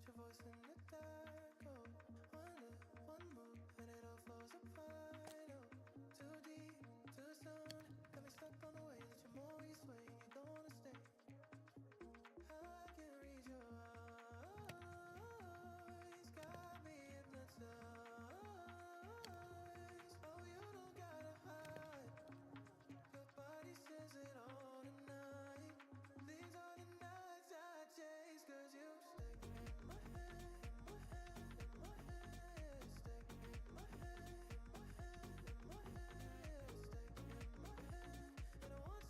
your voice in the dark. Oh, one look, one move, and it all falls apart. Oh, too deep, too soon. Got me stuck on the way that you're always swaying. You're gonna stay. I can read your eyes. Got me hypnotized. Oh, you don't gotta hide. Your body says it all tonight. These are the nights I chase, 'cause you stay in my head, in my head, in my head. Stay in my head, in my head, in my head. Stay in my head, and I want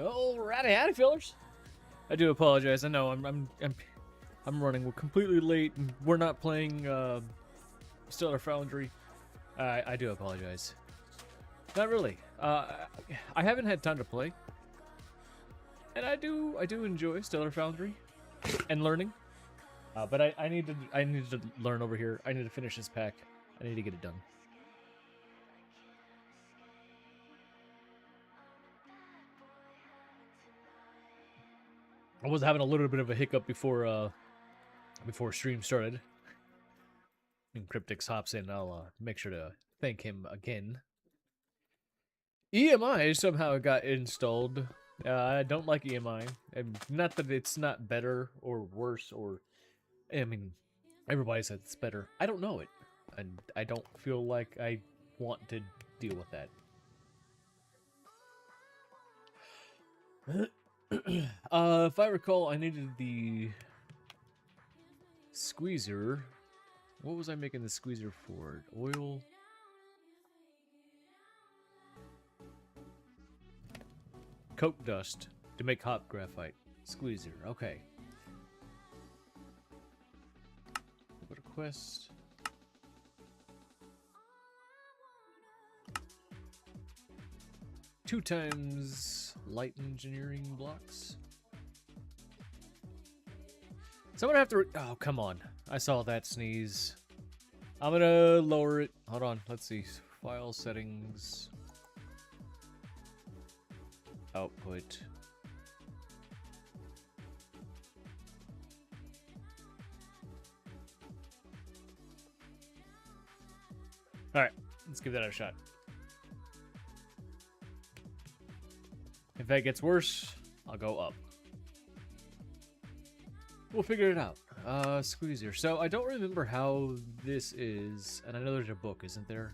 Alrighty, howdy, fillers. I do apologize. I know I'm running. We're completely late, and we're not playing Stellar Foundry. I do apologize. Not really. I haven't had time to play, and I do enjoy Stellar Foundry and learning. But I need to learn over here. I need to finish this pack. I need to get it done. I was having a little bit of a hiccup before stream started. And Cryptix hops in. I'll make sure to thank him again. EMI somehow got installed. I don't like EMI. And not that it's not better or worse, or I mean, everybody says it's better. I don't know it, and I don't feel like I want to deal with that. If I recall, I needed the squeezer. What was I making the squeezer for? Oil? Coke dust to make hot graphite. Squeezer, okay. Go to quest. Two times light engineering blocks. So I'm gonna have to. Oh, come on. I saw that sneeze. I'm gonna lower it. Hold on. Let's see. File settings. Output. Alright. Let's give that a shot. If that gets worse, I'll go up. We'll figure it out. Squeezer. So I don't remember how this is, and I know there's a book, isn't there?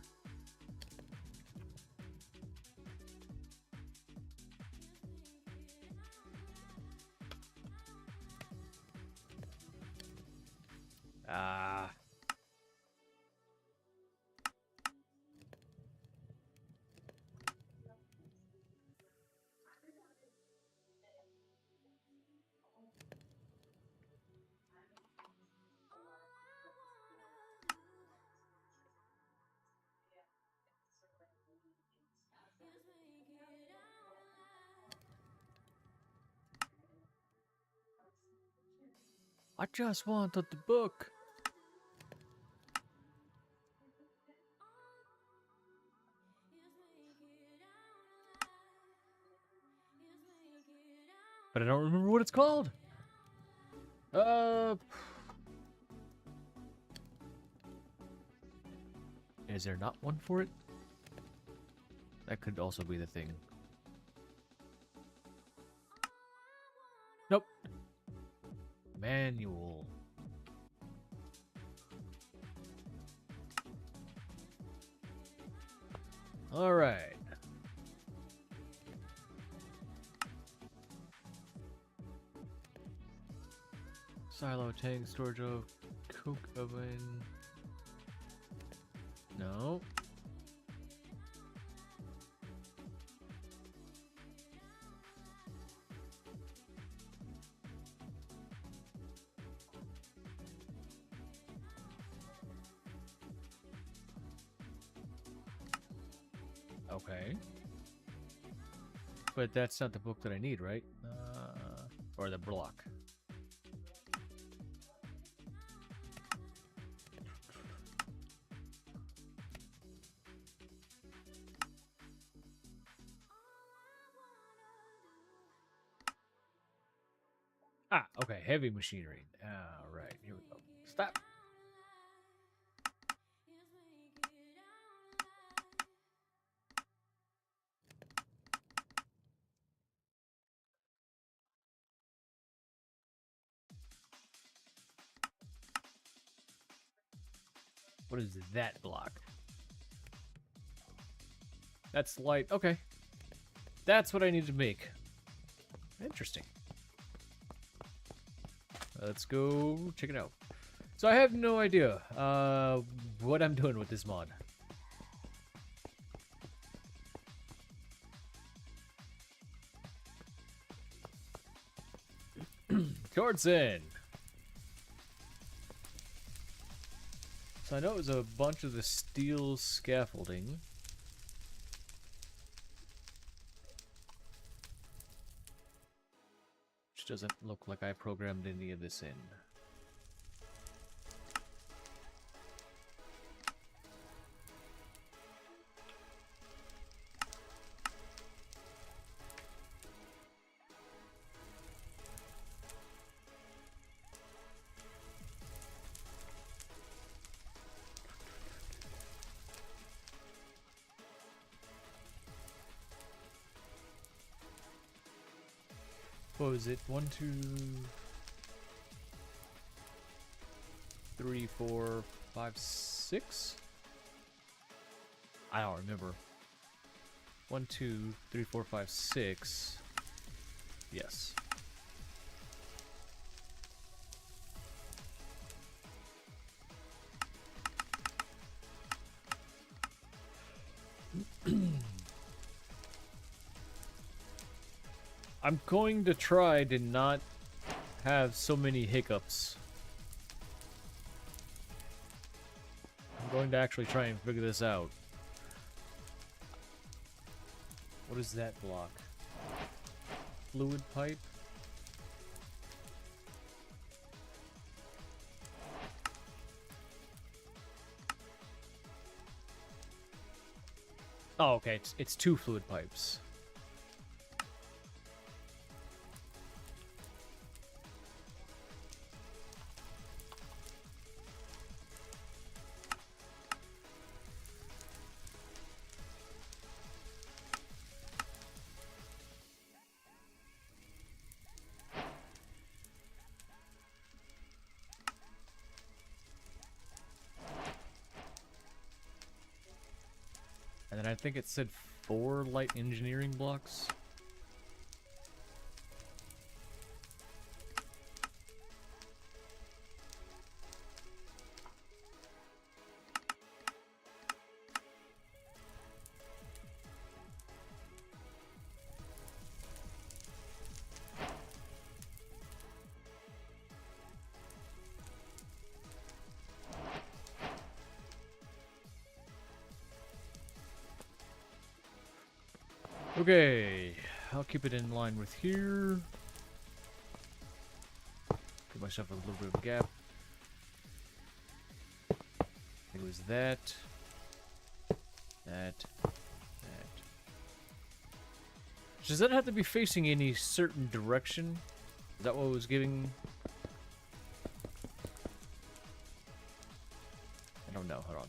I just wanted the book. But I don't remember what it's called. Is there not one for it? That could also be the thing. Nope. Manual. All right. Silo tank, storage of coke oven. No. Okay. But that's not the book that I need, right? Or the block. Ah, okay, heavy machinery. All right, here we go. Stop. What is that block? That's light. Okay. That's what I need to make. Interesting. Let's go check it out. So I have no idea what I'm doing with this mod. Parts in. So I know it was a bunch of the steel scaffolding. Which doesn't look like I programmed any of this in. What was it? 1, 2, 3, 4, 5, 6? I don't remember. 1, 2, 3, 4, 5, 6. Yes. I'm going to try to not have so many hiccups. I'm going to actually try and figure this out. What is that block? Fluid pipe? Oh, okay, it's 2 fluid pipes. And then I think it said 4 light engineering blocks. Okay, I'll keep it in line with here. Give myself a little bit of a gap. It was that. Does that have to be facing any certain direction? Is that what it was giving? I don't know. Hold on.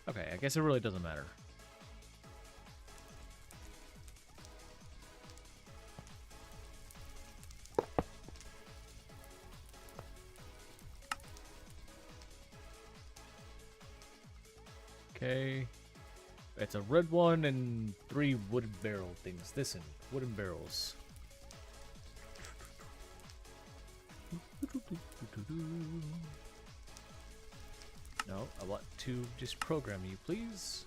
Okay, I guess it really doesn't matter. Okay. It's a red one and 3 wooden barrel things. Listen, wooden barrels. No, I want to just program you, please.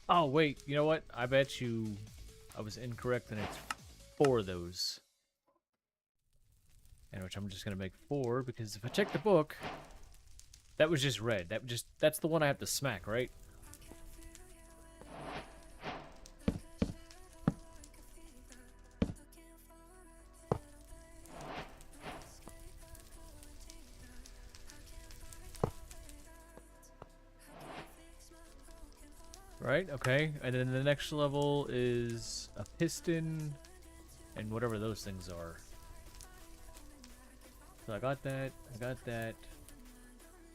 Oh, wait, you know what? I bet you I was incorrect and it's 4 of those. And which I'm just going to make 4 because if I check the book, that was just red. That's the one I have to smack, right? Right, okay. And then the next level is a piston and whatever those things are. So I got that,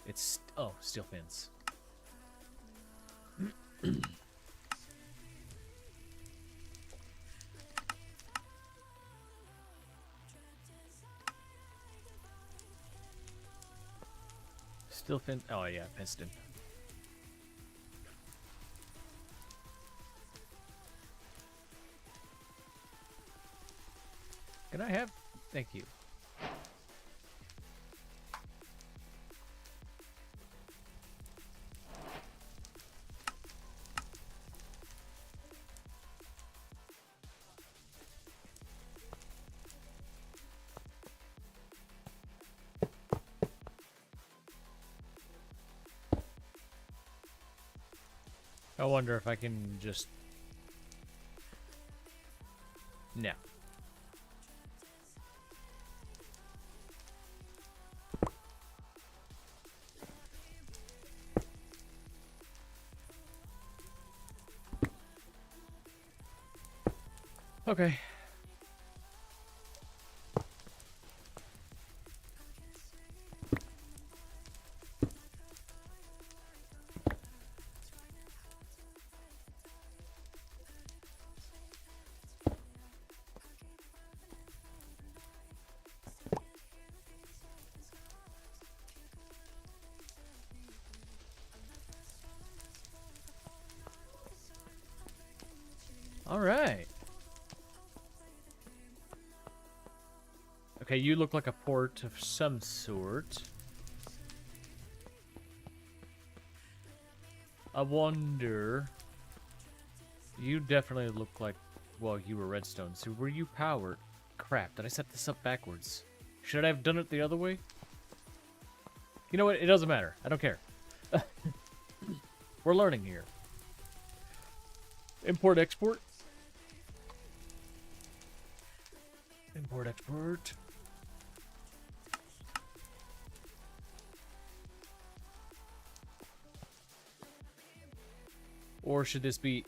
It's, oh, steel fins. Still fin. Oh yeah, piston. Can I have? Thank you. I wonder if I can just... No. Okay. All right. Okay, you look like a port of some sort. I wonder... You definitely look like... Well, you were redstone, so were you powered? Crap, did I set this up backwards? Should I have done it the other way? You know what? It doesn't matter. I don't care. We're learning here. Import, export. Import, export. Or should this be...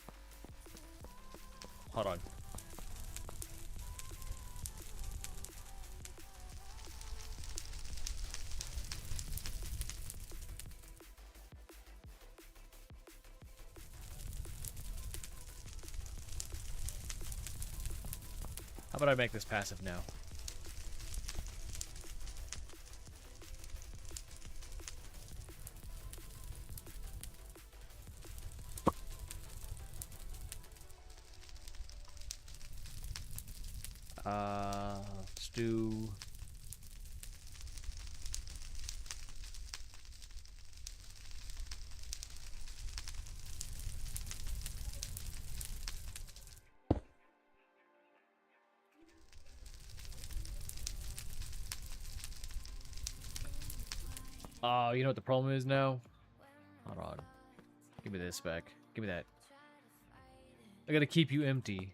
Hold on. How about I make this passive now? Let's do... Oh, you know what the problem is now? Hold on. Give me this back. Give me that. I gotta keep you empty.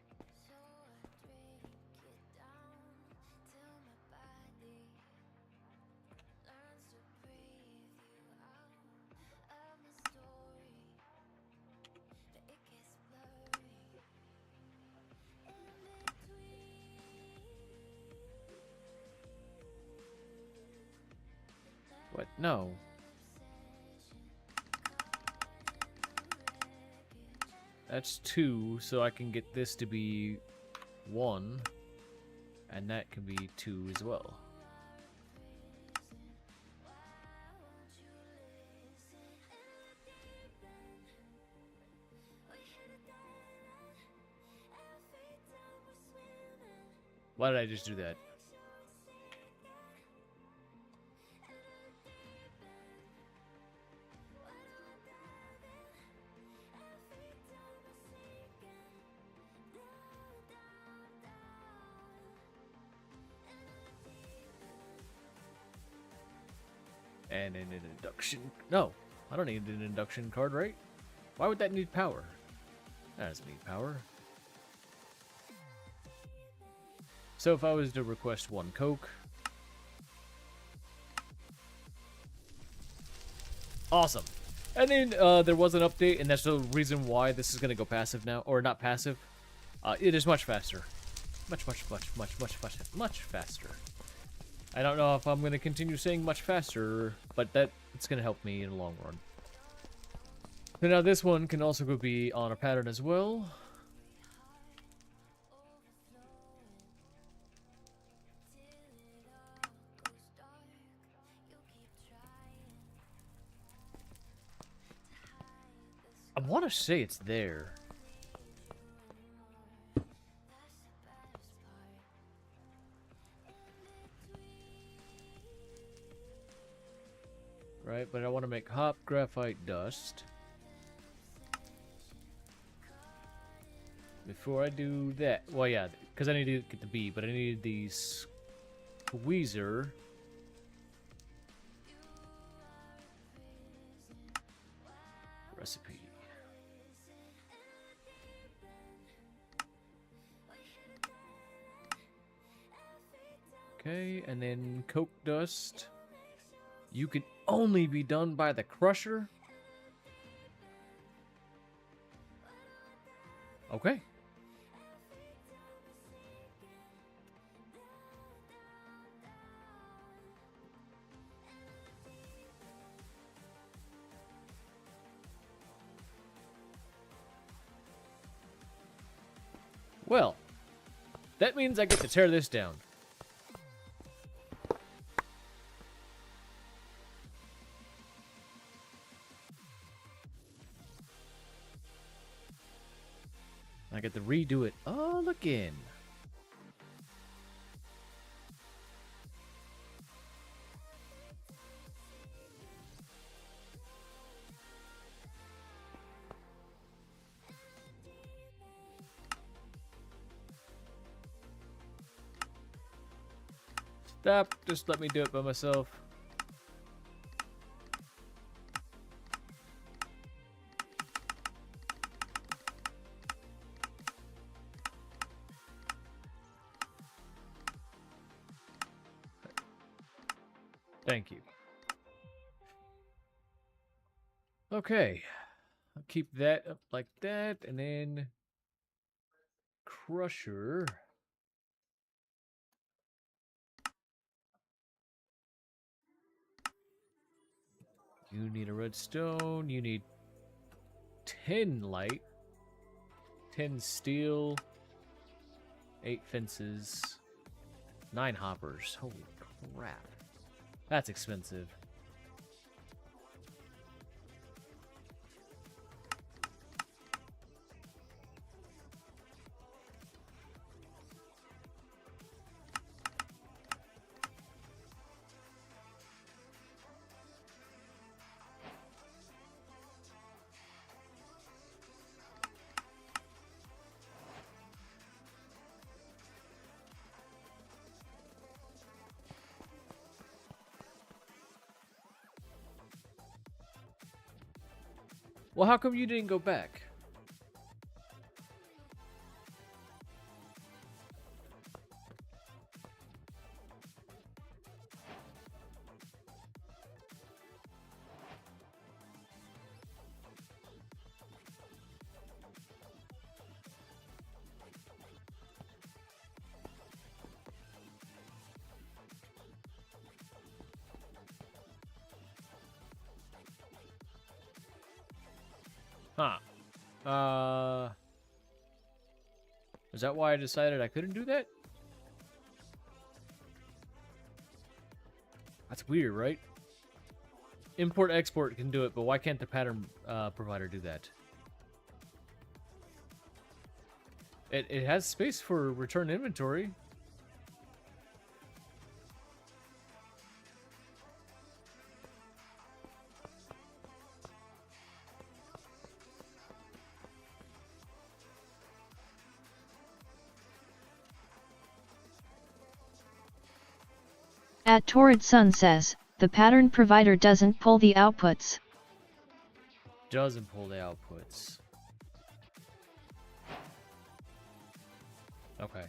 What? No. That's 2, so I can get this to be 1. And that can be 2 as well. Why did I just do that? And an induction... No, I don't need an induction card, right? Why would that need power? That doesn't need power. So if I was to request 1 Coke... Awesome. And then there was an update, and that's the reason why this is going to go passive now. Or not passive. It is much faster. Much faster. I don't know if I'm going to continue saying much faster, but it's going to help me in the long run. So now this one can also go be on a pattern as well. want to say it's there. Right, but I want to make hop graphite dust. Before I do that, well, yeah, because I need to get the bee, but I need the squeezer. Recipe. Okay, and then coke dust. You can only be done by the crusher. Okay. Well, that means I get to tear this down. I get to redo it all again. Stop, just let me do it by myself. Thank you. Okay. I'll keep that up like that, and then crusher. You need a redstone. You need 10 light, 10 steel, 8 fences, 9 hoppers. Holy crap. That's expensive. Well, how come you didn't go back? Huh. Is that why I decided I couldn't do that? That's weird, right? Import-export can do it, but why can't the pattern provider do that? It has space for return inventory. At Torrid Sun says, the pattern provider doesn't pull the outputs. Doesn't pull the outputs. Okay.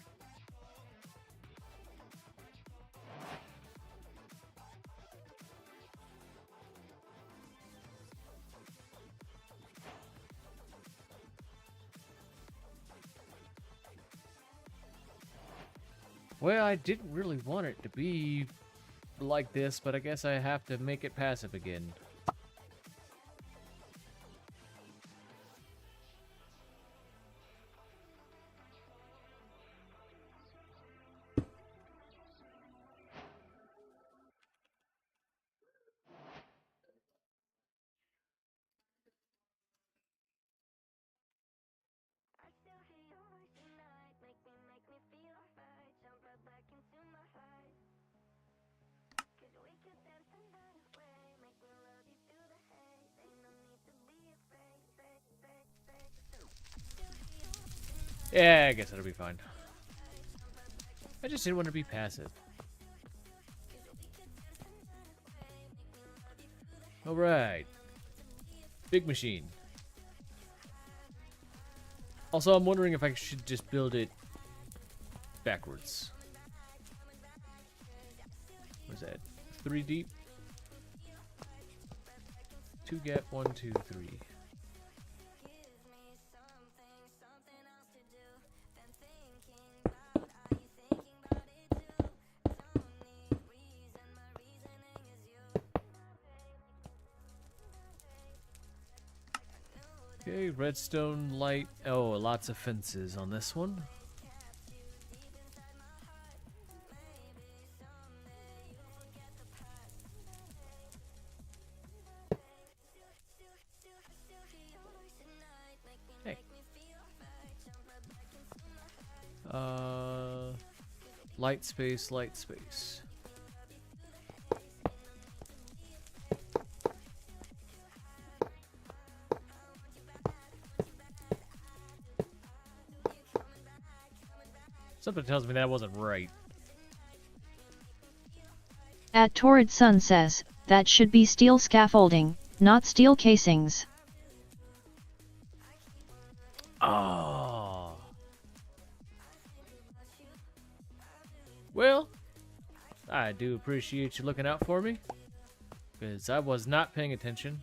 Well, I didn't really want it to be like this, but I guess I have to make it passive again. Yeah, I guess that'll be fine. I just didn't want to be passive. Alright. Big machine. Also, I'm wondering if I should just build it backwards. What's that? 3 deep? 2 gap, 1, 2, 3. Okay, redstone, light. Oh, lots of fences on this one. Hey. Light space, light space. Something tells me that wasn't right. At Torrid Sun says, that should be steel scaffolding, not steel casings. Oh. Well, I do appreciate you looking out for me, because I was not paying attention.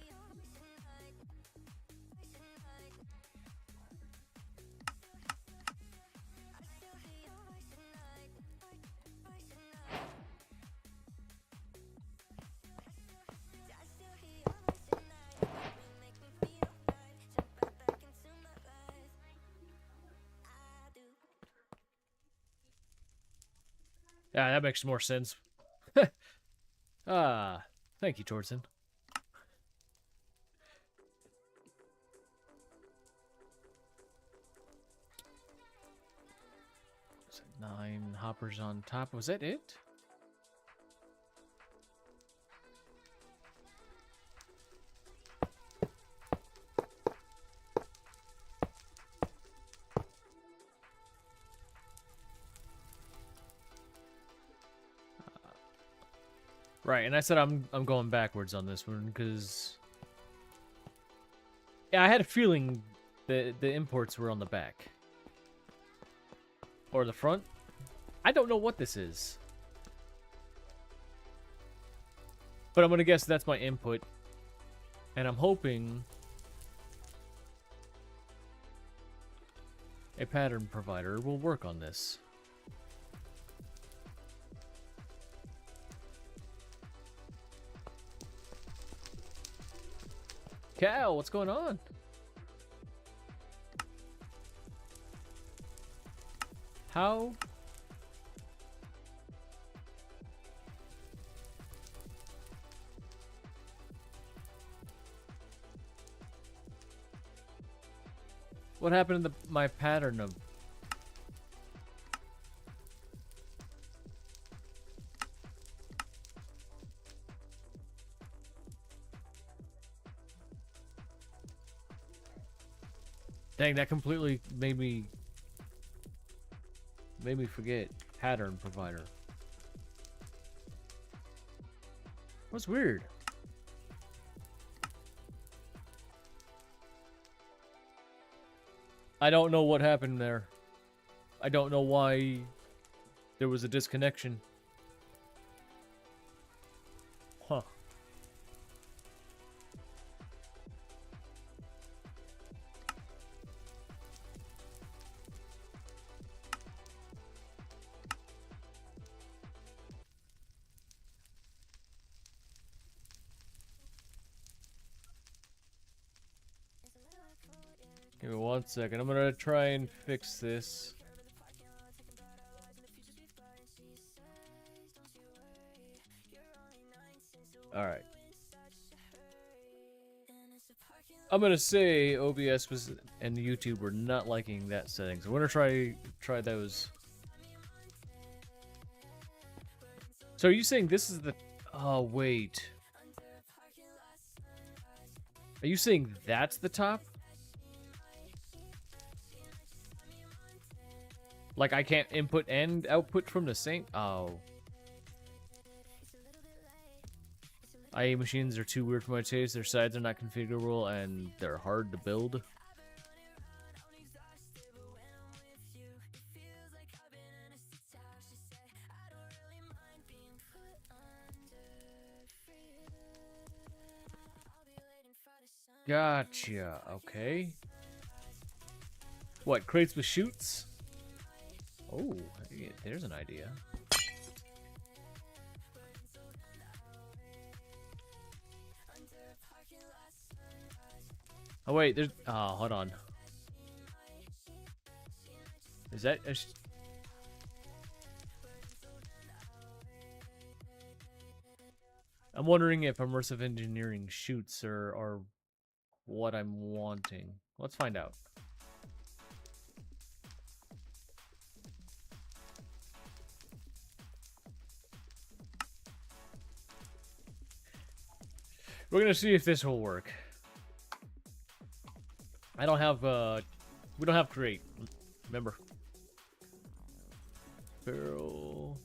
Yeah, that makes more sense. Thank you, Torsten. So 9 hoppers on top. Was that it? Right, and I said I'm going backwards on this one because yeah, I had a feeling the imports were on the back or the front. I don't know what this is, but I'm gonna guess that's my input, and I'm hoping a pattern provider will work on this. Cal, what's going on? How? What happened to my pattern of... Dang, that completely made me forget pattern provider. What's weird? I don't know what happened there. I don't know why there was a disconnection. Huh. Give me 1 second. I'm gonna try and fix this. Alright. I'm gonna say OBS was and YouTube were not liking that setting, so we're gonna try those. So are you saying this is the... Oh, wait. Are you saying that's the top? Like I can't input and output from the same. Oh. IA machines are too weird for my taste. Their sides are not configurable and they're hard to build. Gotcha. Okay. What, crates with chutes? Oh, there's an idea. Oh wait, there's. Oh, hold on. Is that? I'm wondering if immersive engineering chutes are what I'm wanting. Let's find out. We're gonna see if this will work. I don't have we don't have create. Remember. Barrel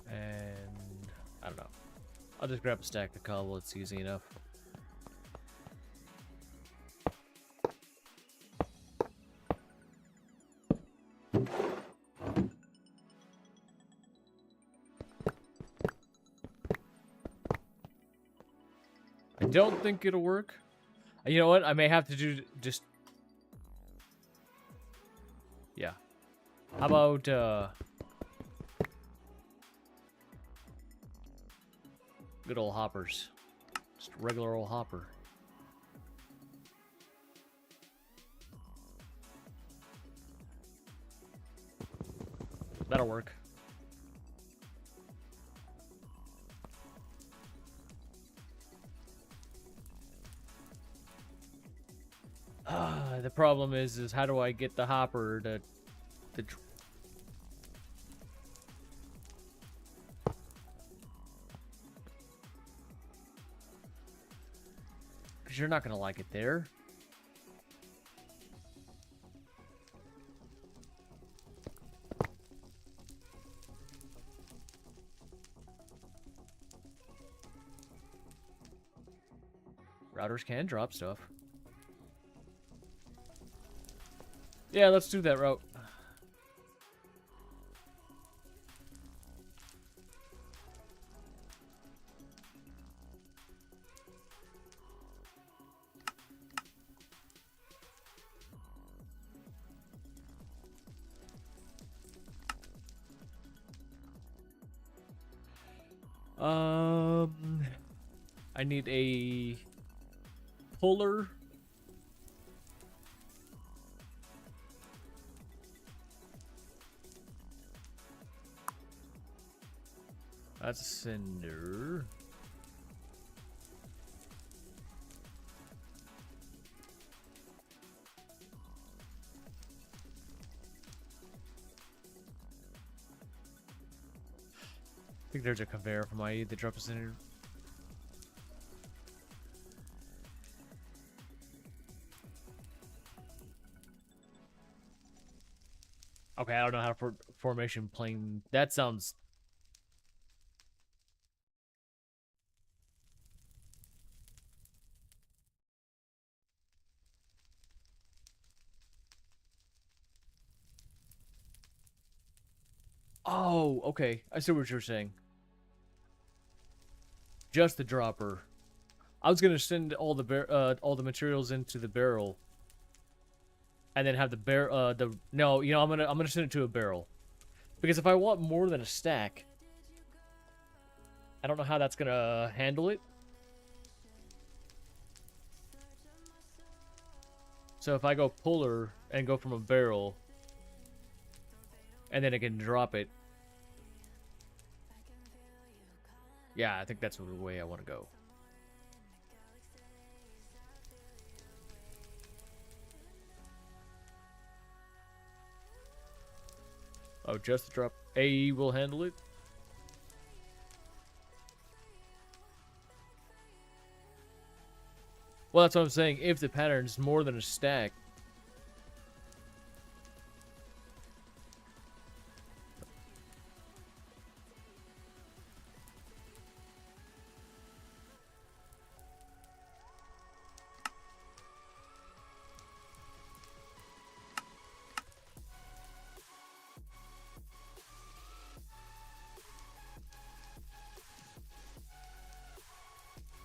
and I don't know. I'll just grab a stack of cobble, it's easy enough. I don't think it'll work. You know what? I may have to do just... Yeah. How about, good old hoppers. Just a regular old hopper. That'll work. The problem is how do I get the hopper to because you're not gonna like it there. Routers can drop stuff. Yeah, let's do that route. I need a puller. That's a cinder. I think there's a conveyor from IE that drops a cinder. Okay, I don't know how to formation plane. That sounds... Oh, okay. I see what you're saying. Just the dropper. I was gonna send all the materials into the barrel, and then have the no, you know, I'm gonna send it to a barrel, because if I want more than a stack, I don't know how that's gonna handle it. So if I go puller and go from a barrel, and then I can drop it. Yeah, I think that's the way I want to go. Oh, just the drop. AE will handle it. Well, that's what I'm saying. If the pattern's more than a stack.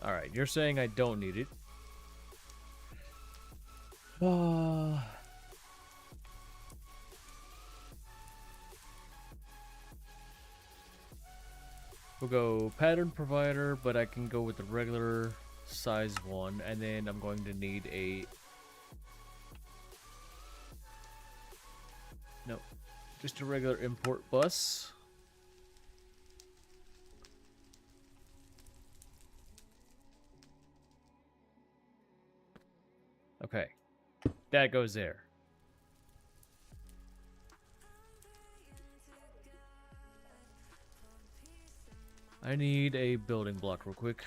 Alright, you're saying I don't need it. We'll go pattern provider, but I can go with the regular size one, and then I'm going to need a... No, just a regular import bus. Okay, that goes there. I need a building block real quick.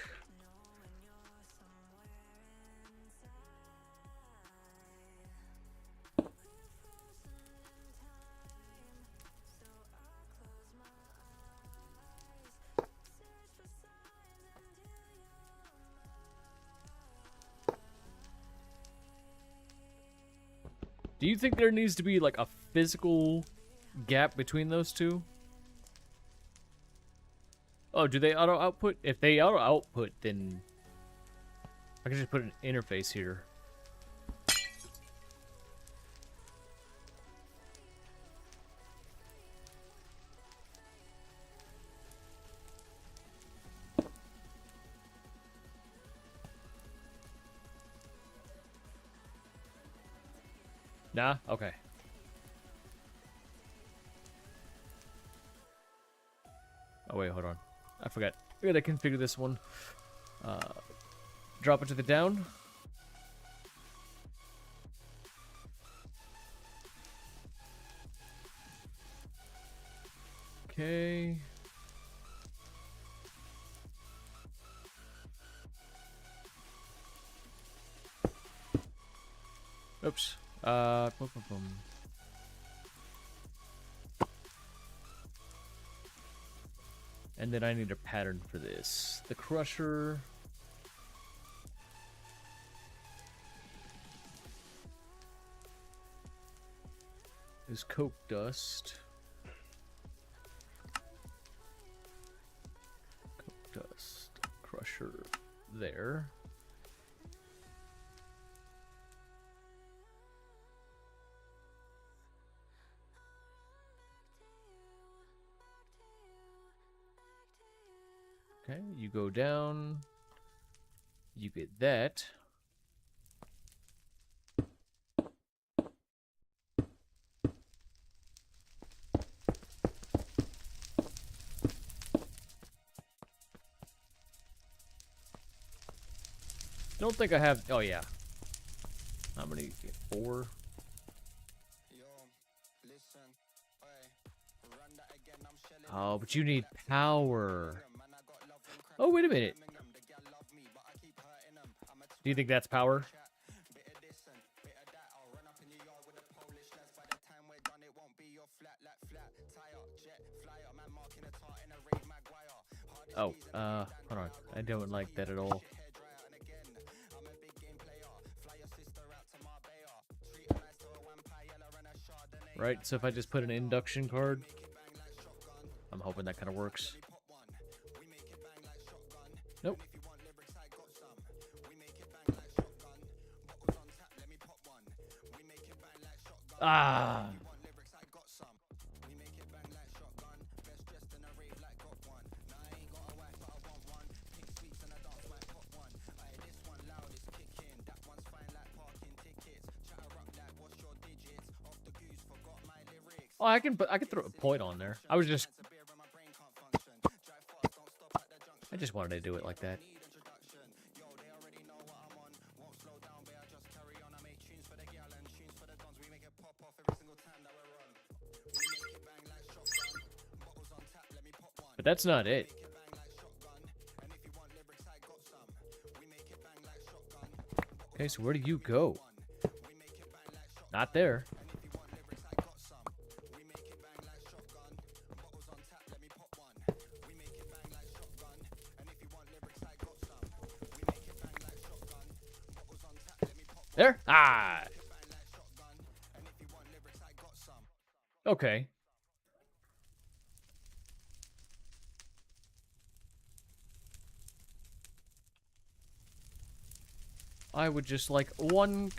Do you think there needs to be like a physical gap between those two? Oh, do they auto output? If they auto output, then I can just put an interface here. Nah? Okay. Oh, wait, hold on. I forgot. I gotta configure this one. Drop it to the down. Okay. Oops. Boom, boom, boom. And then I need a pattern for this. The crusher. Is coke dust. Coke dust. Crusher there. Okay, you go down, you get that. Don't think I have, oh yeah. How many? 4? Oh, but you need power. Oh, wait a minute. Do you think that's power? Oh, hold on. I don't like that at all. Right, so if I just put an induction card, I'm hoping that kind of works. Nope. Ah. Oh, I can throw a point on there. I just wanted to do it like that. But that's not it. Okay, so where do you go? Not there. There? Ah! Okay. I would just like 1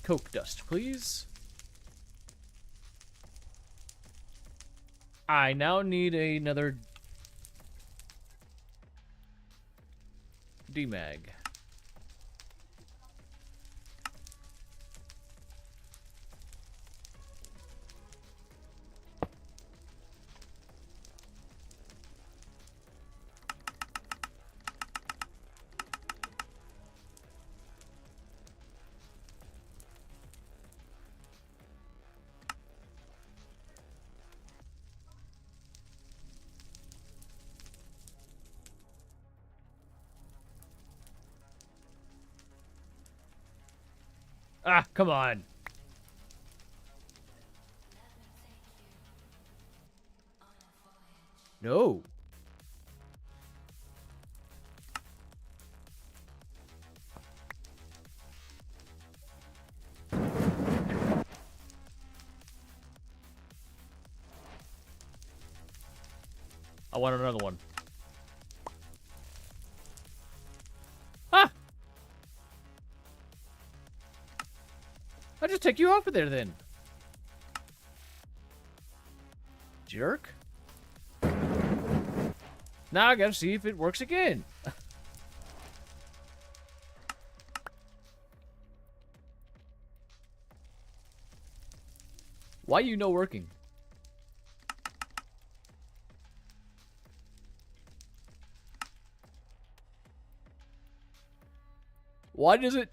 coke dust, please. I now need another DMAG. Ah, come on. No. I want another one. Ah! I'll just take you off of there then. Jerk. Now I gotta see if it works again. Why you no working? Why does it?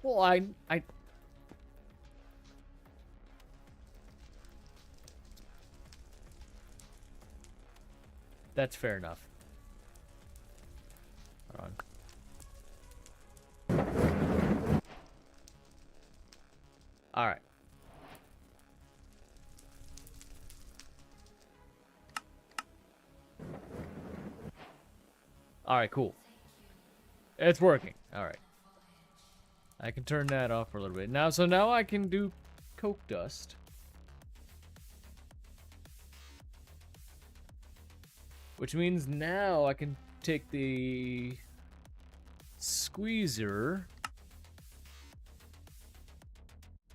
Well, I. That's fair enough. Hold on. All right. All right, cool. It's working. All right. I can turn that off for a little bit. Now, so now I can do coke dust. Which means now I can take the squeezer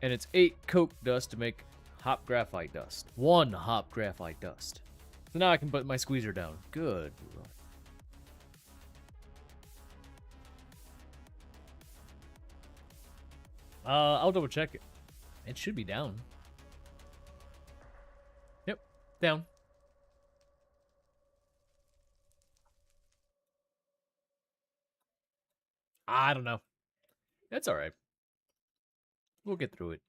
and it's 8 coke dust to make hop graphite dust. 1 hop graphite dust. So now I can put my squeezer down. Good. I'll double check it. It should be down. Yep, down. I don't know. That's all right. We'll get through it.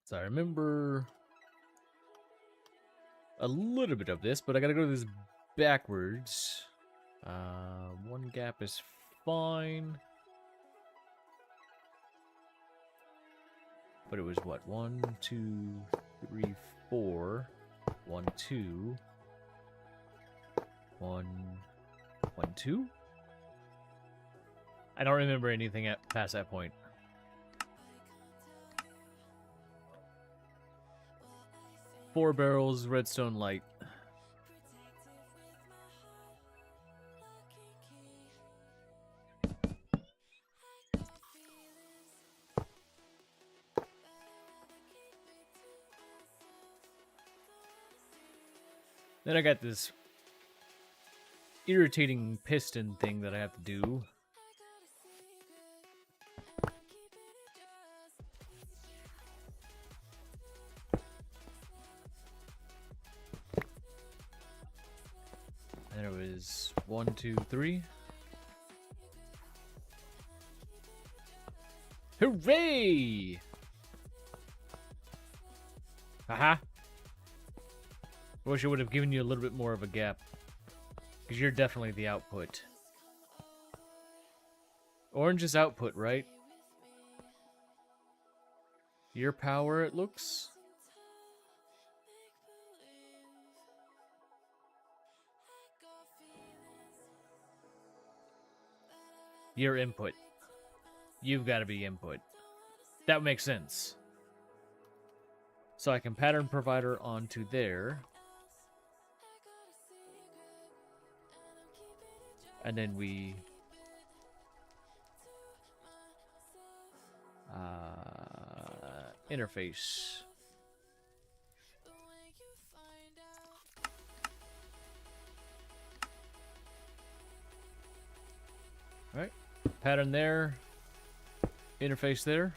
So I remember a little bit of this, but I gotta go this backwards. 1 gap is fine. But it was what? 1, 2, 3, 4. 1, 2. 1, 1, 2. I don't remember anything past that point. Four barrels, redstone light. Then I got this irritating piston thing that I have to do. And it was 1, 2, 3. Hooray! Haha. I wish I would have given you a little bit more of a gap. Because you're definitely the output. Orange is output, right? Your power, it looks. Your input. You've got to be input. That makes sense. So I can pattern provider onto there. And then we interface. All right, pattern there, interface there.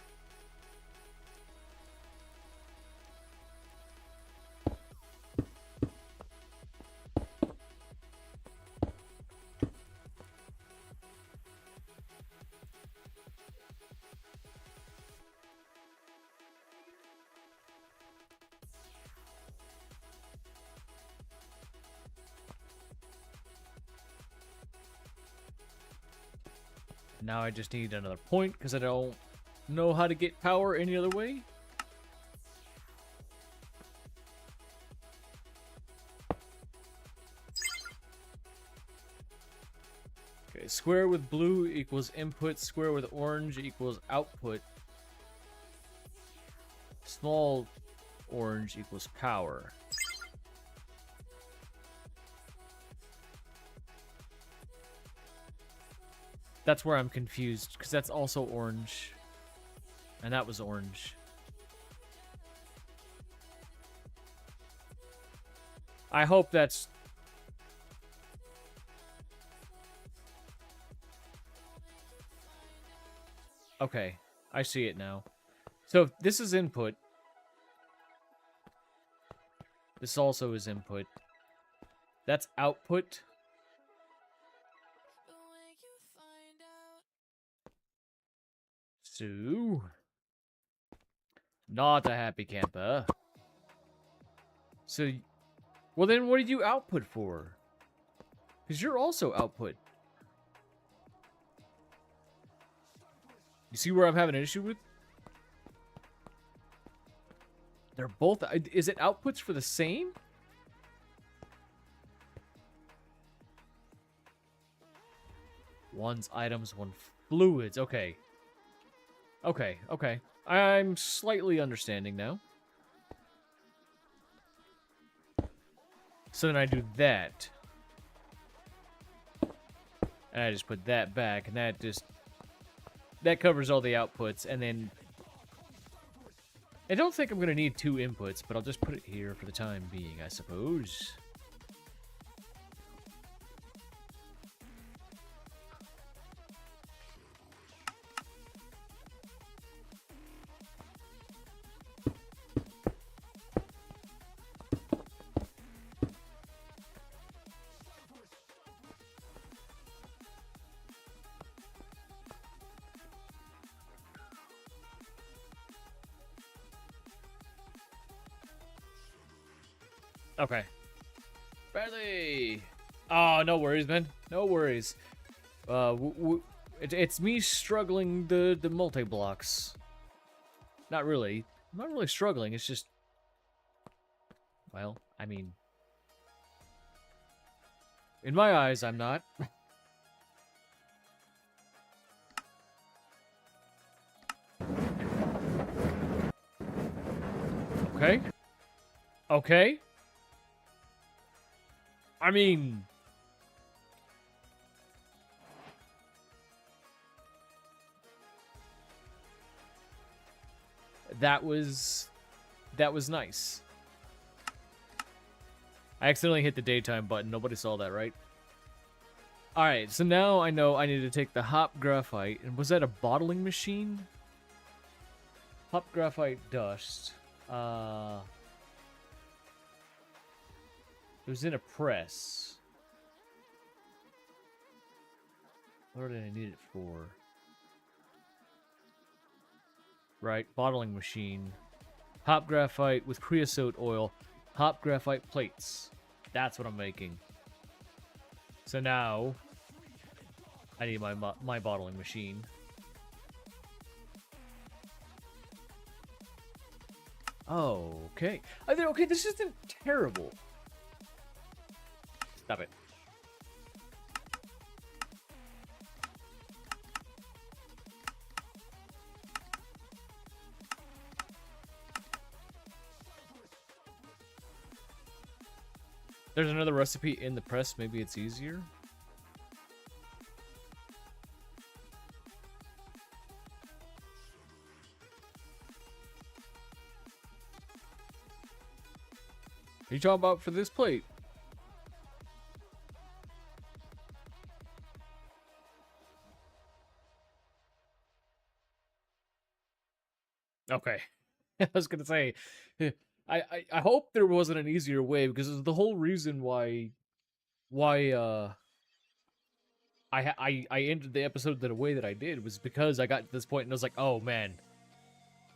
Now I just need another point because I don't know how to get power any other way. Okay, square with blue equals input, square with orange equals output. Small orange equals power. That's where I'm confused, because that's also orange. And that was orange. I hope that's... Okay, I see it now. So if this is input. This also is input. That's output. So, not a happy camper. So, well then what did you output for? Because you're also output. You see where I'm having an issue with? They're both... Is it outputs for the same? One's items, one fluids. Okay. Okay, okay. I'm slightly understanding now. So then I do that. And I just put that back, and that just... That covers all the outputs, and then... I don't think I'm going to need 2 inputs, but I'll just put it here for the time being, I suppose. Okay. Bradley! Oh, no worries, man. No worries. It's me struggling the multi-blocks. Not really. I'm not really struggling, it's just... Well, I mean... In my eyes, I'm not. Okay. Okay. I mean... That was nice. I accidentally hit the daytime button. Nobody saw that, right? Alright, so now I know I need to take the hop graphite. And was that a bottling machine? Hop graphite dust. It was in a press. What did I need it for? Right, bottling machine. Hop graphite with creosote oil. Hop graphite plates. That's what I'm making. So now, I need my bottling machine. Oh, okay. Okay, this isn't terrible. Stop it. There's another recipe in the press. Maybe it's easier. Are you talking about for this plate? Okay. I was gonna say, I hope there wasn't an easier way, because the whole reason why I ended the episode the way that I did was because I got to this point and I was like, oh man,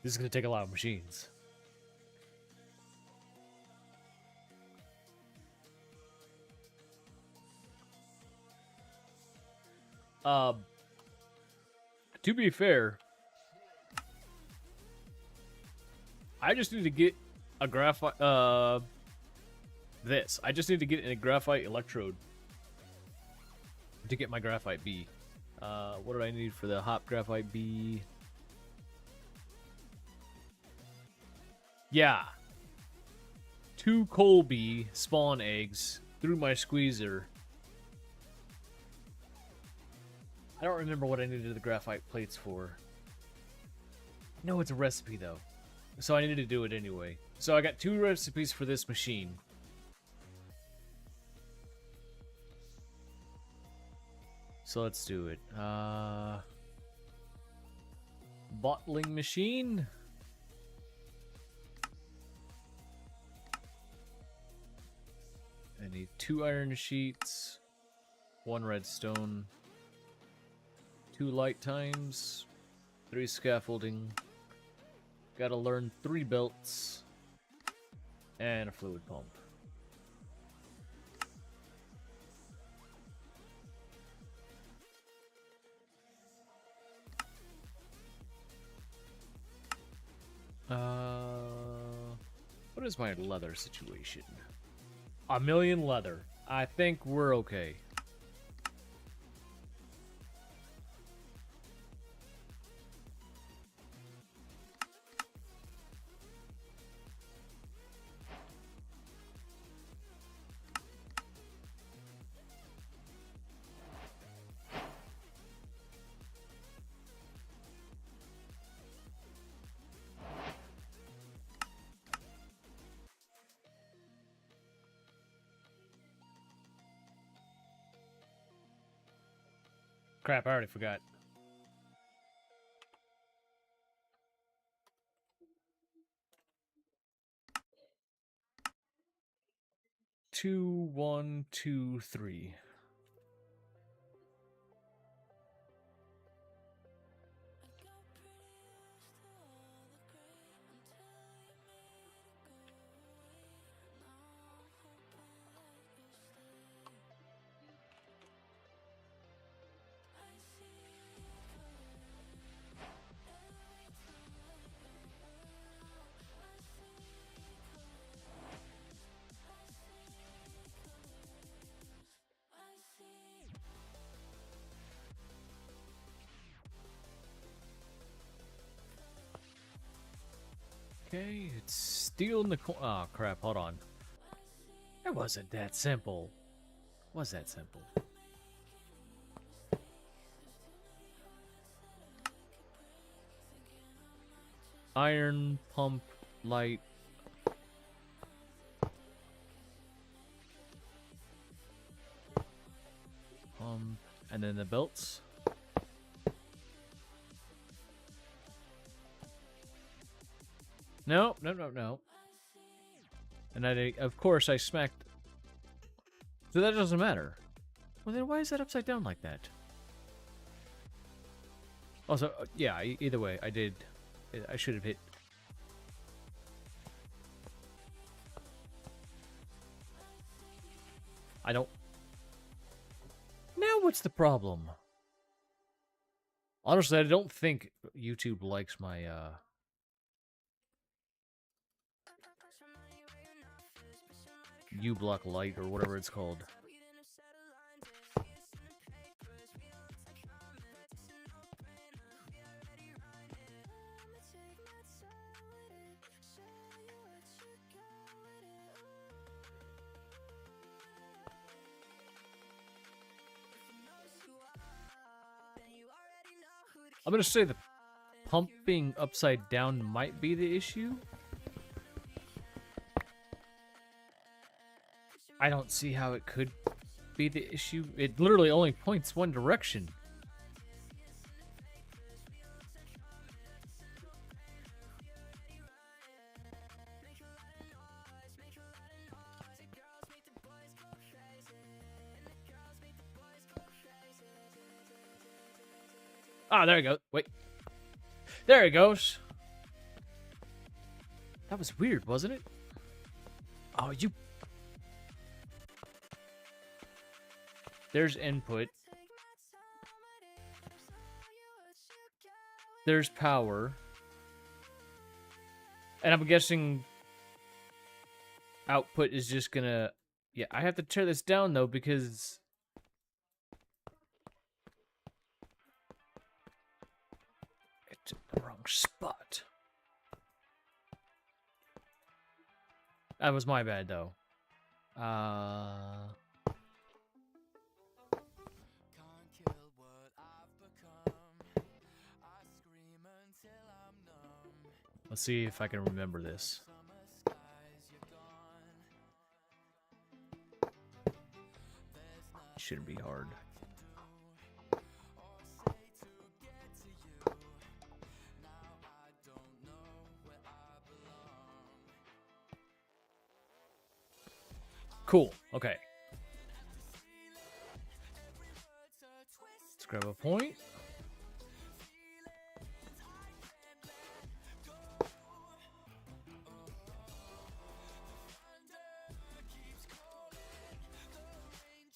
this is gonna take a lot of machines. To be fair, I just need to get a graphite. I just need to get a graphite electrode to get my graphite bee. What do I need for the hop graphite bee? Yeah. 2 coal bee spawn eggs through my squeezer. I don't remember what I needed the graphite plates for. No, it's a recipe though. So I needed to do it anyway. So I got 2 recipes for this machine. So let's do it. Bottling machine. I need 2 iron sheets, 1 redstone, 2 light times, 3 scaffolding. Gotta learn 3 belts and a fluid pump. What is my leather situation? 1,000,000 leather. I think we're okay. Crap, I already forgot. Two, 1, 2, 3. Okay, it's steel in the corner. Oh, crap, hold on. It wasn't that simple. Was that simple? Iron, pump, light. And then the belts. No, no, no, no. And of course, I smacked. So that doesn't matter. Well, then why is that upside down like that? Also, yeah, either way, I should have hit. I don't. Now what's the problem? Honestly, I don't think YouTube likes my, U-block light or whatever it's called. I'm gonna say the pump being upside down might be the issue. I don't see how it could be the issue. It literally only points one direction. Ah, there you go. Wait. There it goes. That was weird, wasn't it? Oh, you... There's input. There's power. And I'm guessing output is just gonna... Yeah, I have to tear this down, though, because... it's in the wrong spot. That was my bad, though. Let's see if I can remember this. Shouldn't be hard. Cool. Okay. Let's grab a point.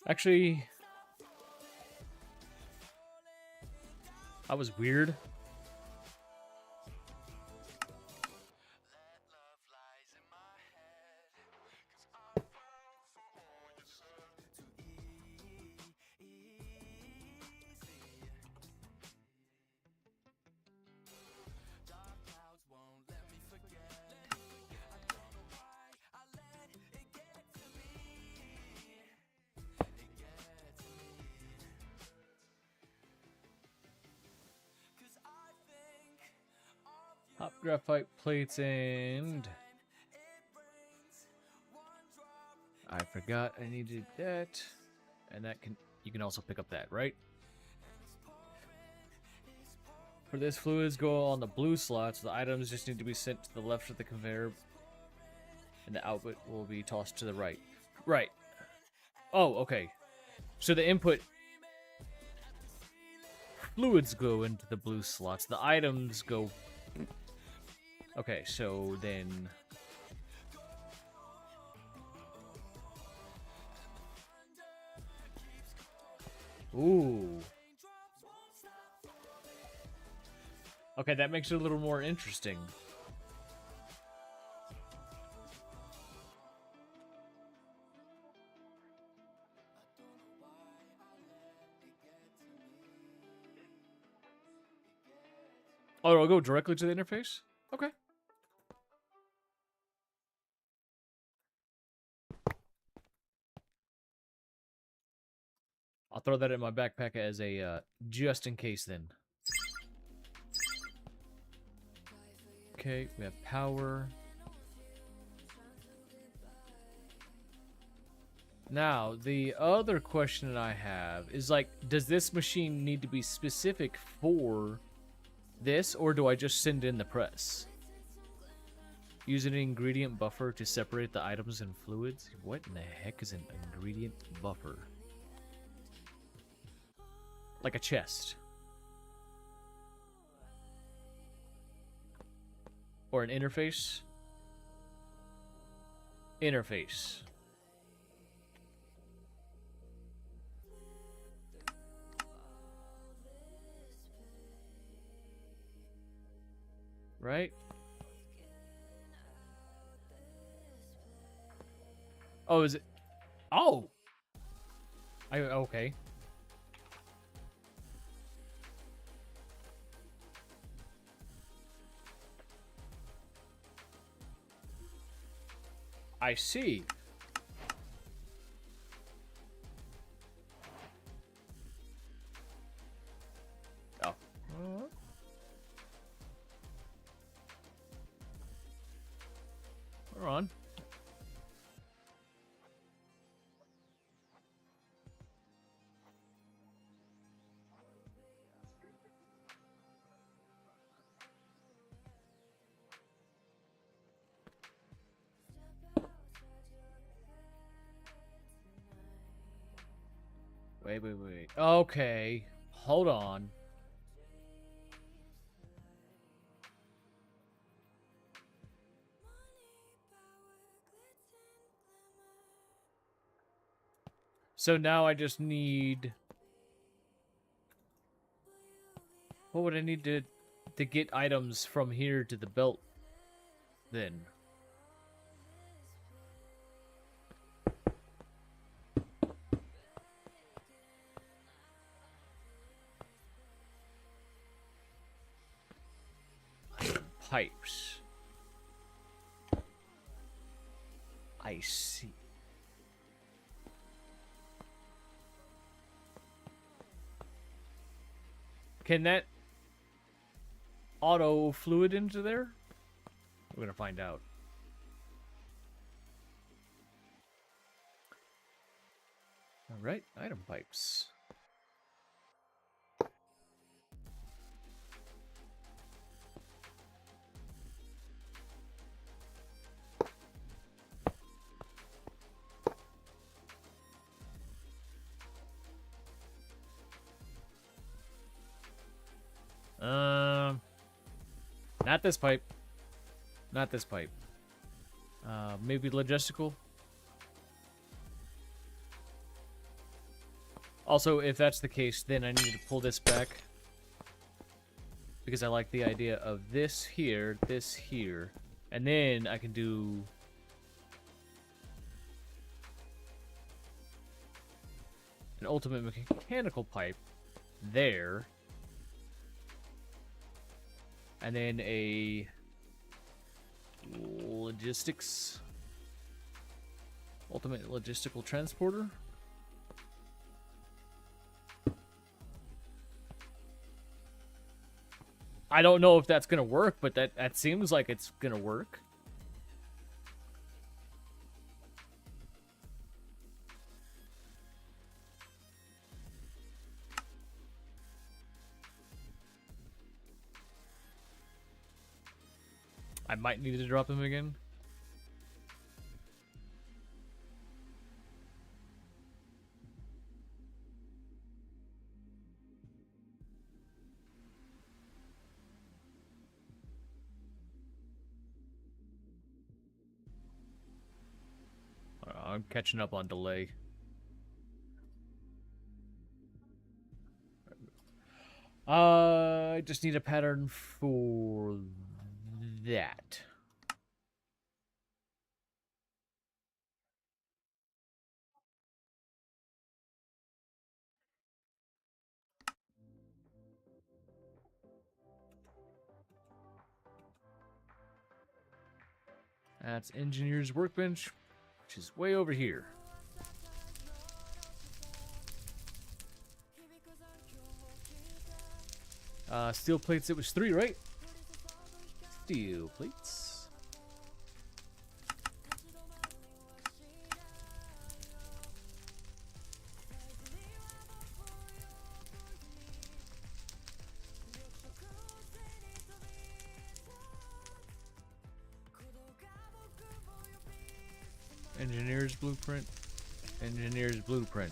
Actually, that was weird. Hot graphite plates and... I forgot I needed that. And that can... You can also pick up that, right? For this, fluids go on the blue slots. The items just need to be sent to the left of the conveyor. And the output will be tossed to the right. Right. Oh, okay. So the input... Fluids go into the blue slots. The items go... Okay, so then... Ooh. Okay, that makes it a little more interesting. Oh, it'll go directly to the interface? Okay. I'll throw that in my backpack as a just in case then. Okay, we have power. Now, the other question that I have is like, does this machine need to be specific for this, or do I just send in the press? Use an ingredient buffer to separate the items and fluids? What in the heck is an ingredient buffer? Like a chest. Or an interface? Interface. Right? Oh, is it? Oh! Okay. I see. Oh. We're on. Wait. Okay. Hold on. So now I just need... What would I need to get items from here to the belt then? Pipes. I see. Can that auto fluid into there? We're gonna find out. All right, item pipes. Not this pipe. Not this pipe. Maybe logistical. Also, if that's the case, then I need to pull this back. Because I like the idea of this here, and then I can do... an ultimate mechanical pipe there. And then a logistics, ultimate logistical transporter. I don't know if that's gonna work, but that seems like it's gonna work. I might need to drop him again. I'm catching up on delay. I just need a pattern for that. That's engineer's workbench, which is way over here. Steel plates, it was 3, right? Steel plates. Engineer's blueprint. Engineer's blueprint.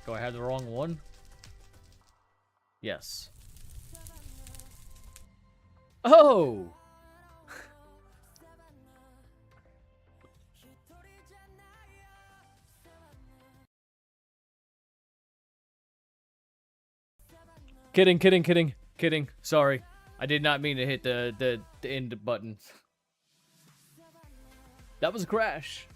Do I have the wrong one? Yes. Oh! Kidding. Sorry. I did not mean to hit the end button. That was a crash.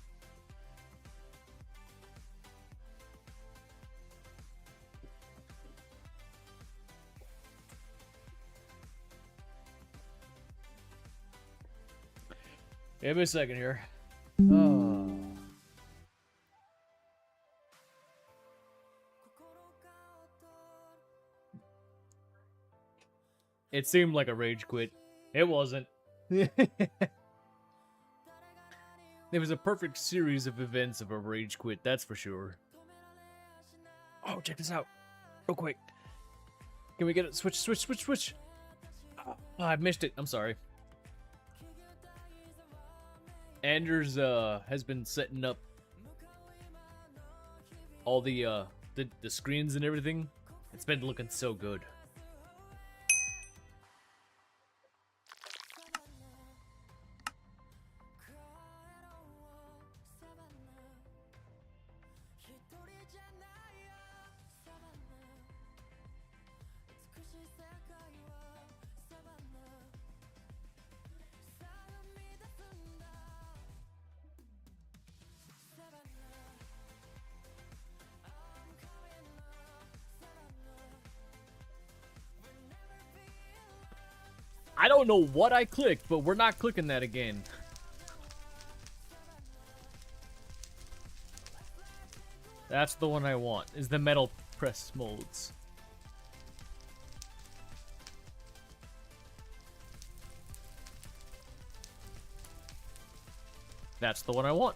Give me a second here. Oh. It seemed like a rage quit. It wasn't. It was a perfect series of events of a rage quit, that's for sure. Oh, check this out. Real quick. Can we get it? Switch. Oh, I missed it. I'm sorry. Anders has been setting up all the screens and everything. It's been looking so good. I don't know what I clicked, but we're not clicking that again. That's the one I want, is the metal press molds. That's the one I want.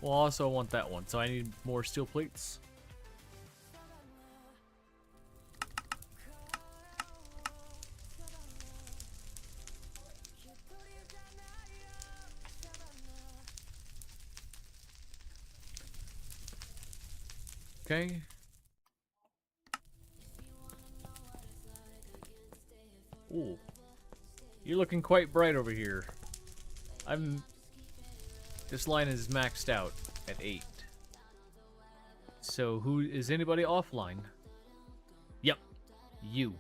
Well, I also want that one, so I need more steel plates. Okay. Ooh. You're looking quite bright over here. This line is maxed out at 8. So is anybody offline? Yep. You.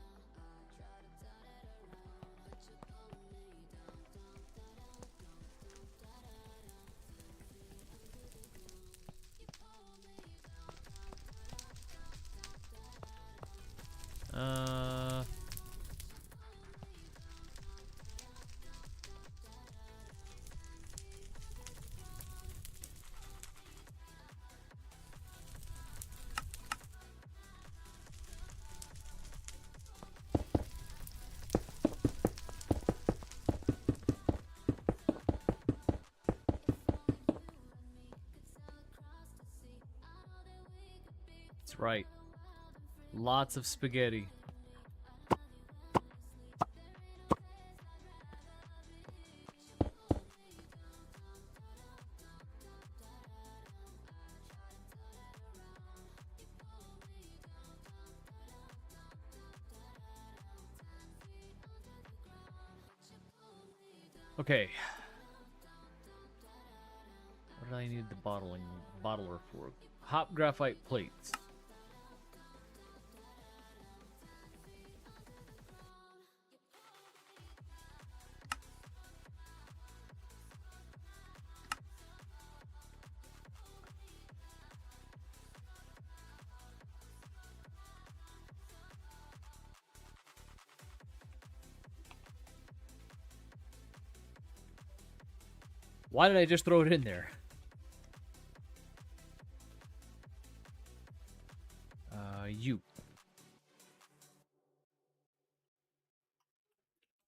That's right. Lots of spaghetti. Okay. What did I need the bottler for? Hop graphite plates. Why did I just throw it in there? You.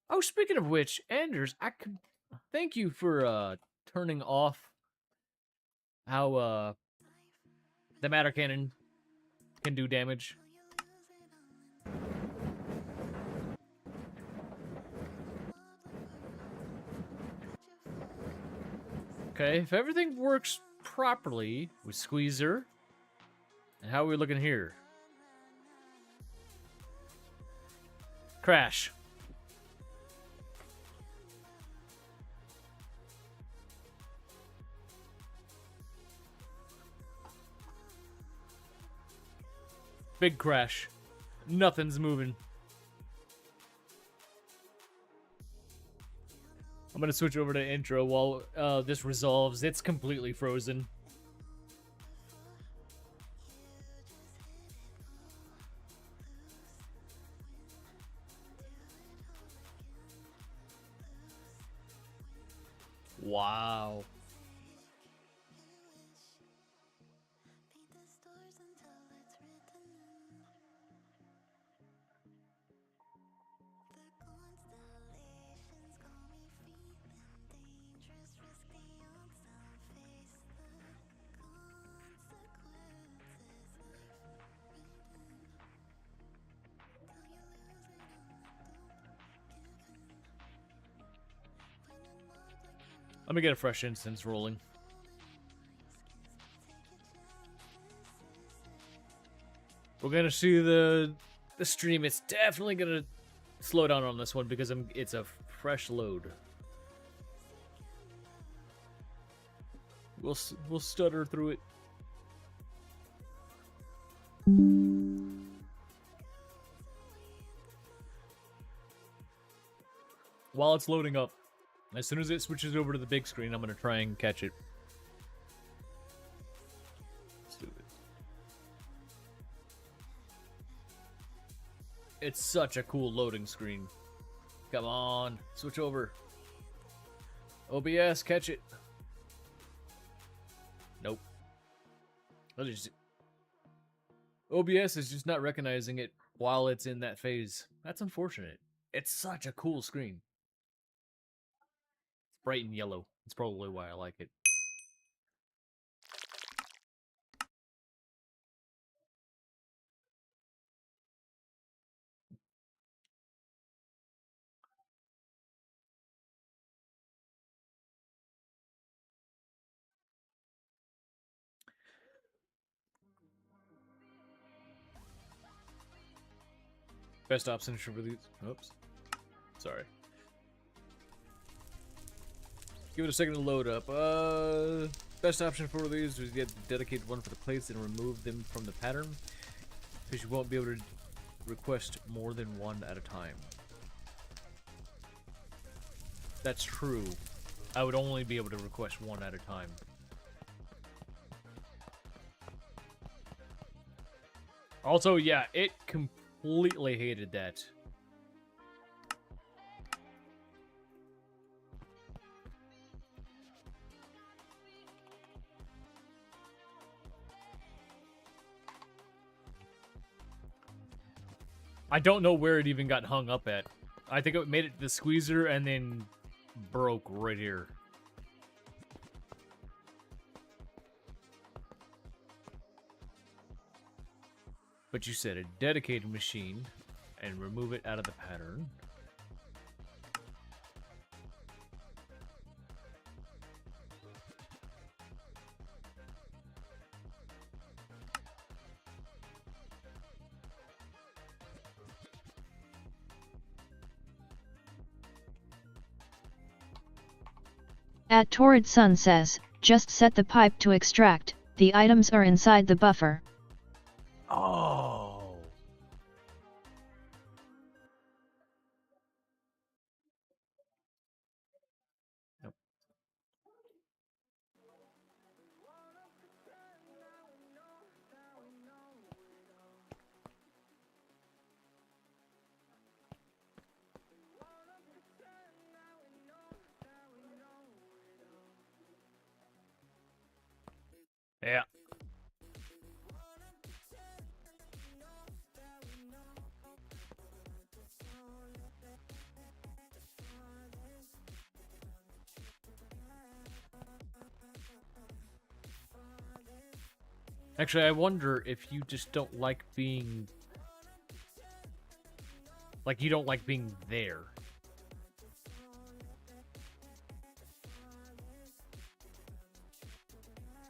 Oh, speaking of which, Anders, thank you for turning off how the matter cannon can do damage. Okay, if everything works properly with Squeezer, and how are we looking here? Crash. Big crash. Nothing's moving. I'm gonna switch over to intro while this resolves. It's completely frozen. Wow. I'm gonna get a fresh instance rolling. We're gonna see the stream. It's definitely gonna slow down on this one because it's a fresh load. We'll stutter through it. While it's loading up, as soon as it switches over to the big screen, I'm gonna try and catch it. Stupid. It's such a cool loading screen. Come on, switch over. OBS, catch it. Nope. OBS is just not recognizing it while it's in that phase. That's unfortunate. It's such a cool screen. It's bright and yellow. That's probably why I like it. Best option for these. Oops. Sorry. Give it a second to load up. Best option for these is get dedicated one for the plates and remove them from the pattern, because you won't be able to request more than one at a time. That's true. I would only be able to request one at a time. Also, yeah, it completely hated that. I don't know where it even got hung up at. I think it made it to the squeezer and then broke right here. But you said a dedicated machine and remove it out of the pattern. Torrid Sun says, just set the pipe to extract, the items are inside the buffer. Oh. Nope. Yeah. Actually, I wonder if you just don't like being... Like, you don't like being there.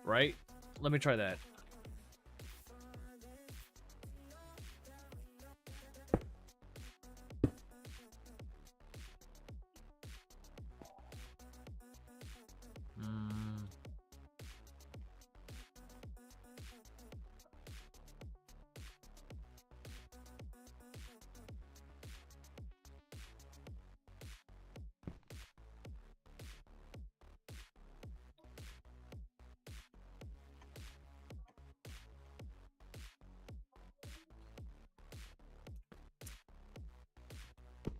Right? Let me try that.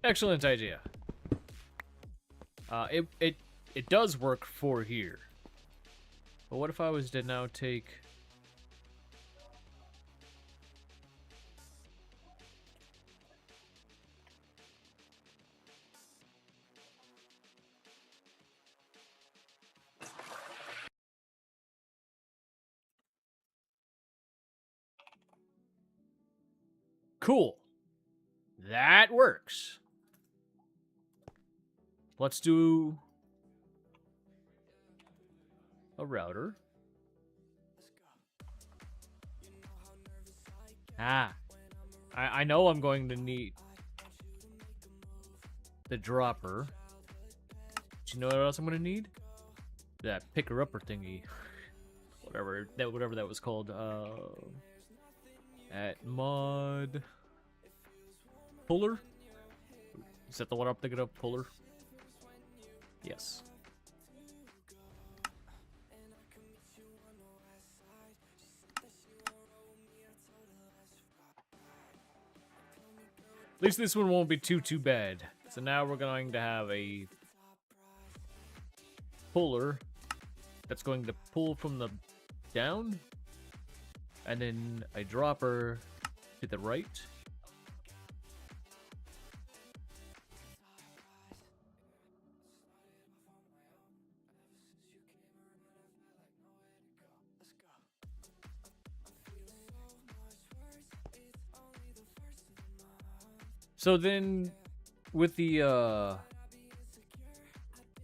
Excellent idea. It does work for here. But what if I was to now take... Cool. That works. Let's do... a router. Ah, I know I'm going to need the dropper. Do you know what else I'm going to need? That picker-upper thingy. whatever that was called. At mod... Puller? Is that the one I'm thinking of? Puller? Yes. At least this one won't be too bad. So now we're going to have a puller that's going to pull from the down, and then a dropper to the right. So then, with the,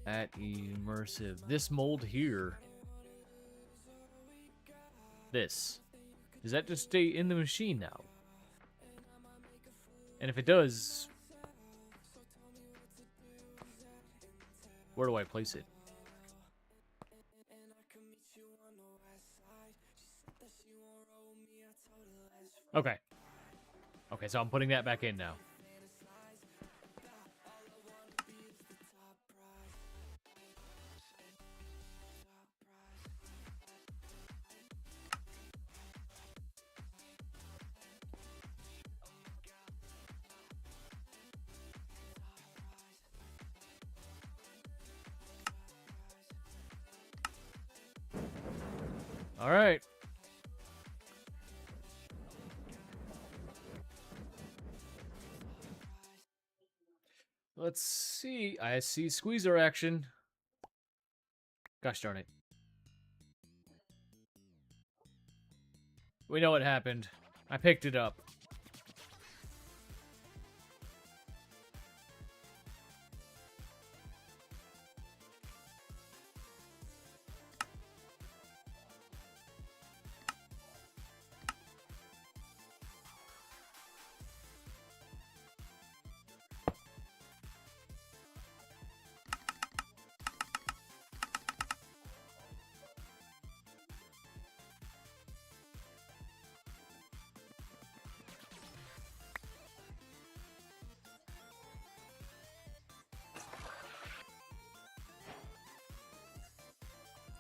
at Immersive, this mold here, does that just stay in the machine now? And if it does, where do I place it? Okay. Okay, so I'm putting that back in now. All right. Let's see. I see squeezer action. Gosh darn it. We know what happened. I picked it up.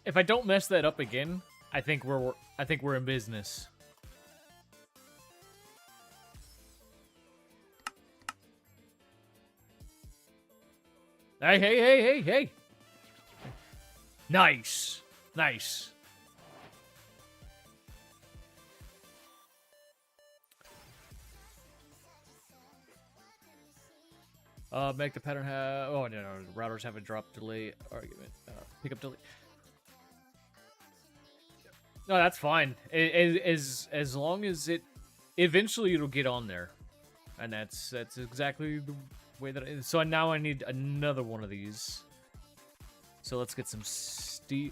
If I don't mess that up again, I think we're in business. Hey. Nice. Nice. Make the pattern have... Oh, no. Routers have a drop delay argument. Pickup delay. No, that's fine. As long as it... Eventually, it'll get on there. And that's exactly the way that it is. So now I need another one of these. So let's get some steel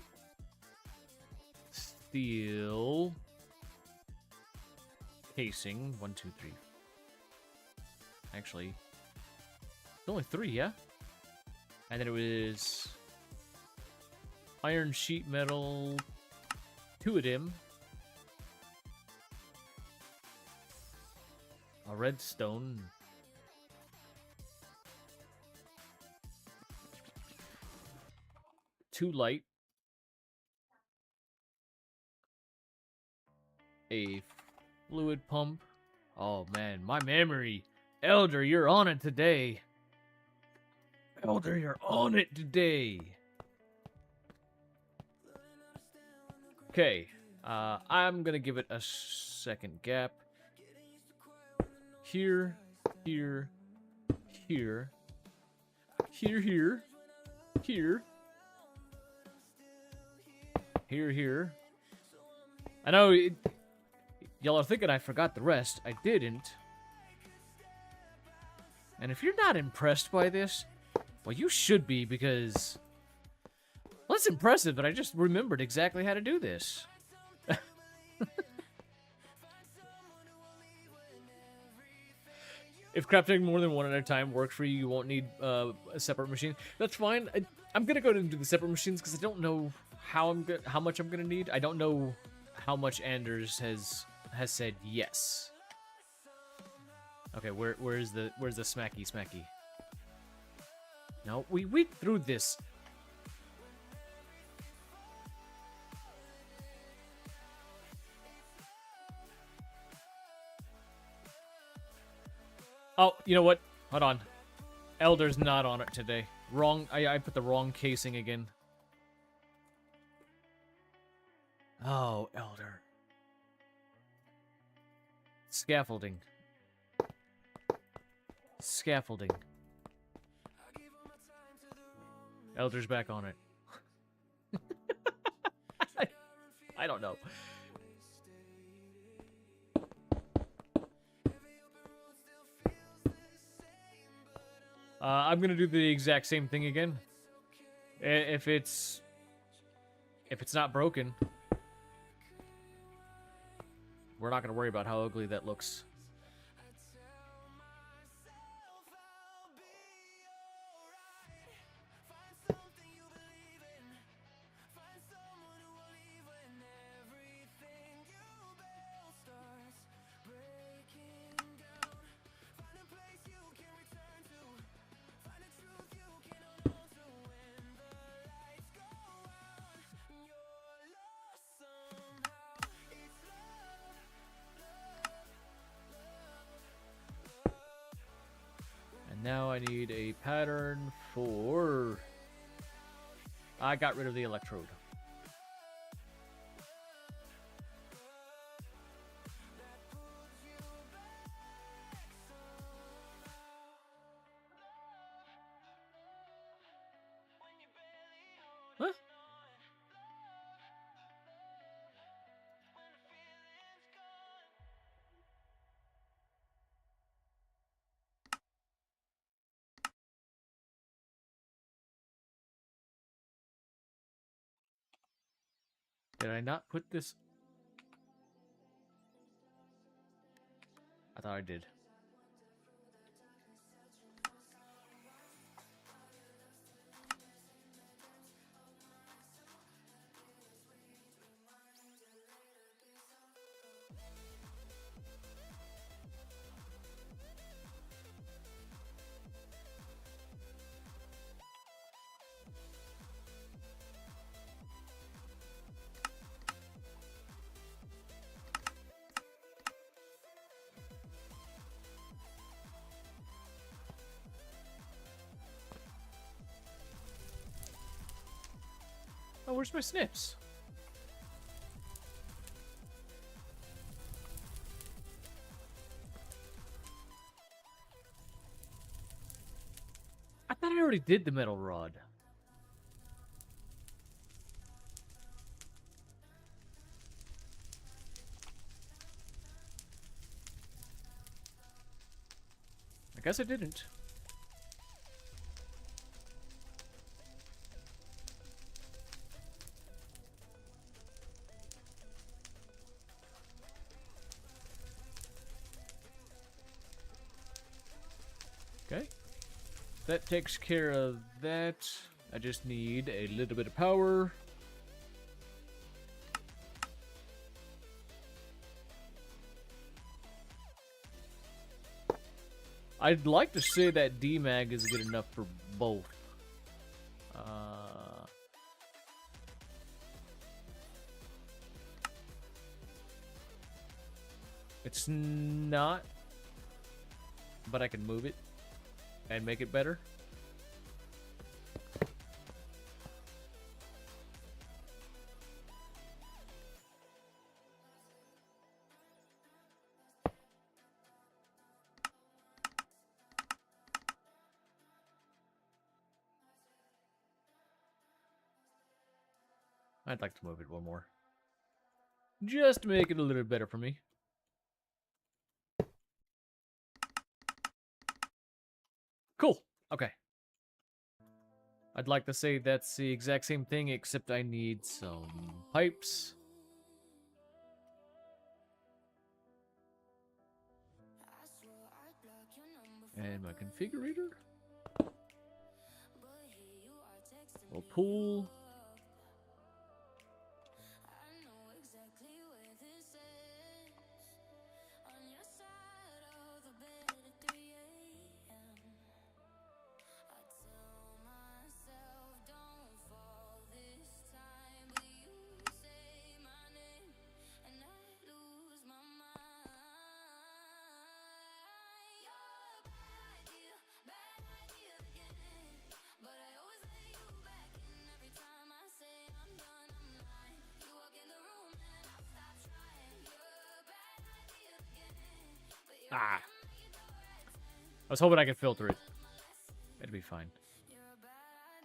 casing. 1, 2, 3. Actually, it's only 3, yeah? And then it was iron sheet metal, 2 of them, a redstone, two light, a fluid pump. Oh man, my memory. Elder, you're on it today. Elder, you're on it today. Okay, I'm gonna give it a second gap. Here. I know y'all are thinking I forgot the rest. I didn't. And if you're not impressed by this, well, you should be, because That's impressive, but I just remembered exactly how to do this. If crafting more than one at a time works for you, you won't need a separate machine. That's fine. I'm gonna go ahead and do the separate machines because I don't know how much I'm gonna need. I don't know how much Anders has said yes. Okay, where's the smacky? No, we went through this. Oh, you know what? Hold on. Elder's not on it today. Wrong. I put the wrong casing again. Oh, Elder. Scaffolding. Scaffolding. Elder's back on it. I don't know. I'm gonna do the exact same thing again. If it's not broken, we're not gonna worry about how ugly that looks. Now I need a pattern for... I got rid of the electrode. Huh? Did I not put this? I thought I did. Oh, where's my snips? I thought I already did the metal rod. I guess I didn't. Okay. That takes care of that. I just need a little bit of power. I'd like to say that D-Mag is good enough for both. It's not, but I can move it and make it better. I'd like to move it one more. Just to make it a little better for me. Cool. Okay. I'd like to say that's the exact same thing, except I need some pipes. And my configurator. Well, pool. Ah. I was hoping I could filter it. It'd be fine.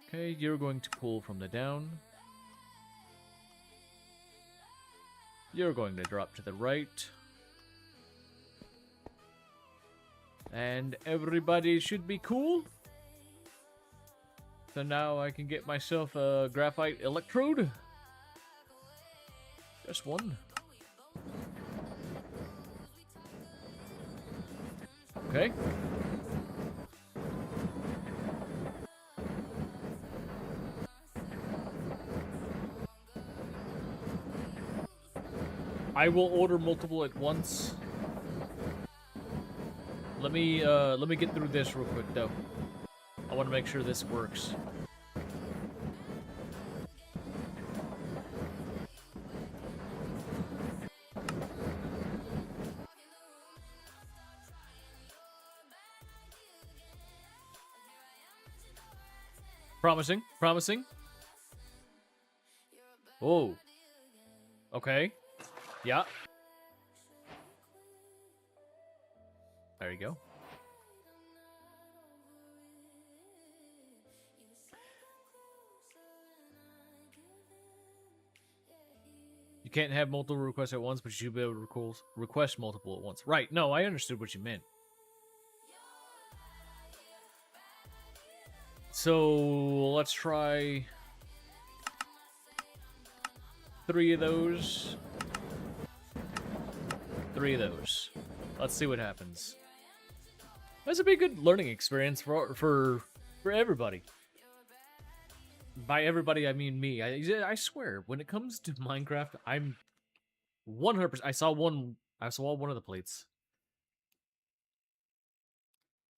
Okay, you're going to pull from the down. You're going to drop to the right. And everybody should be cool. So now I can get myself a graphite electrode. Just one. Okay. I will order multiple at once. Let me get through this real quick though. I want to make sure this works. Promising, promising. Oh. Okay. Yeah. There you go. You can't have multiple requests at once, but you should be able to request multiple at once. Right. No, I understood what you meant. So let's try 3 of those. 3 of those. Let's see what happens. This would be a good learning experience for everybody. By everybody, I mean me. I swear, when it comes to Minecraft, I'm 100%. I saw one of the plates.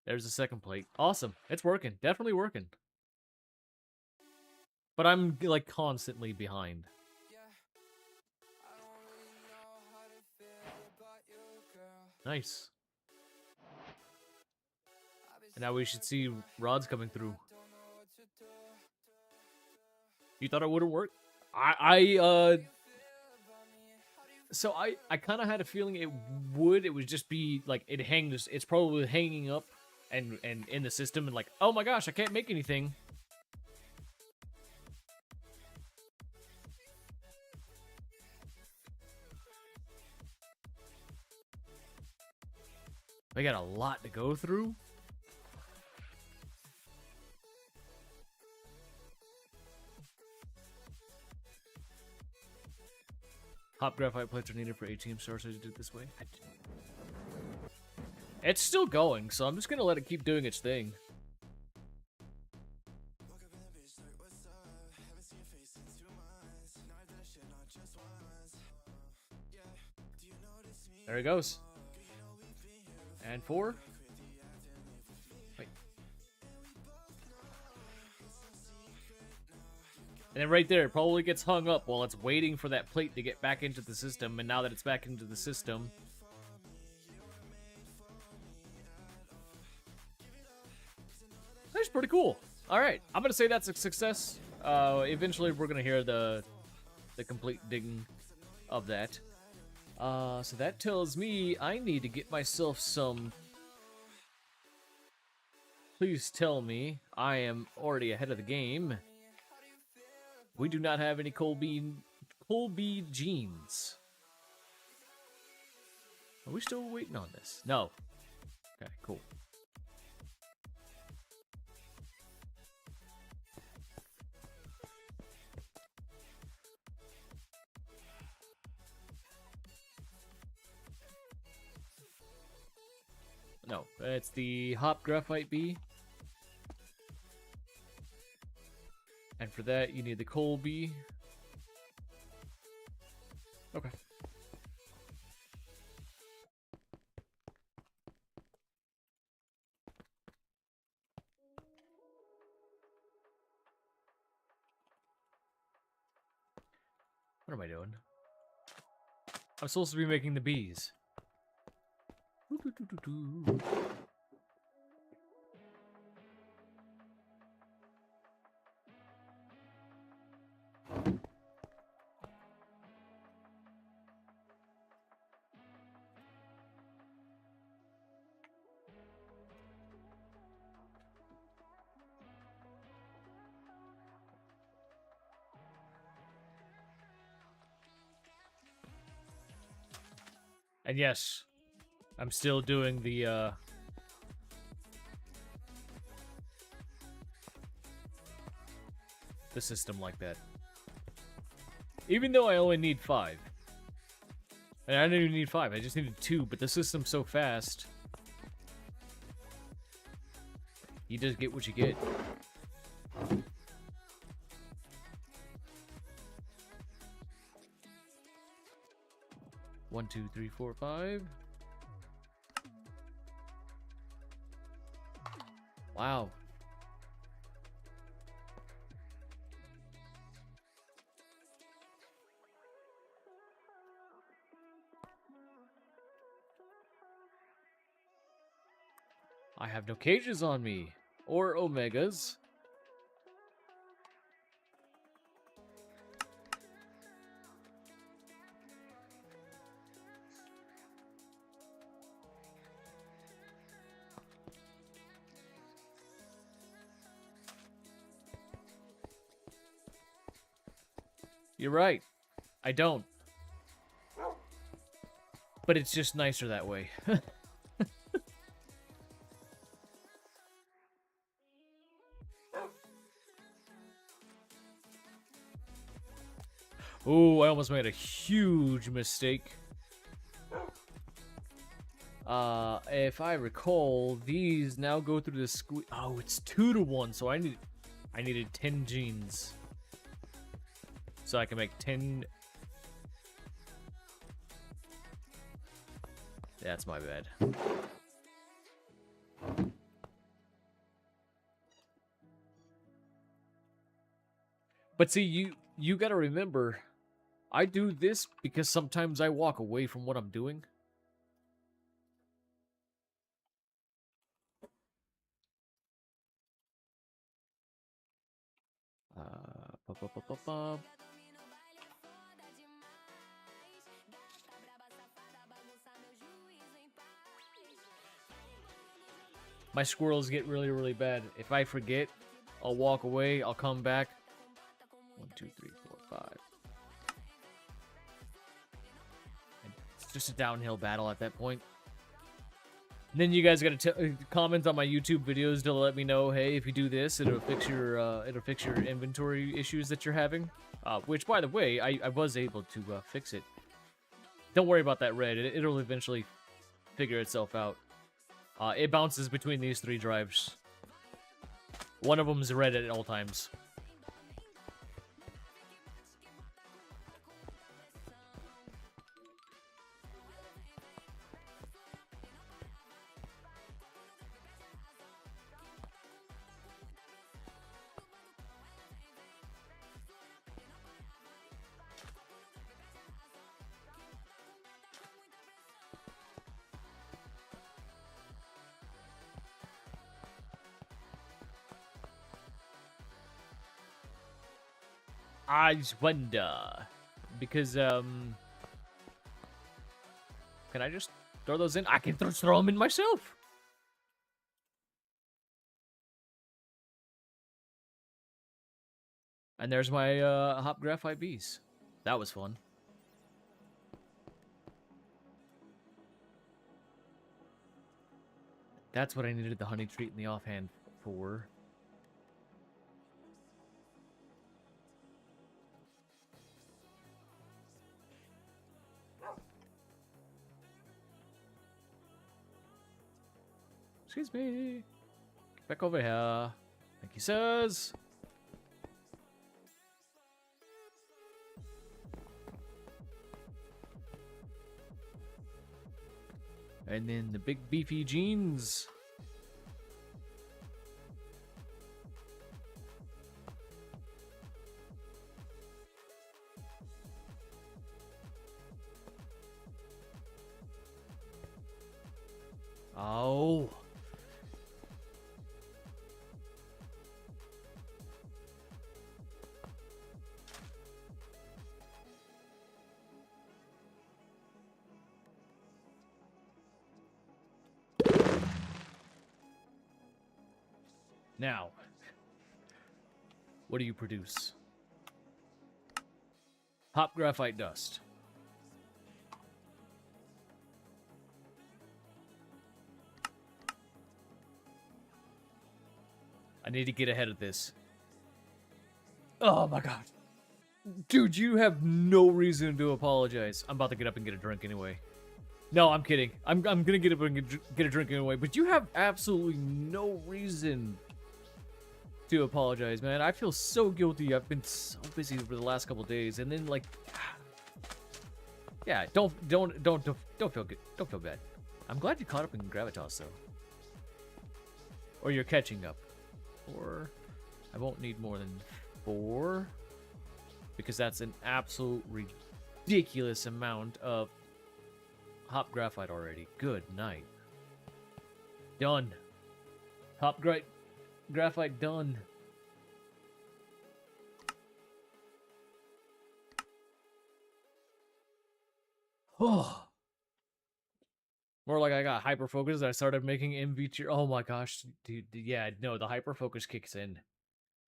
There's the second plate. Awesome. It's working. Definitely working. But I'm like constantly behind. Nice. And now we should see rods coming through. You thought it wouldn't work? So I kind of had a feeling it would. It would just be like it's probably hanging up and in the system and like, oh my gosh, I can't make anything. We got a lot to go through. Hop graphite plates are needed for ATM stores, so you do it this way. It's still going, so I'm just gonna let it keep doing its thing. There he goes. And 4. Wait. And then right there, it probably gets hung up while it's waiting for that plate to get back into the system. And now that it's back into the system, that's pretty cool. All right, I'm gonna say that's a success. Eventually, we're gonna hear the complete digging of that. So that tells me I need to get myself some. Please tell me I am already ahead of the game. We do not have any coal bee jeans. Are we still waiting on this? No. Okay, cool. No, it's the hop graphite bee. And for that, you need the coal bee. Okay. What am I doing? I'm supposed to be making the bees. And yes, I'm still doing the system like that. Even though I only need 5. And I didn't even need 5, I just needed 2, but the system's so fast. You just get what you get. One, two, three, four, 5. Wow. I have no cages on me. Or omegas. You're right. I don't. But it's just nicer that way. Ooh, I almost made a huge mistake. If I recall, these now go through the squeeze. Oh, it's 2 to 1, so I needed 10 genes. So I can make 10. That's my bad. But see, you gotta remember, I do this because sometimes I walk away from what I'm doing. Ba, ba, ba, ba, ba. My squirrels get really, really bad. If I forget, I'll walk away, I'll come back. 1, 2, 3, 4, 5. And it's just a downhill battle at that point. And then you guys gotta comment on my YouTube videos to let me know, hey, if you do this, it'll fix your inventory issues that you're having. Which, by the way, I was able to fix it. Don't worry about that red. It'll eventually figure itself out. It bounces between these 3 drives. One of them is red at all times. I just wonder, because, can I just throw those in? I can just throw them in myself. And there's my, hop graphite bees. That was fun. That's what I needed the honey treat in the offhand for. Excuse me. Get back over here. Thank you, sirs. And then the big beefy jeans. Oh. Now, what do you produce? Hop graphite dust. I need to get ahead of this. Oh my god. Dude, you have no reason to apologize. I'm about to get up and get a drink anyway. No, I'm kidding. I'm gonna get up and get a drink anyway, but you have absolutely no reason to apologize, man. I feel so guilty. I've been so busy over the last couple days, and then like, yeah, don't feel good. Don't feel bad. I'm glad you caught up in Gravitas though, or you're catching up, or I won't need more than 4 because that's an absolute ridiculous amount of hop graphite already. Good night. Done. Hop graphite done. Oh. More like I got hyper focus. I started making MV tier. Oh my gosh, dude. Yeah, no, the hyper focus kicks in.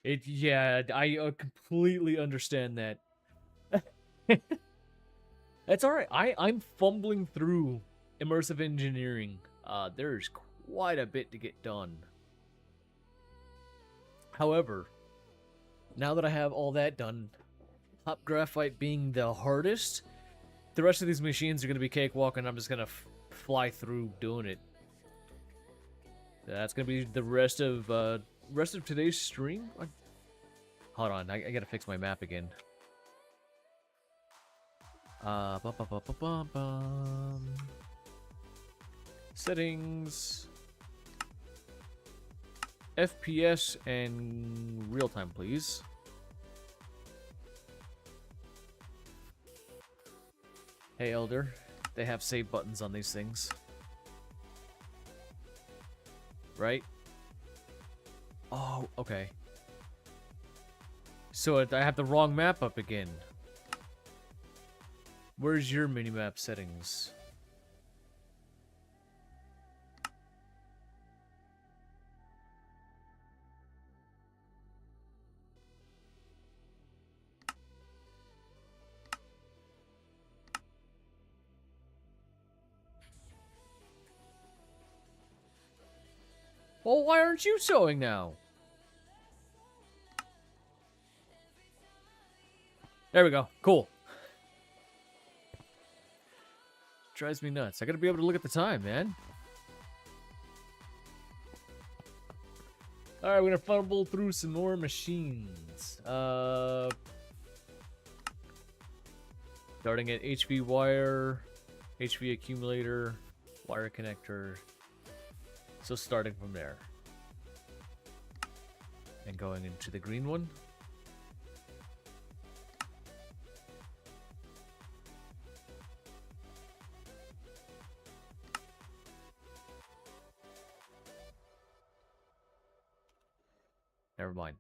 Yeah, I completely understand that. That's all right. I'm fumbling through immersive engineering. There's quite a bit to get done. However, now that I have all that done, hop graphite being the hardest, the rest of these machines are going to be cakewalk, and I'm just going to fly through doing it. That's going to be the rest of today's stream. Hold on, I got to fix my map again. Settings, FPS, and real time, please. Hey, Elder, they have save buttons on these things, right? Oh, okay. So I have the wrong map up again. Where's your minimap settings? Well, why aren't you showing now? There we go. Cool. Drives me nuts. I gotta be able to look at the time, man. Alright, we're gonna fumble through some more machines. Starting at HV wire, HV accumulator, wire connector. So starting from there. And going into the green one. Never mind.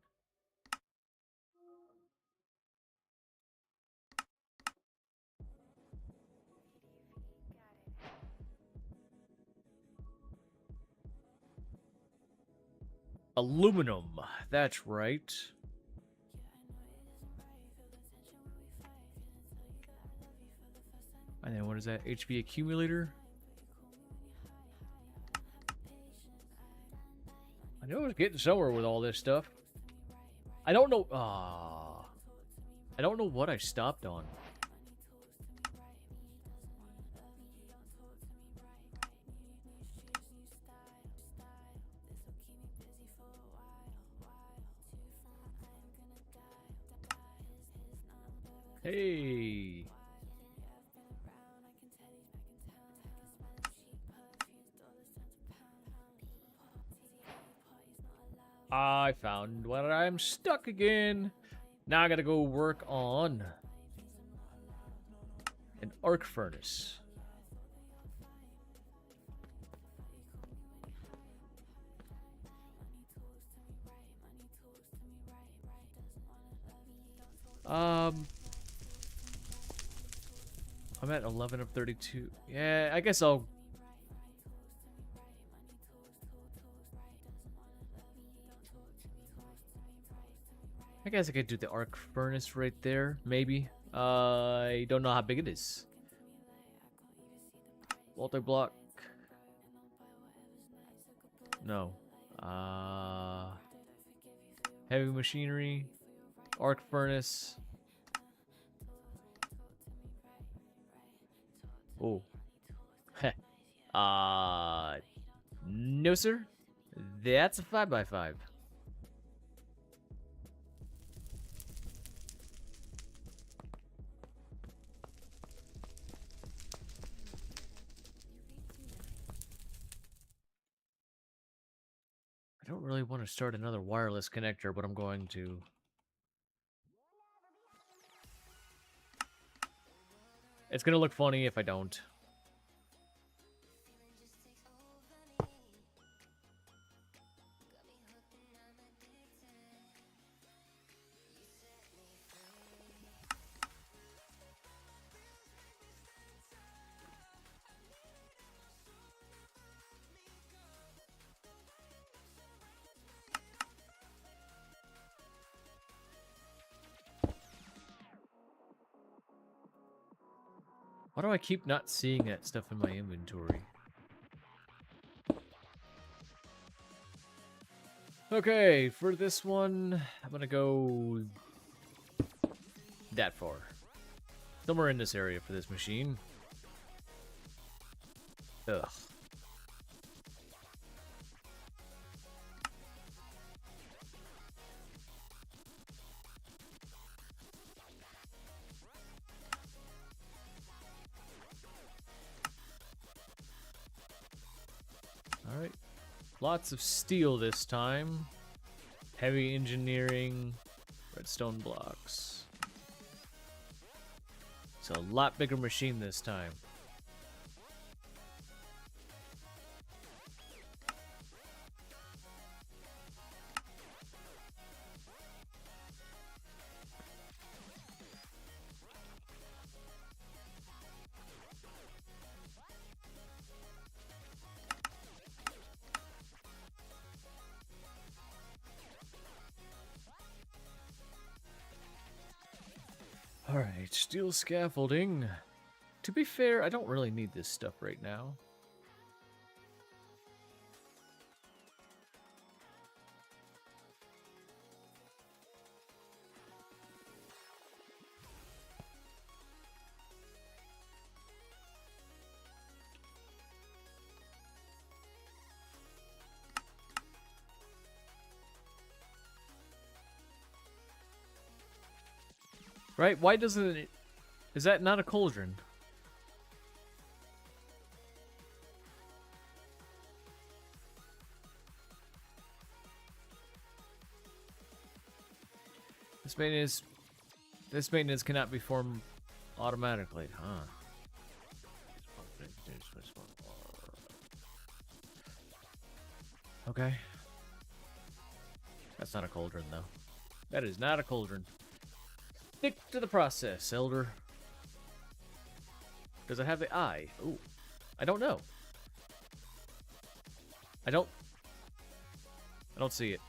Aluminum. That's right. And then what is that? HV accumulator? I knew I was getting somewhere with all this stuff. I don't know. I don't know what I stopped on. Hey. I found what I'm stuck again. Now I gotta go work on an arc furnace. I'm at 11 of 32. Yeah, I guess I'll... I guess I could do the arc furnace right there, maybe. I don't know how big it is. Multi-block. No. Heavy machinery. Arc furnace. Oh. Heh. No, sir. That's a 5x5. I don't really want to start another wireless connector, but I'm going to. It's going to look funny if I don't. Why do I keep not seeing that stuff in my inventory? Okay, for this one, I'm gonna go that far. Somewhere in this area for this machine. Ugh. Alright. Lots of steel this time. Heavy engineering. Redstone blocks. It's a lot bigger machine this time. Alright, steel scaffolding. To be fair, I don't really need this stuff right now. Right? Why doesn't it... Is that not a cauldron? This maintenance cannot be formed automatically, huh? Okay. That's not a cauldron, though. That is not a cauldron. Stick to the process, Elder. Does it have the eye? Ooh. I don't know. I don't see it.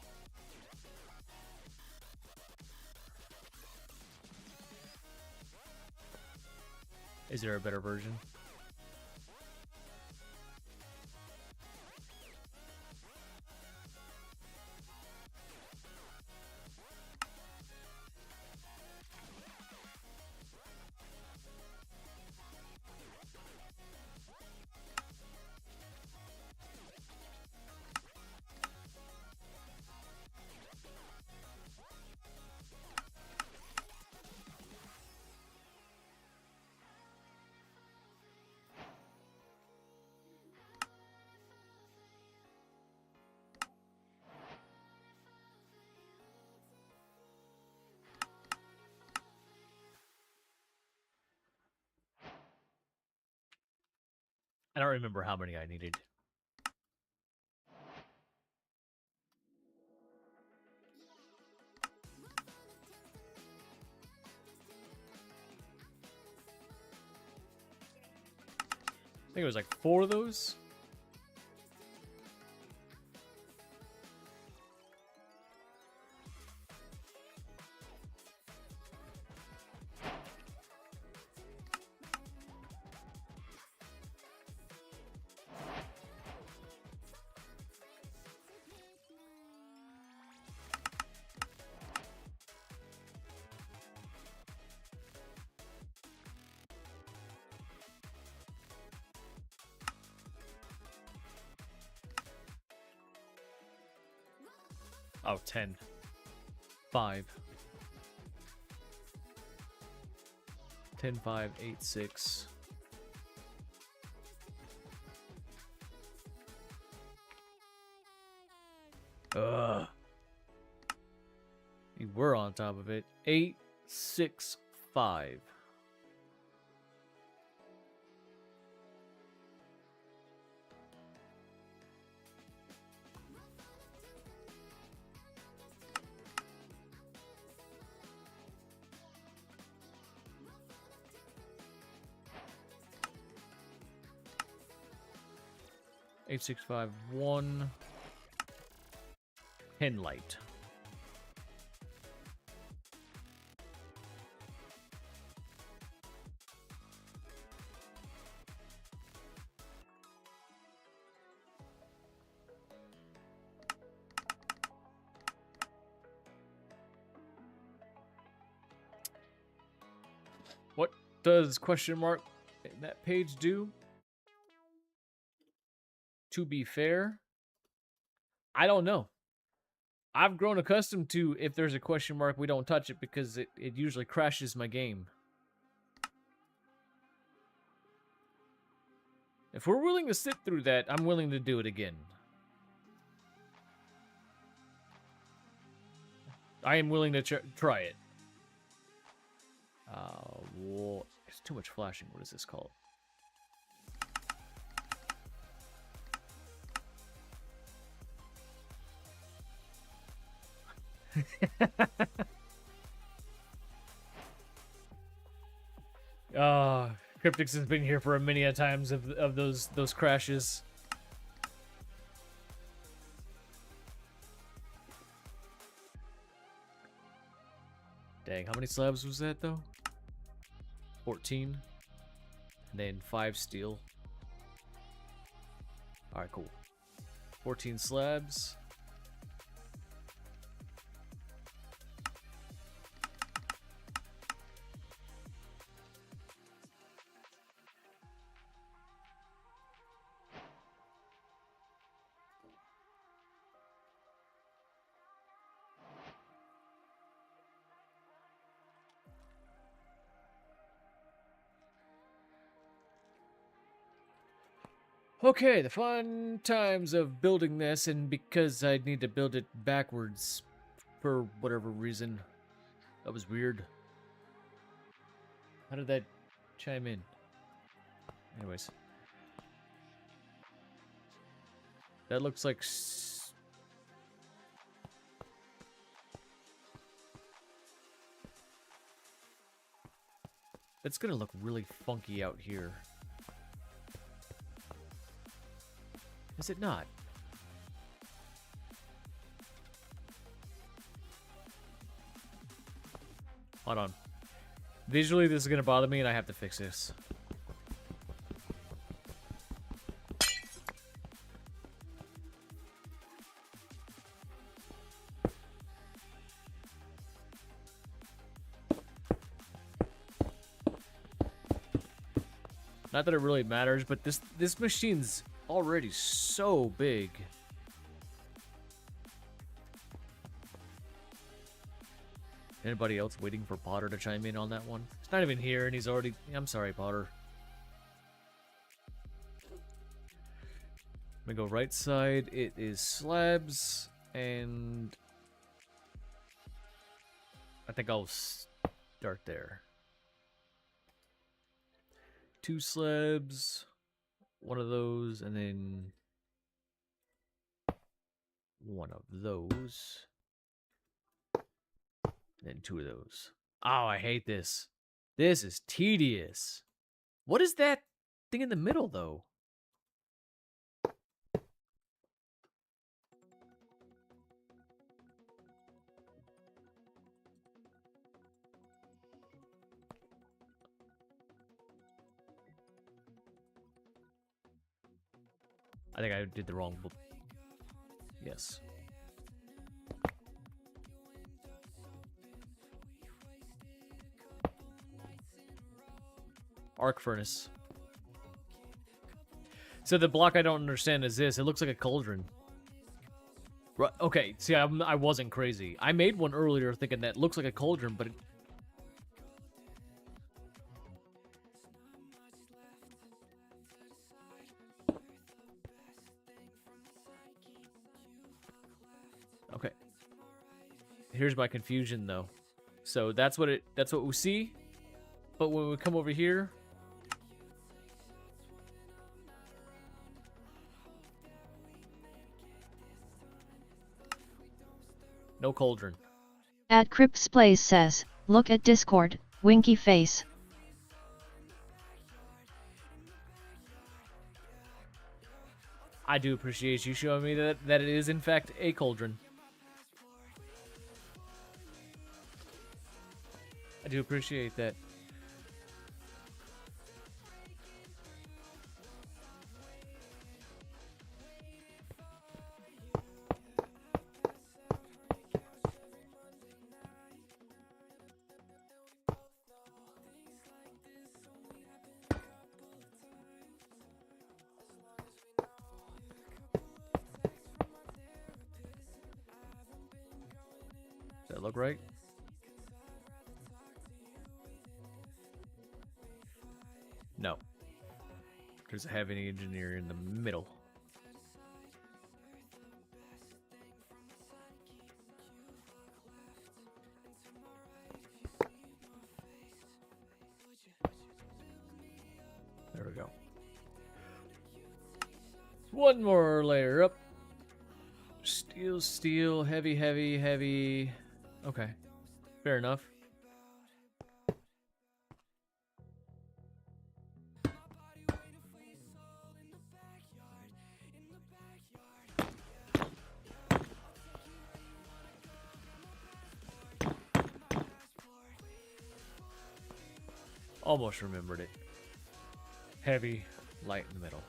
Is there a better version? I don't remember how many I needed. I think it was like 4 of those. Oh, 10. 5. 10, 5, 8, 6. Ugh. You were on top of it. 8, 6, 5. Eight, 6, 5, 1. 10 light. What does question mark in that page do? To be fair, I don't know. I've grown accustomed to if there's a question mark, we don't touch it because it usually crashes my game. If we're willing to sit through that, I'm willing to do it again. I am willing to try it. Well, it's too much flashing. What is this called? Cryptix has been here for a many a times of those crashes. Dang, how many slabs was that though? 14. And then 5 steel. Alright, cool. 14 slabs. Okay, the fun times of building this, and because I need to build it backwards for whatever reason. That was weird. How did that chime in? Anyways. That looks like... It's gonna look really funky out here. Is it not? Hold on. Visually, this is going to bother me, and I have to fix this. Not that it really matters, but this machine's already so big. Anybody else waiting for Potter to chime in on that one? He's not even here, and he's already... I'm sorry, Potter. Let me go right side. It is slabs, and... I think I'll start there. 2 slabs. one of those, and then one of those, and then two of those. Oh, I hate this. This is tedious. What is that thing in the middle, though? I think I did the wrong. Yes. Arc furnace. So the block I don't understand is this. It looks like a cauldron. Right, okay, see, I wasn't crazy. I made one earlier thinking that looks like a cauldron, but... Okay. Here's my confusion, though. So that's what we see. But when we come over here... No cauldron. At Crips Plays says, look at Discord, winky face. I do appreciate you showing me that it is in fact a cauldron. I do appreciate that. Does that look right? No. There's a heavy engineer in the middle. There we go. One more layer up. Steel, steel, heavy, heavy, heavy. Okay. Fair enough. Almost remembered it. Heavy, light in the middle.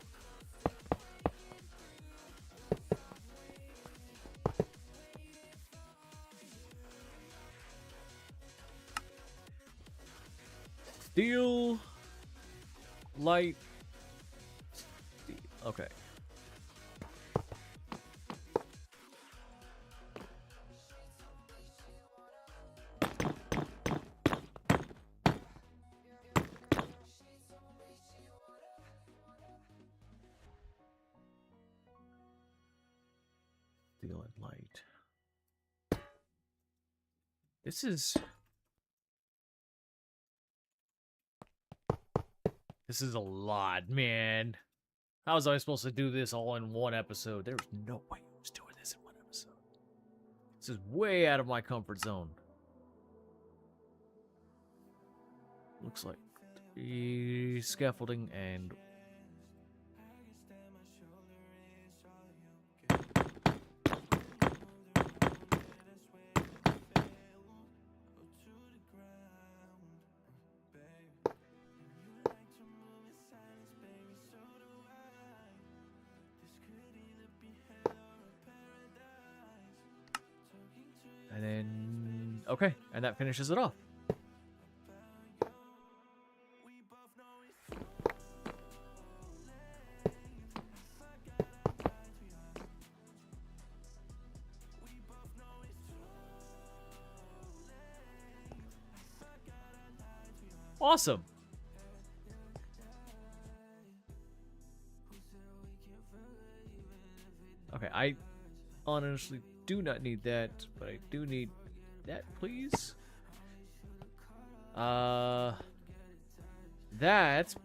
Steel, light, steel. Okay. Steel and light. This is a lot, man. How was I supposed to do this all in one episode? There was no way I was doing this in one episode. This is way out of my comfort zone. Looks like 3 scaffolding and... And then, okay, and that finishes it off. Awesome. Okay, I honestly do not need that, but I do need that, please. That's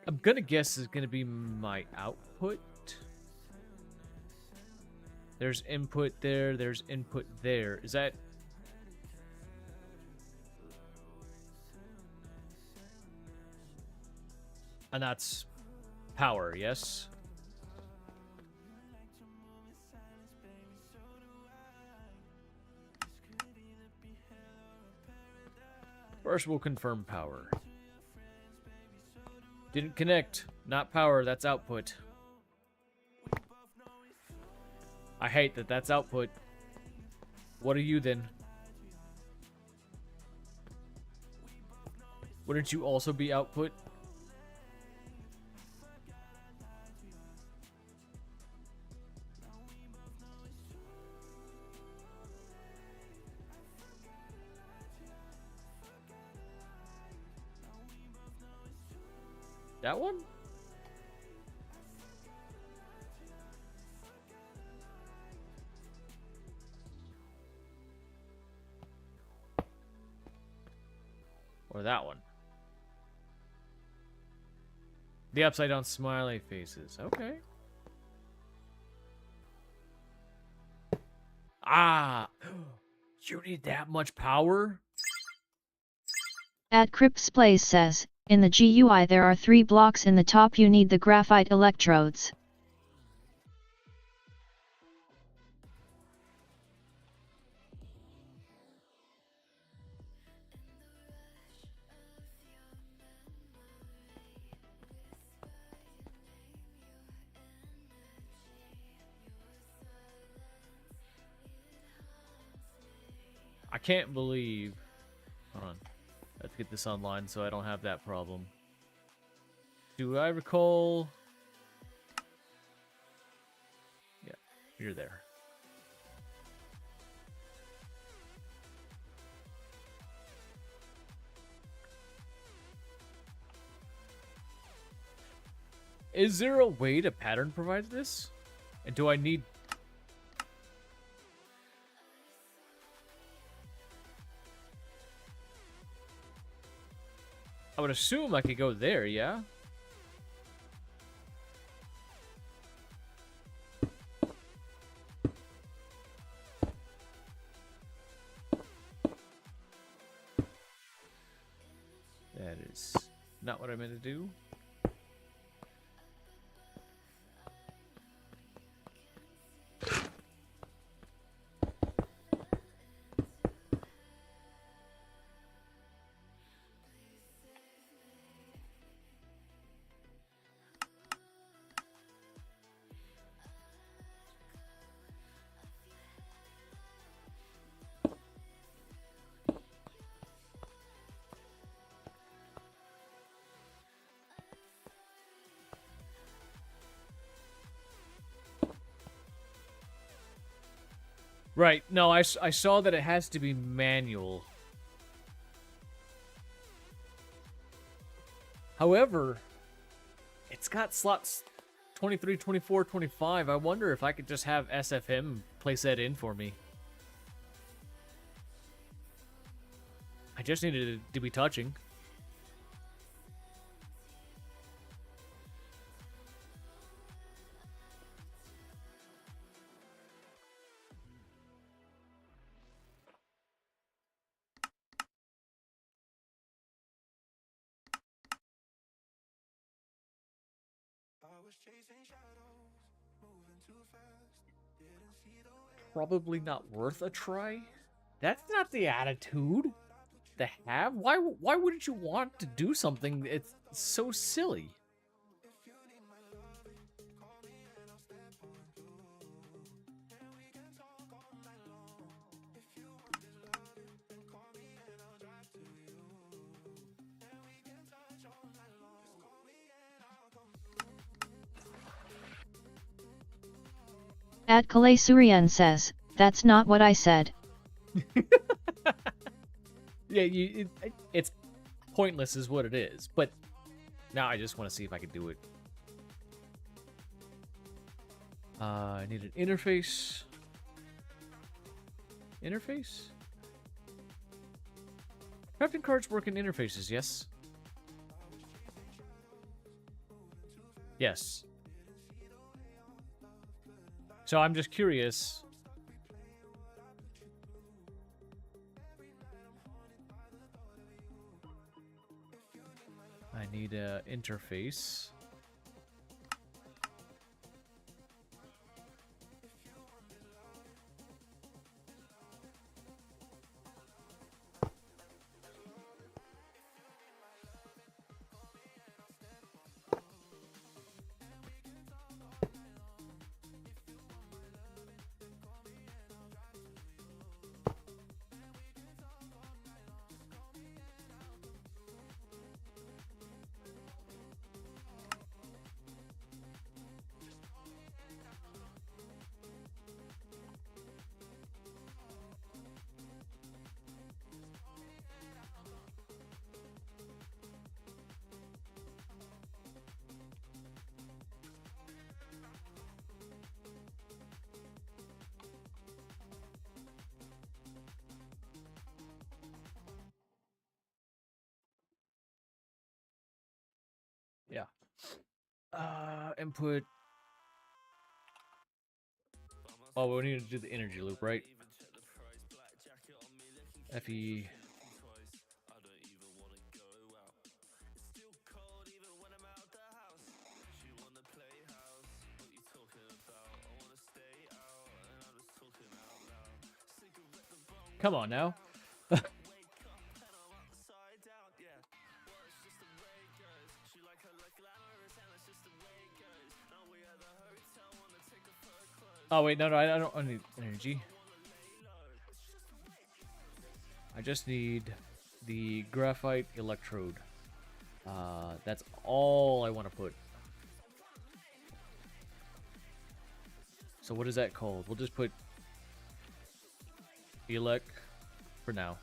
I'm gonna guess is gonna be my output. There's input there, there's input there. Is that... And that's power, yes? First, we'll confirm power. Didn't connect. Not power, that's output. I hate that that's output. What are you then? Wouldn't you also be output? That one? Or that one? The upside down smiley faces. Okay. Ah! You need that much power? @Cripsplays says, in the GUI there are 3 blocks in the top. You need the graphite electrodes. I can't believe... Hold on. Let's get this online so I don't have that problem. Do I recall... Yeah, you're there. Is there a way to pattern provide this? And do I need... I would assume I could go there, yeah? That is not what I meant to do. Right, no, I saw that it has to be manual. However, it's got slots 23, 24, 25. I wonder if I could just have SFM place that in for me. I just needed it to be touching. Probably not worth a try. That's not the attitude to have. Why wouldn't you want to do something? It's so silly. Kalei Suryan says, that's not what I said. Yeah, it's pointless is what it is, but now I just want to see if I can do it. I need an interface. Interface? Crafting cards work in interfaces, yes. Yes. So I'm just curious. I need a interface. Yeah. Input. Oh, we need to do the energy loop, right? FE. Come on now. Oh wait, no, I don't need energy. I just need the graphite electrode. That's all I want to put. So what is that called? We'll just put elec for now.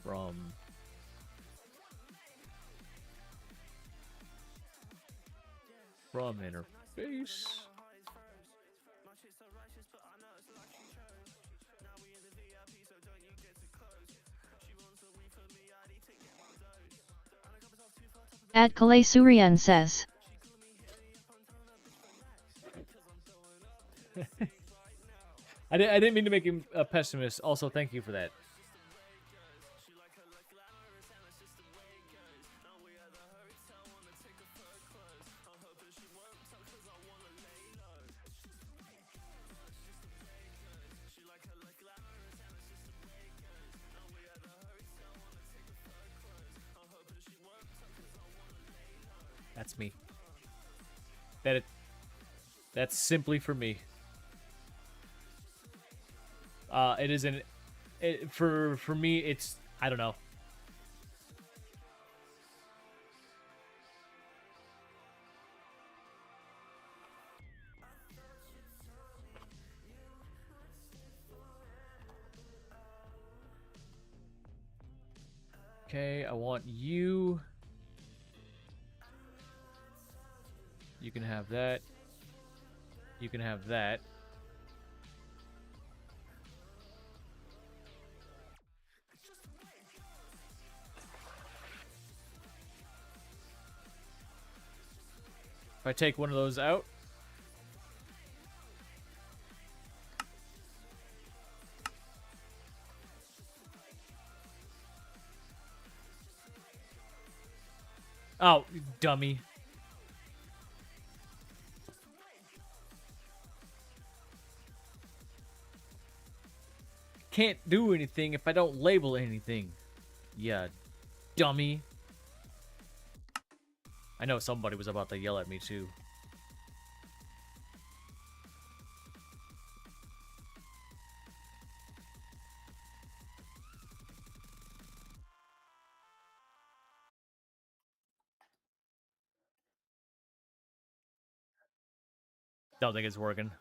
From interface. At Kalei Suryan says. I didn't mean to make him a pessimist. Also, thank you for that. That's me. That's simply for me. It isn't. For me, it's, I don't know. Okay, I want you. You can have that. You can have that. If I take one of those out. Oh, you dummy. Can't do anything if I don't label anything. Yeah, dummy. I know somebody was about to yell at me too. Don't think it's working.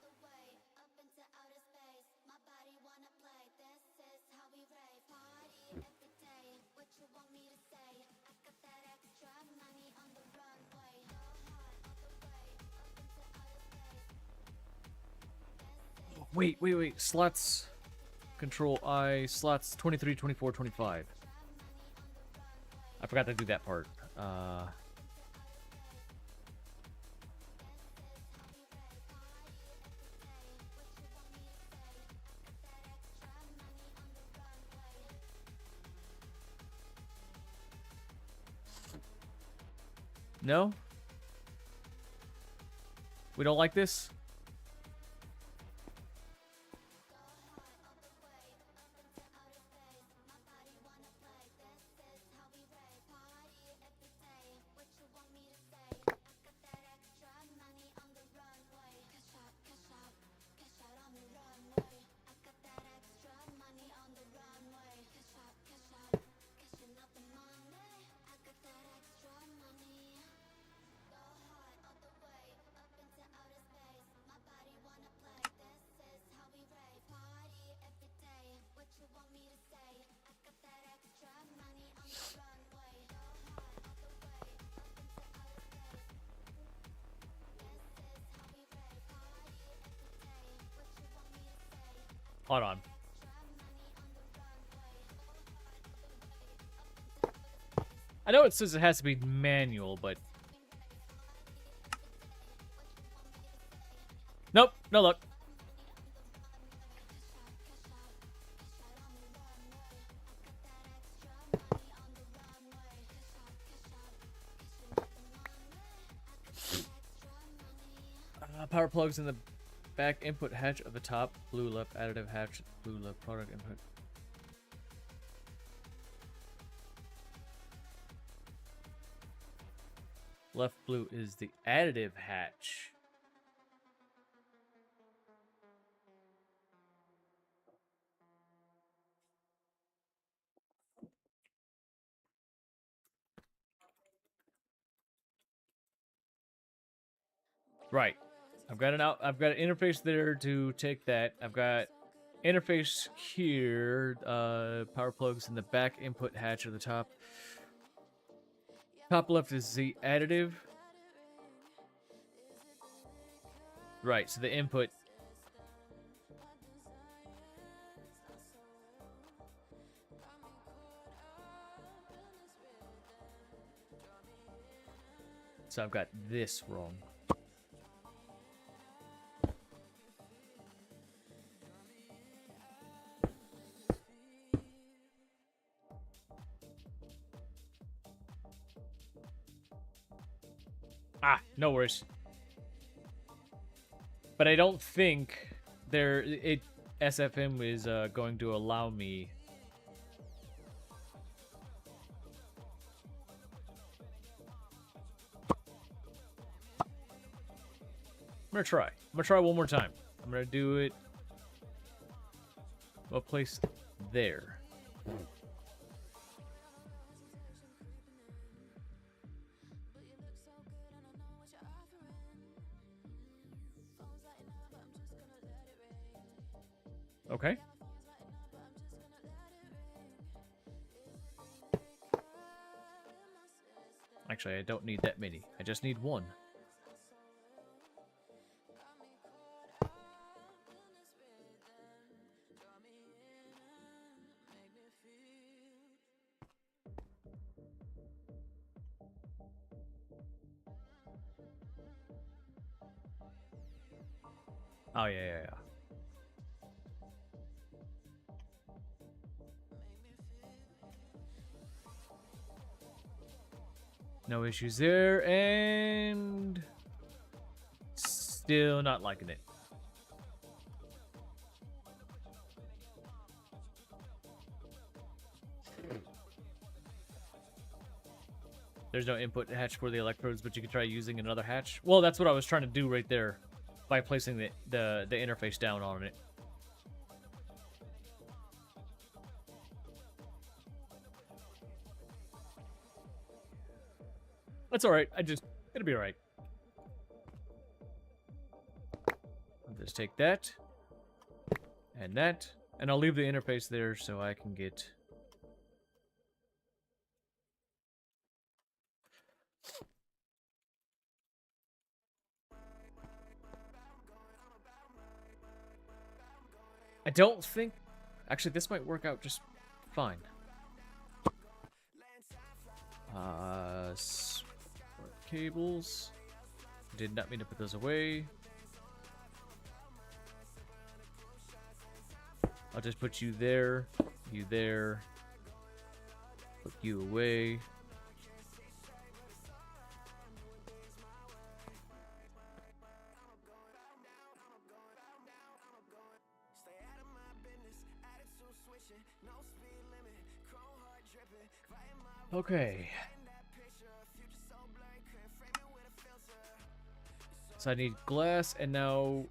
Wait. Slots. Control I. Slots 23, 24, 25. I forgot to do that part. No? We don't like this? Hold on. I know it says it has to be manual, but... Nope, no luck. Power plugs in the back input hatch of the top. Blue left additive hatch. Blue left product input. Left blue is the additive hatch. Right. I've got I've got an interface there to take that. I've got interface here. Power plugs in the back input hatch at the top. Top left is the additive. Right, so the input. So I've got this wrong. Ah, no worries. But I don't think SFM is going to allow me. I'm gonna try. I'm gonna try one more time. I'm gonna do it. I'll place there. Okay. Actually, I don't need that many. I just need one. Oh, yeah. No issues there, and still not liking it. There's no input hatch for the electrodes, but you could try using another hatch. Well, that's what I was trying to do right there by placing the interface down on it. That's alright. It'll be alright. I'll just take that. And that. And I'll leave the interface there so I can get... I don't think... Actually, this might work out just fine. Cables. Did not mean to put those away. I'll just put you there, put you away. Okay. So I need glass and now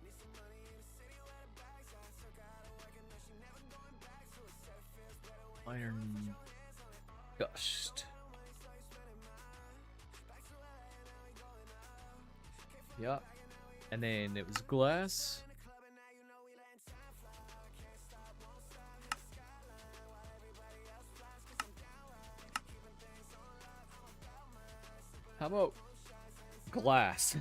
iron dust. Yeah. And then it was glass. How about glass?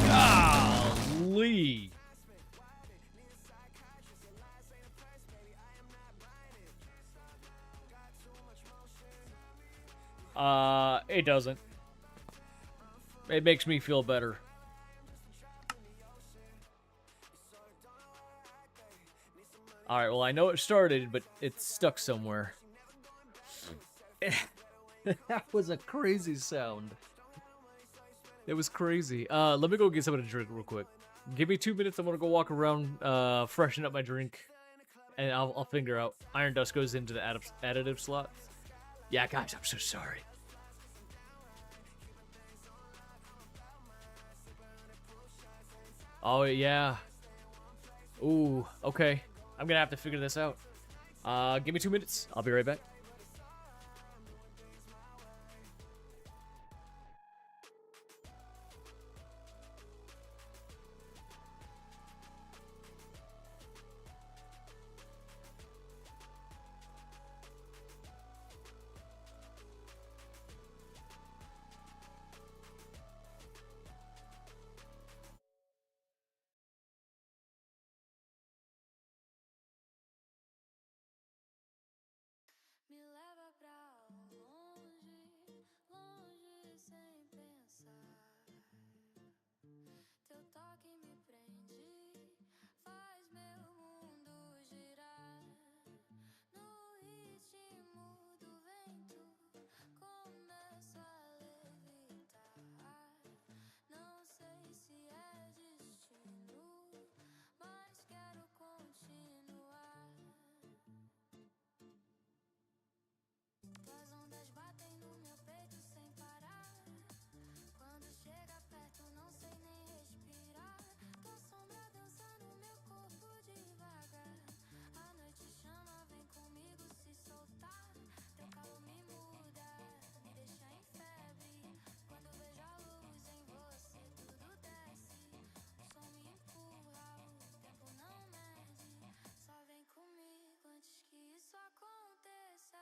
Golly. It doesn't. It makes me feel better. Alright, well, I know it started, but it's stuck somewhere. That was a crazy sound. It was crazy. Let me go get something to drink real quick. Give me 2 minutes. I'm gonna go walk around, freshen up my drink, and I'll figure out. Iron dust goes into the additive slot. Yeah, guys, I'm so sorry. Oh, yeah. Ooh, okay. I'm gonna have to figure this out. Give me 2 minutes. I'll be right back. Me leva pra longe, longe sem pensar. Teu toque me prende, faz meu mundo girar. No ritmo do vento, começo a levitar. Não sei se é destino, mas quero continuar. Tuas ondas batem no meu peito sem parar. Quando chega perto não sei nem respirar. Tua sombra dança no meu corpo devagar. A noite chama, vem comigo se soltar. Teu calor me muda, me deixa em febre. Quando vejo a luz em você tudo desce. O som me empurra, o tempo não mede. Só vem comigo antes que isso aconteça.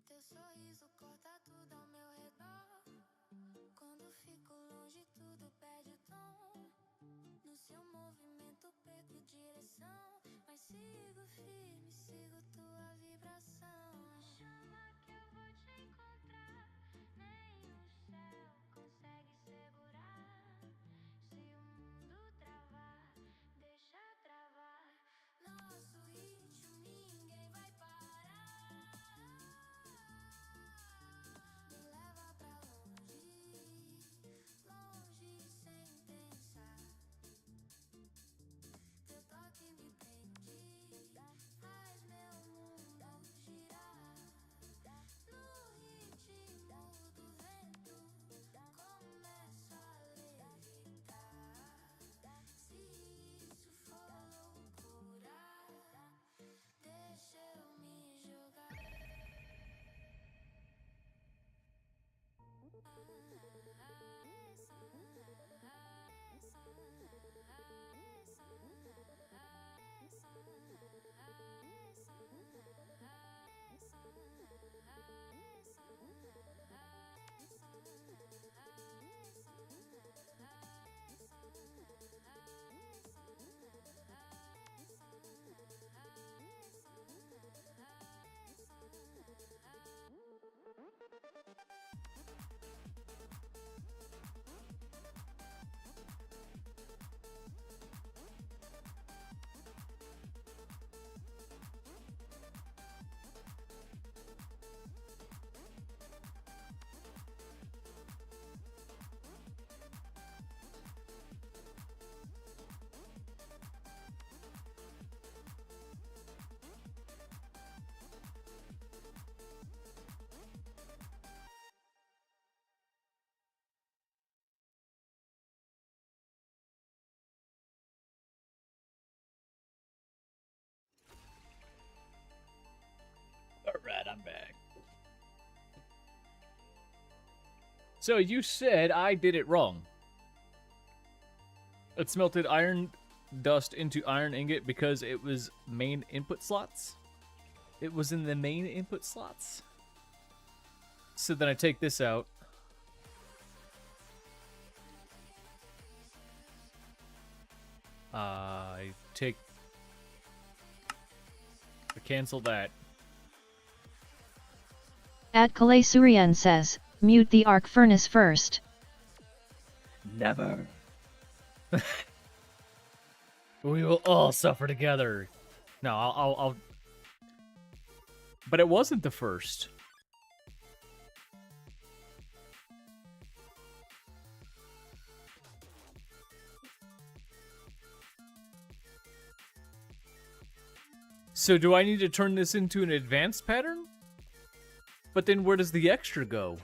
Teu sorriso corta tudo ao meu redor. Quando fico longe tudo perde o tom. No seu movimento perco direção, mas sigo firme, sigo tua vibração. Chama que eu vou te encontrar, nem o céu consegue segurar. Se o mundo travar, deixa travar. Nosso ritmo ninguém vai parar. Me leva pra longe, longe sem pensar. Teu toque me prende, faz meu Alright, I'm back. So you said I did it wrong. It smelted iron dust into iron ingot because it was main input slots? It was in the main input slots? So then I take this out. I cancel that. Kalei Suryan says, mute the arc furnace first. Never. We will all suffer together. No, I'll... But it wasn't the first. So do I need to turn this into an advanced pattern? But then where does the extra go?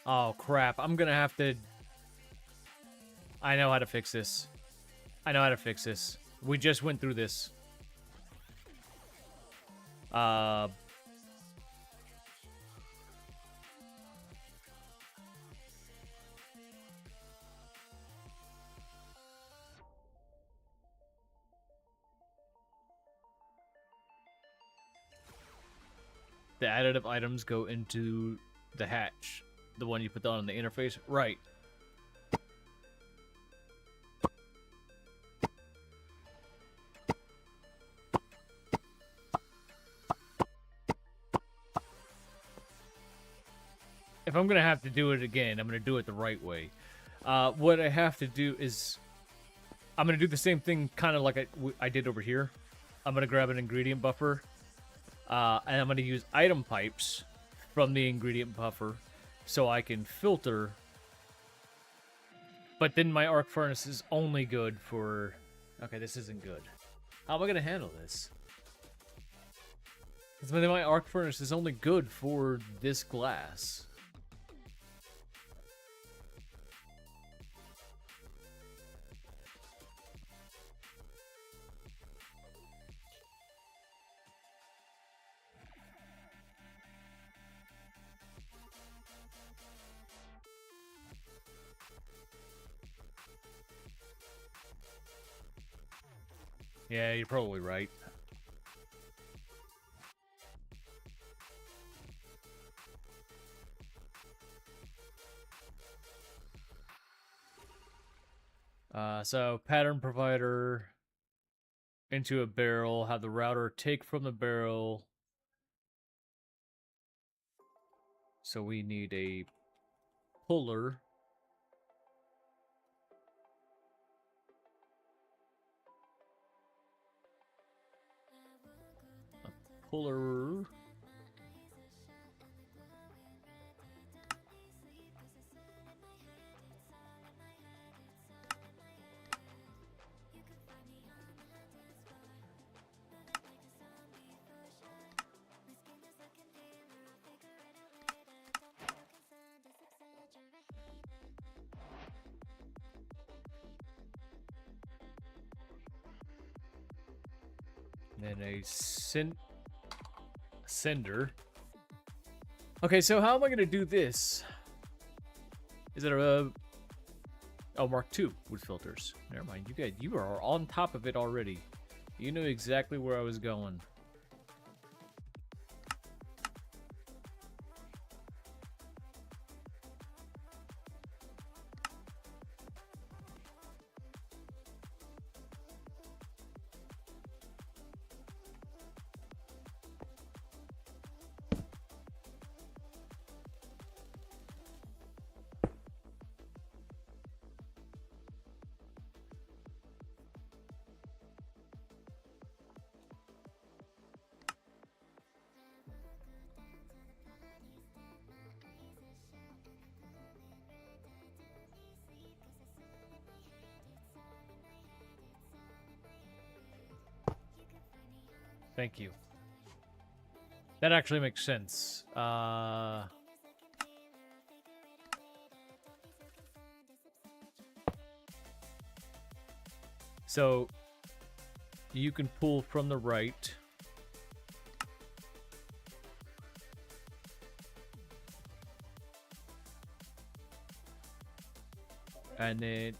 Oh crap, I'm gonna have to... I know how to fix this. I know how to fix this. We just went through this. The additive items go into the hatch. The one you put down on the interface? Right. If I'm going to have to do it again, I'm going to do it the right way. What I have to do is... I'm going to do the same thing kind of like I did over here. I'm going to grab an ingredient buffer. And I'm going to use item pipes from the ingredient buffer so I can filter. But then my arc furnace is only good for... Okay, this isn't good. How am I going to handle this? Because my arc furnace is only good for this glass. Yeah, you're probably right. So pattern provider into a barrel, have the router take from the barrel. So we need a puller. Puller. And a sender. Okay, so how am I going to do this? Is it a... Oh, Mark II with filters. Never mind. You are on top of it already. You knew exactly where I was going. Thank you. That actually makes sense. So you can pull from the right. And then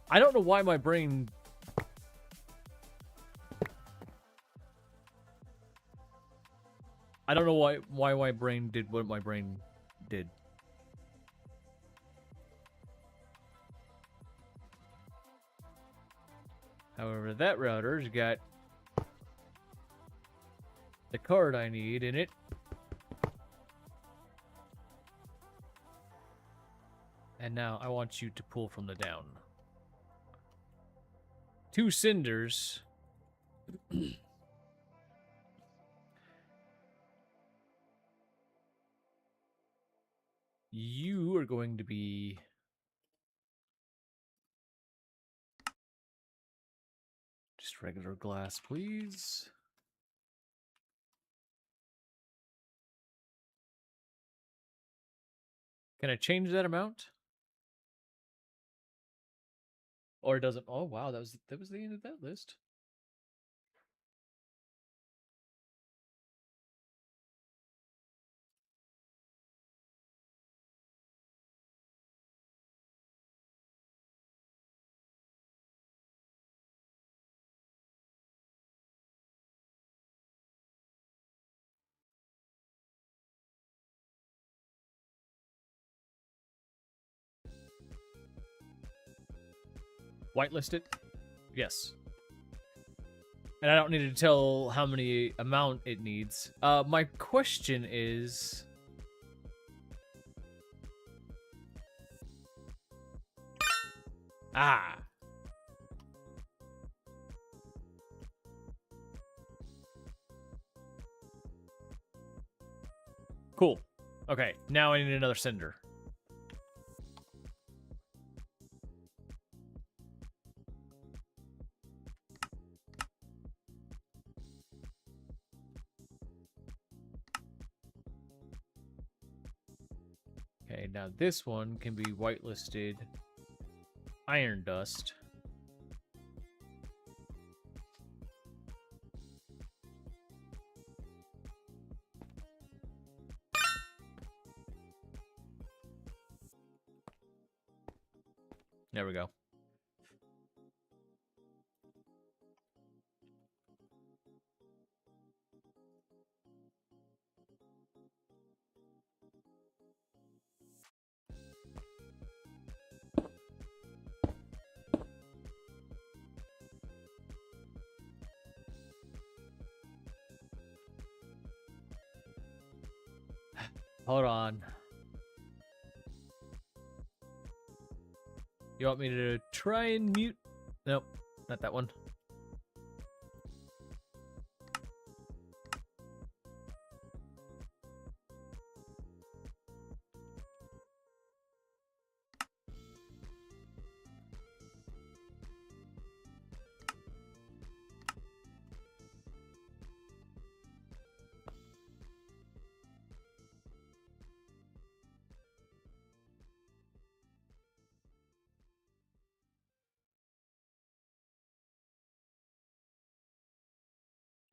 I don't know why my brain I don't know why my brain did what my brain did. However, that router's got the card I need in it. And now I want you to pull from the down. 2 cinders. You are going to be just regular glass, please. Can I change that amount? Or does it? Oh wow, that was the end of that list. Whitelisted? Yes. And I don't need to tell how many amount it needs. My question is... Ah. Cool. Okay, now I need another cinder. Okay, now this one can be whitelisted iron dust. There we go. Hold on. You want me to try and mute? Nope, not that one.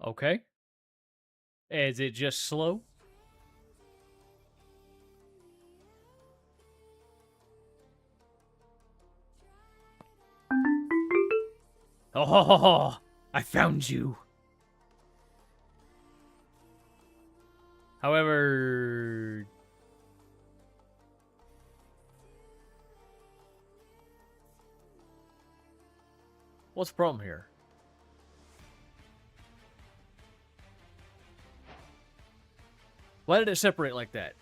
Okay. Is it just slow? Oh, I found you. However, what's the problem here? Why did it separate like that?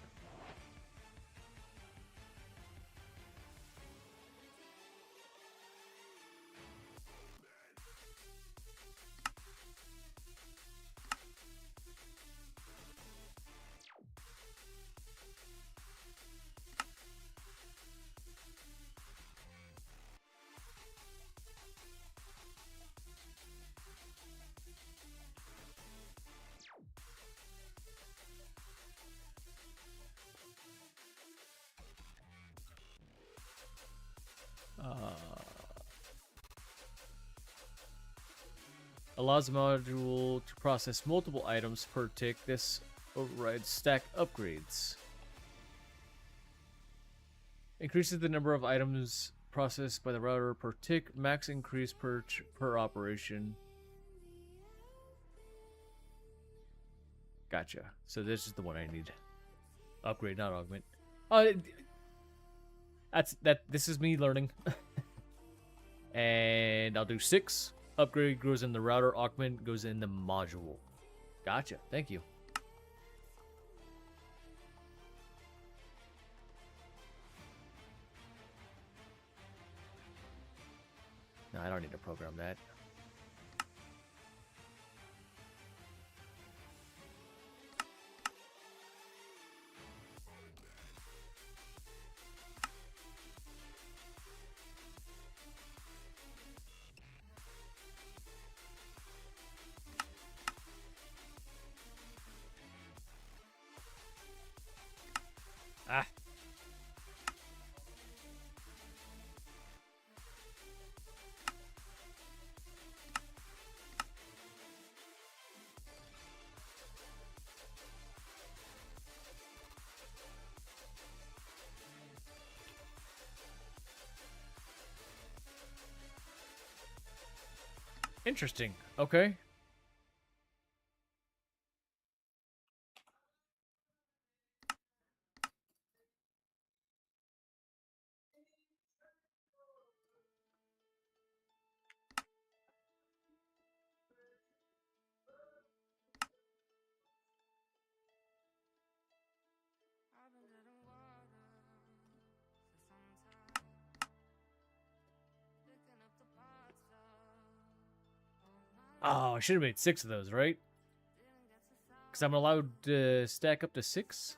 Allows the module to process multiple items per tick. This overrides stack upgrades. Increases the number of items processed by the router per tick. Max increase per operation. Gotcha. So this is the one I need. Upgrade, not augment. This is me learning. And I'll do 6. Upgrade goes in the router. Augment goes in the module. Gotcha. Thank you. No, I don't need to program that. Ah. Interesting. Okay. Oh, I should have made 6 of those, right? Because I'm allowed to stack up to 6?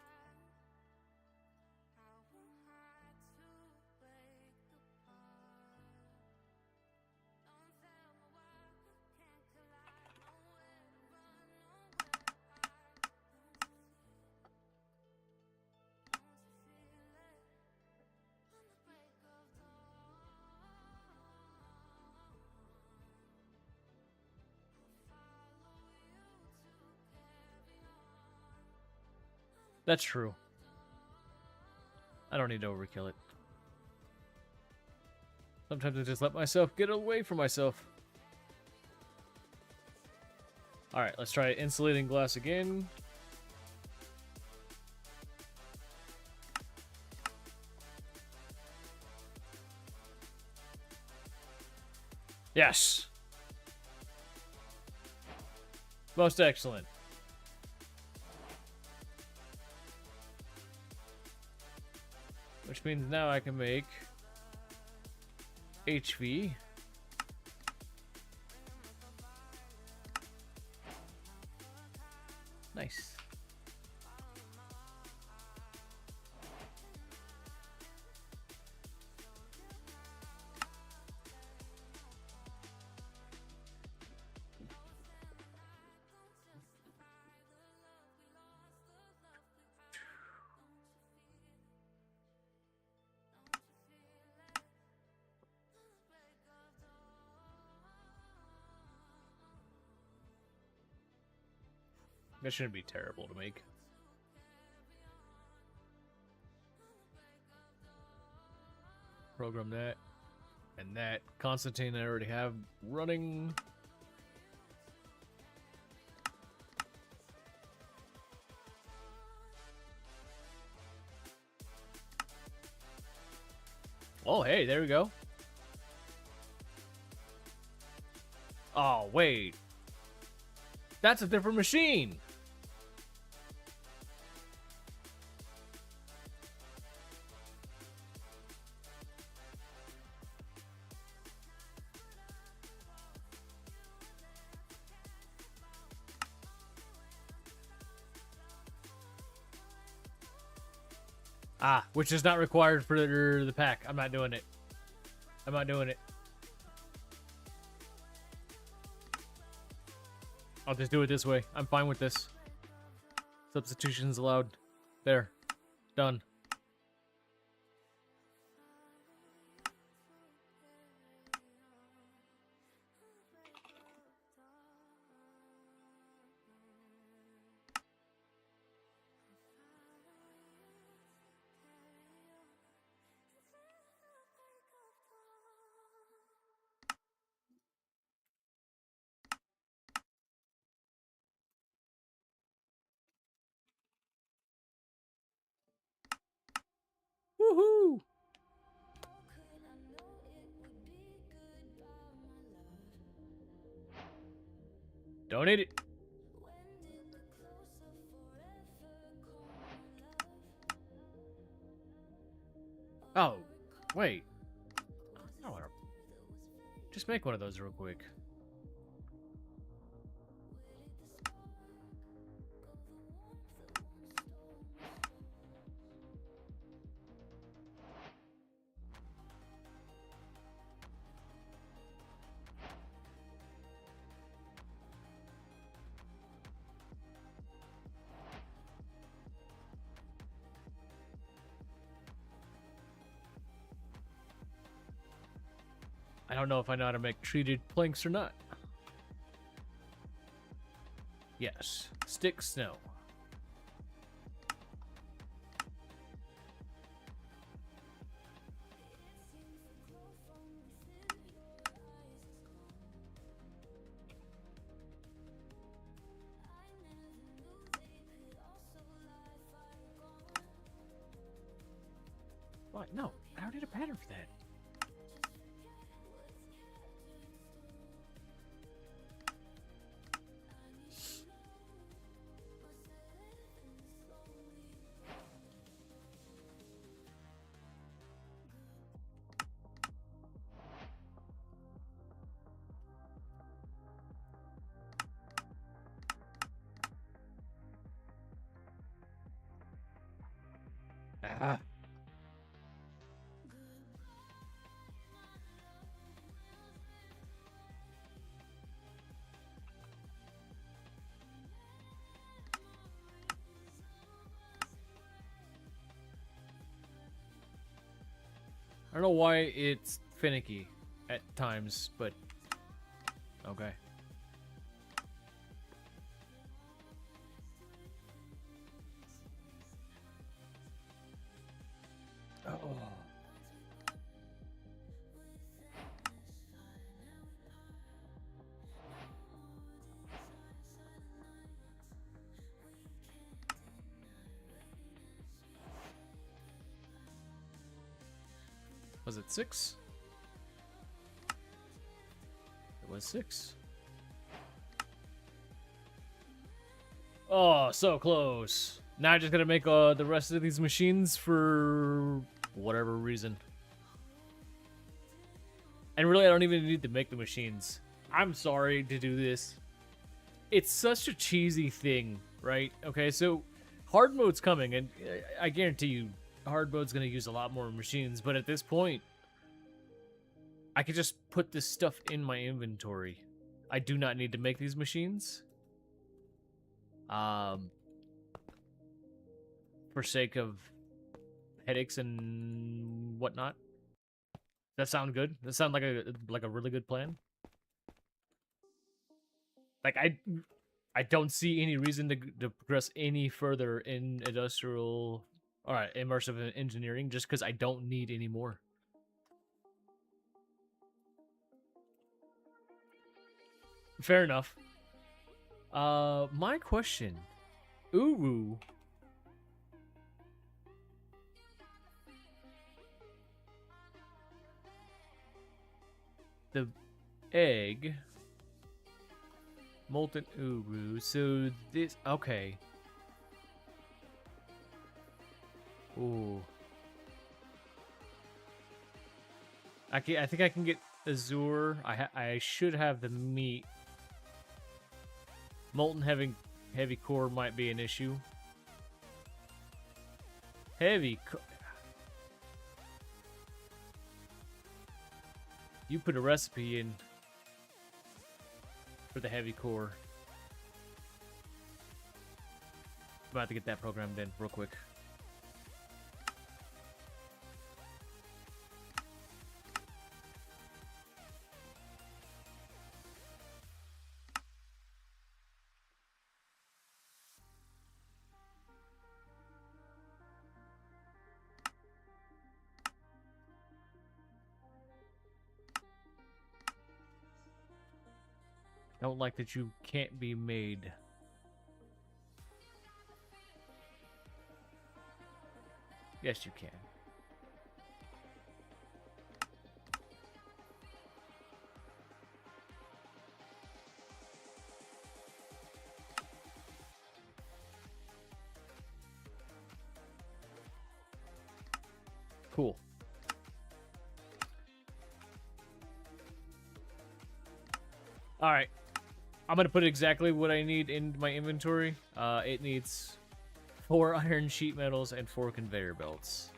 That's true. I don't need to overkill it. Sometimes I just let myself get away from myself. Alright, let's try insulating glass again. Yes! Most excellent. Which means now I can make HV. Nice. That shouldn't be terrible to make. Program that. And that. Constantine I already have running. Oh, hey, there we go. Oh, wait. That's a different machine. Ah, which is not required for the pack. I'm not doing it. I'm not doing it. I'll just do it this way. I'm fine with this. Substitutions allowed. There. Done. Woohoo! Don't eat it. Oh, wait. I don't wanna... Just make one of those real quick. I don't know if I know how to make treated planks or not. Yes. Stick snow. What? No, I don't need a pattern for that. Ah. I don't know why it's finicky at times, but okay. Oh. Was it 6? It was 6. Oh, so close. Now I just gotta make the rest of these machines for whatever reason. And really, I don't even need to make the machines. I'm sorry to do this. It's such a cheesy thing, right? Okay, so hard mode's coming, and I guarantee you, hard mode's gonna use a lot more machines, but at this point, I could just put this stuff in my inventory. I do not need to make these machines. For sake of headaches and whatnot. That sound good? That sound like a really good plan? Like I don't see any reason to progress any further in industrial, all right, immersive engineering, just because I don't need any more. Fair enough. My question, Uru. The egg. Molten Uru. So this, okay. Ooh. I think I can get Azure. I should have the meat. Molten heavy core might be an issue. Heavy core. You put a recipe in for the heavy core. About to get that programmed in real quick. Don't like that you can't be made. Yes, you can. Cool. All right. I'm going to put exactly what I need in my inventory. It needs 4 iron sheet metals and 4 conveyor belts.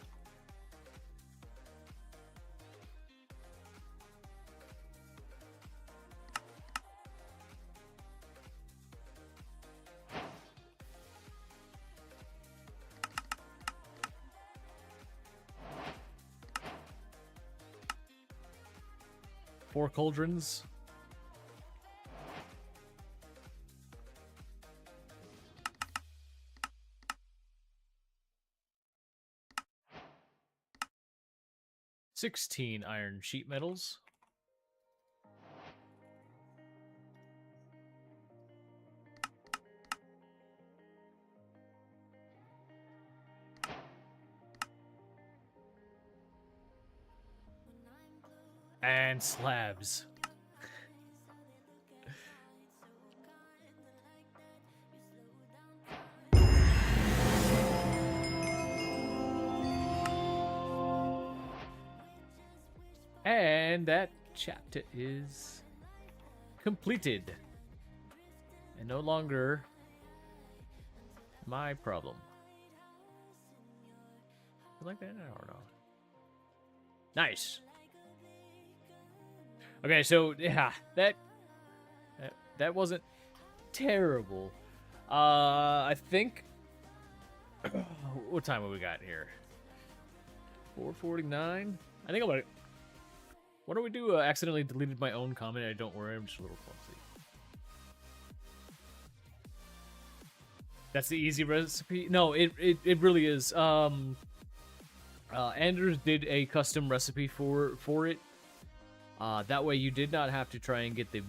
Four cauldrons. $16 iron sheet metals. And slabs. And that chapter is completed. And no longer my problem. You like that? I don't know. Nice. Okay, so yeah, that wasn't terrible. I think what time have we got here? 4:49. I think I'm gonna. What do we do? Accidentally deleted my own comment. Don't worry, I'm just a little clumsy. That's the easy recipe. No, it really is. Anders did a custom recipe for it. That way you did not have to try and get the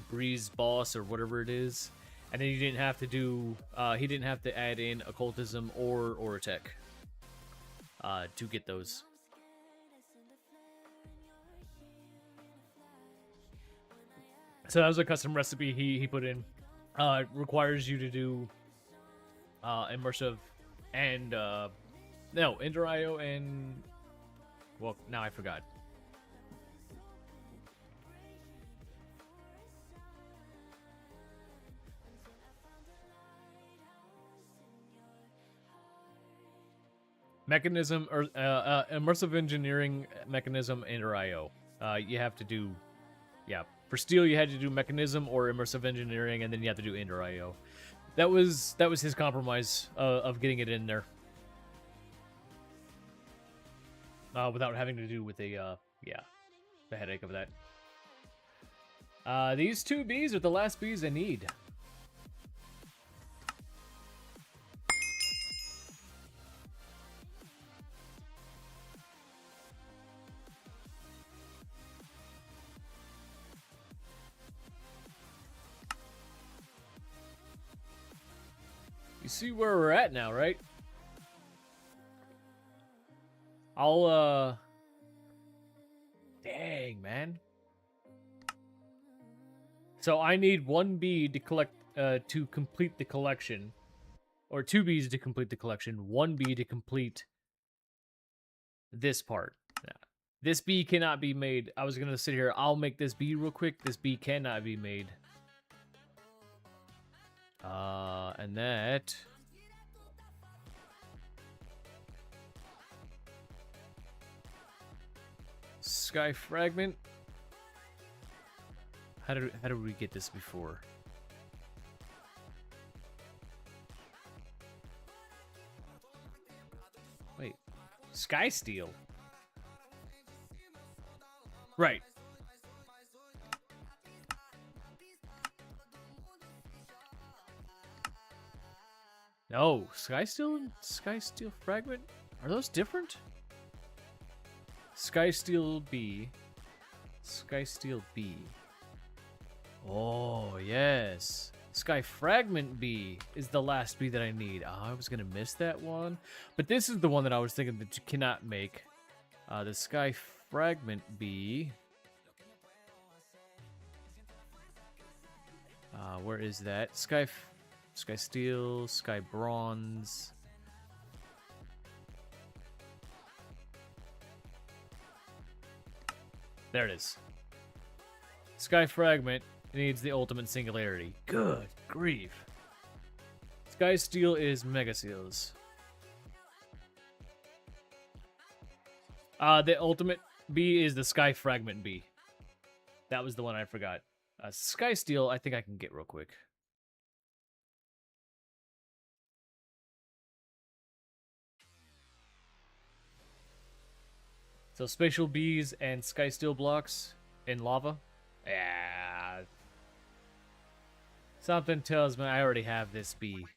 Breeze boss or whatever it is, and then you didn't have to do. He didn't have to add in occultism or a tech to get those. So that was a custom recipe he put in. It requires you to do immersive and no, Ender IO and well, now I forgot. Mechanism or immersive engineering mechanism Ender IO. You have to do, yeah. For steel, you had to do mechanism or immersive engineering, and then you have to do Ender IO. That was his compromise of getting it in there, without having to do with the headache of that. These 2 bees are the last bees I need. You see where we're at now, right? Dang, man. So I need 1 bee to collect, to complete the collection. Or 2 bees to complete the collection. 1 bee to complete this part. Yeah. This bee cannot be made. I was gonna sit here. I'll make this bee real quick. This bee cannot be made. And that... Sky Fragment. How did we get this before? Wait. Sky Steel. Right. No, Sky Steel and Sky Steel Fragment? Are those different? Sky Steel B. Sky Steel B. Oh, yes. Sky Fragment B is the last B that I need. Oh, I was going to miss that one. But this is the one that I was thinking that you cannot make. The Sky Fragment B. Where is that? Sky Steel, Sky Bronze. There it is. Sky Fragment needs the ultimate singularity. Good grief. Sky Steel is Mega Seals. The ultimate B is the Sky Fragment B. That was the one I forgot. Sky Steel, I think I can get real quick. So Spatial Bees and Sky Steel blocks in lava. Yeah. Something tells me I already have this bee.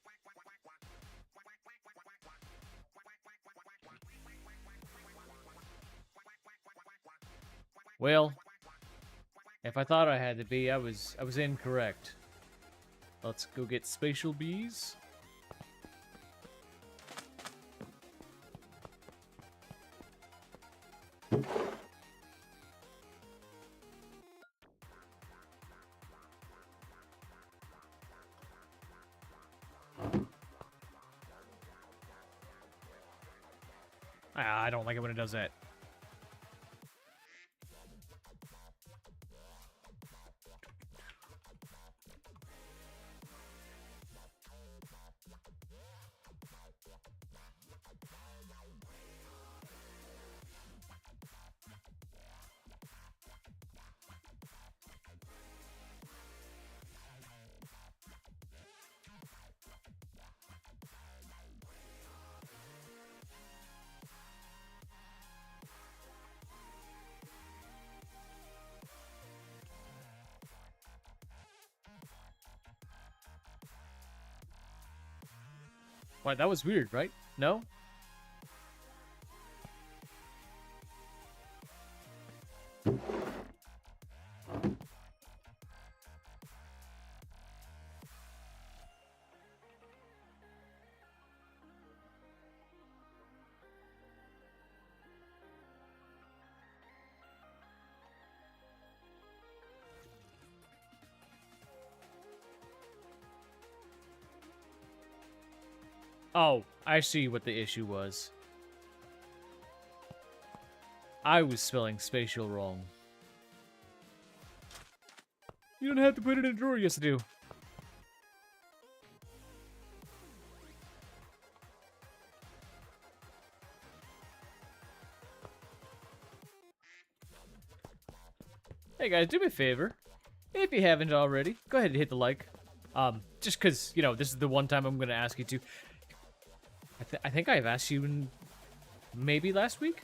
Well, if I thought I had the bee, I was incorrect. Let's go get Spatial Bees. I don't like it when it does that. Why, that was weird, right? No? Oh, I see what the issue was. I was spelling spatial wrong. You don't have to put it in a drawer. Yes, I do. Hey guys, do me a favor. If you haven't already, go ahead and hit the like. Just because, you know, this is the one time I'm going to ask you to. I think I've asked you in maybe last week?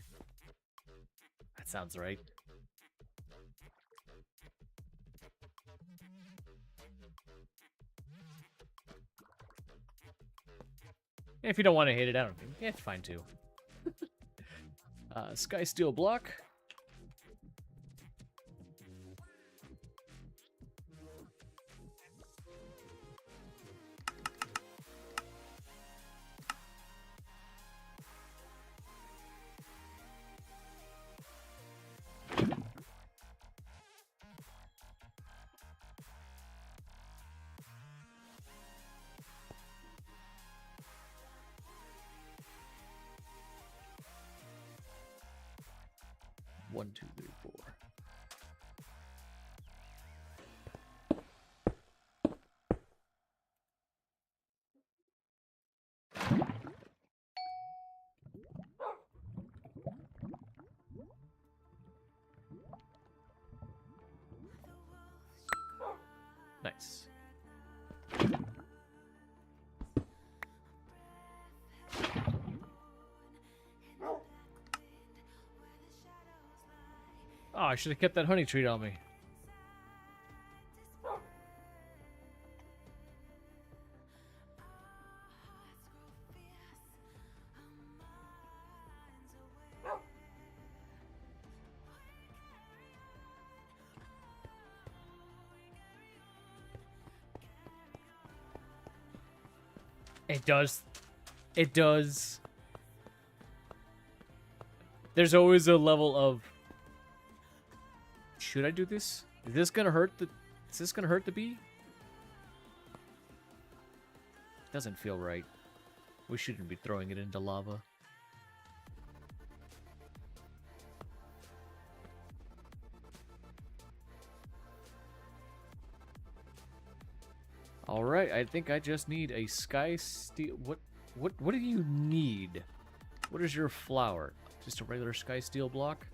That sounds right. If you don't want to hit it, I don't think. Yeah, it's fine too. Sky Steel block. 1, 2, 3, 4. Nice. Oh, I should have kept that honey treat on me. It does. It does. There's always a level of, should I do this? Is this gonna hurt the bee? Doesn't feel right. We shouldn't be throwing it into lava. All right, I think I just need a sky steel. What do you need? What is your flower? Just a regular sky steel block?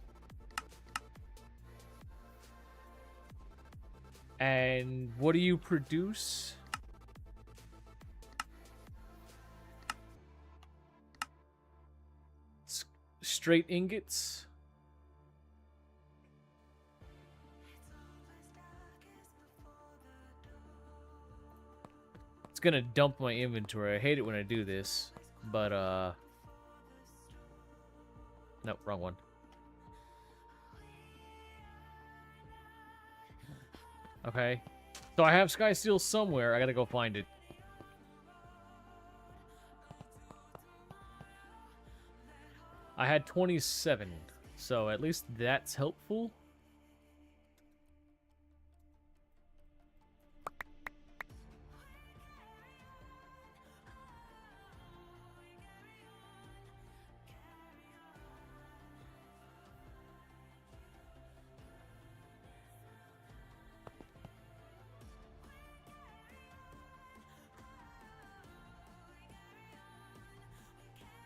And what do you produce? Straight ingots? It's gonna dump my inventory. I hate it when I do this, but nope, wrong one. Okay. So I have sky steel somewhere. I gotta go find it. I had 27, so at least that's helpful.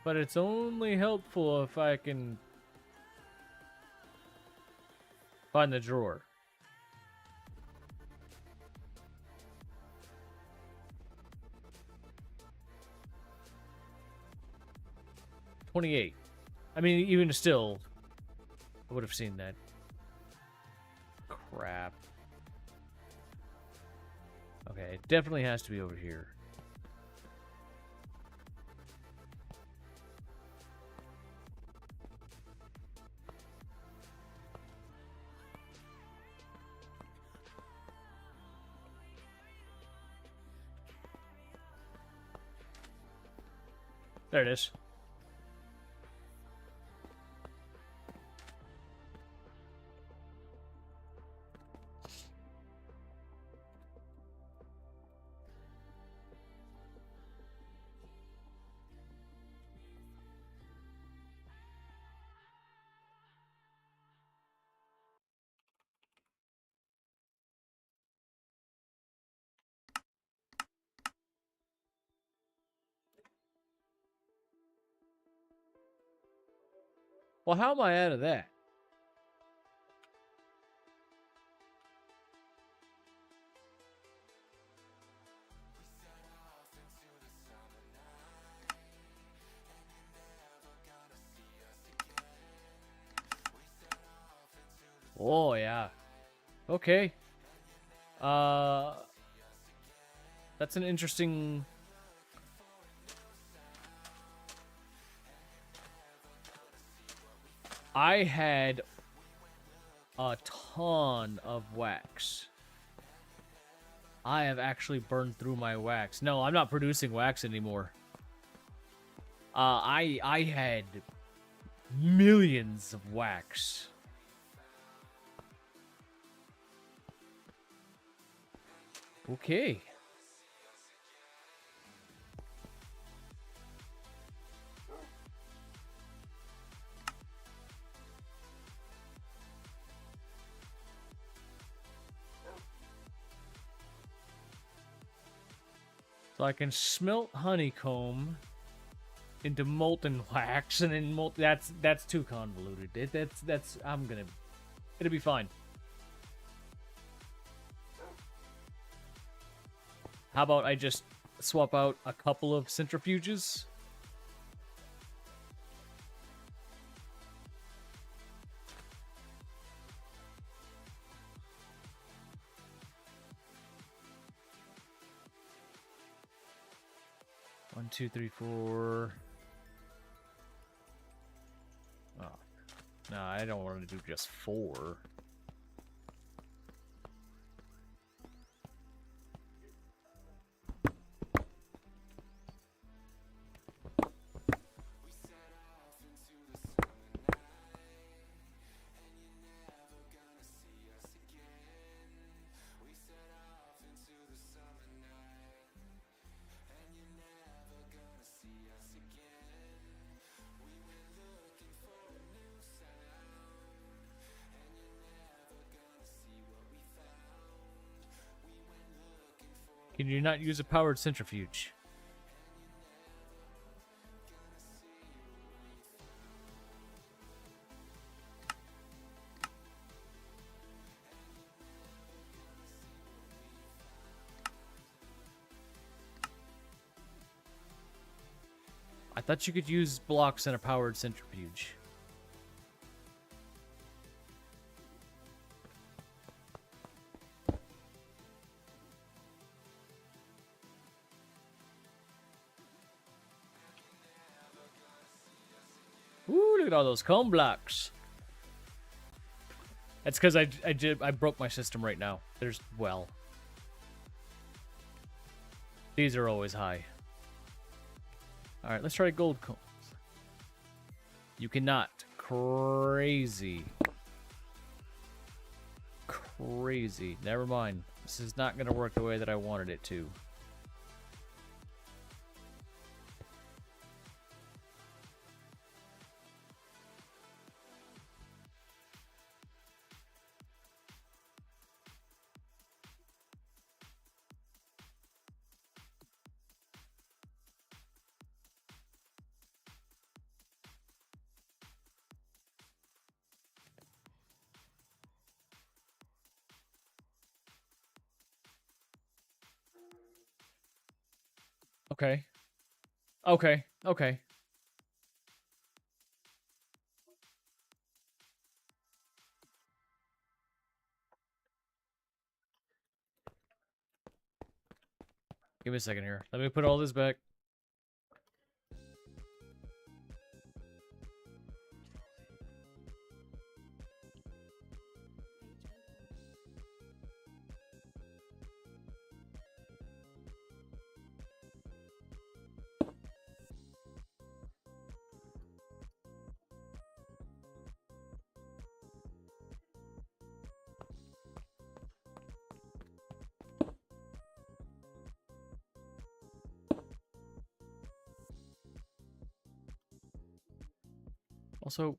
But it's only helpful if I can find the drawer. $28. I mean, even still, I would have seen that. Crap. Okay, it definitely has to be over here. There it is. Well, how am I out of that? Oh, yeah. Okay. That's an interesting... I had a ton of wax. I have actually burned through my wax. No, I'm not producing wax anymore. I had millions of wax. Okay. So I can smelt honeycomb into molten wax, and then that's too convoluted. It'll be fine. How about I just swap out a couple of centrifuges? One, two, three, four. Oh. No, I don't want to do just 4. Can you not use a powered centrifuge? I thought you could use blocks in a powered centrifuge. Ooh, look at all those comb blocks. That's because I broke my system right now. Well. These are always high. Alright, let's try gold combs. You cannot. Crazy. Crazy. Never mind. This is not going to work the way that I wanted it to. Okay. Okay. Okay. Give me a second here. Let me put all this back. Also,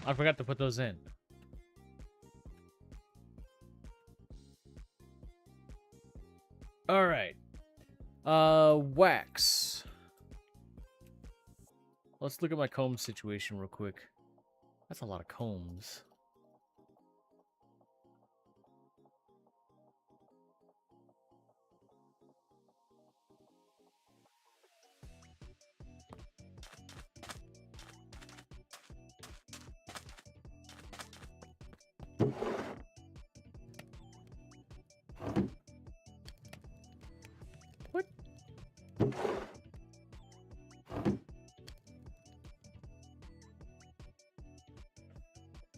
I forgot to put those in. All right. Wax. Let's look at my comb situation real quick. That's a lot of combs. What?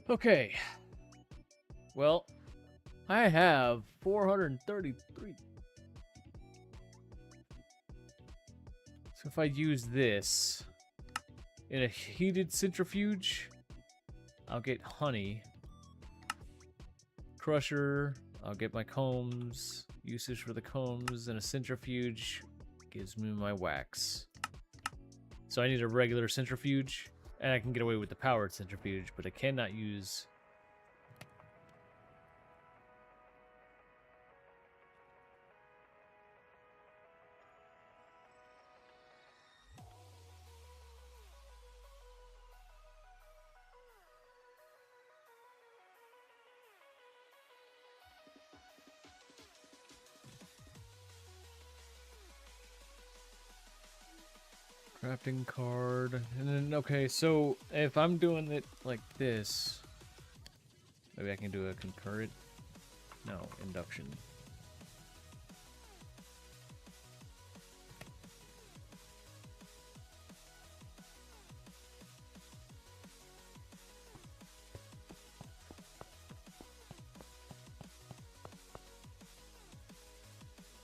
Okay. Well, I have 433. So if I use this in a heated centrifuge, I'll get honey. Crusher, I'll get my combs. Usage for the combs, and a centrifuge gives me my wax. So I need a regular centrifuge, and I can get away with the powered centrifuge, but I cannot use... Crafting card, and then, okay, so if I'm doing it like this, maybe I can do a concurrent, no, induction.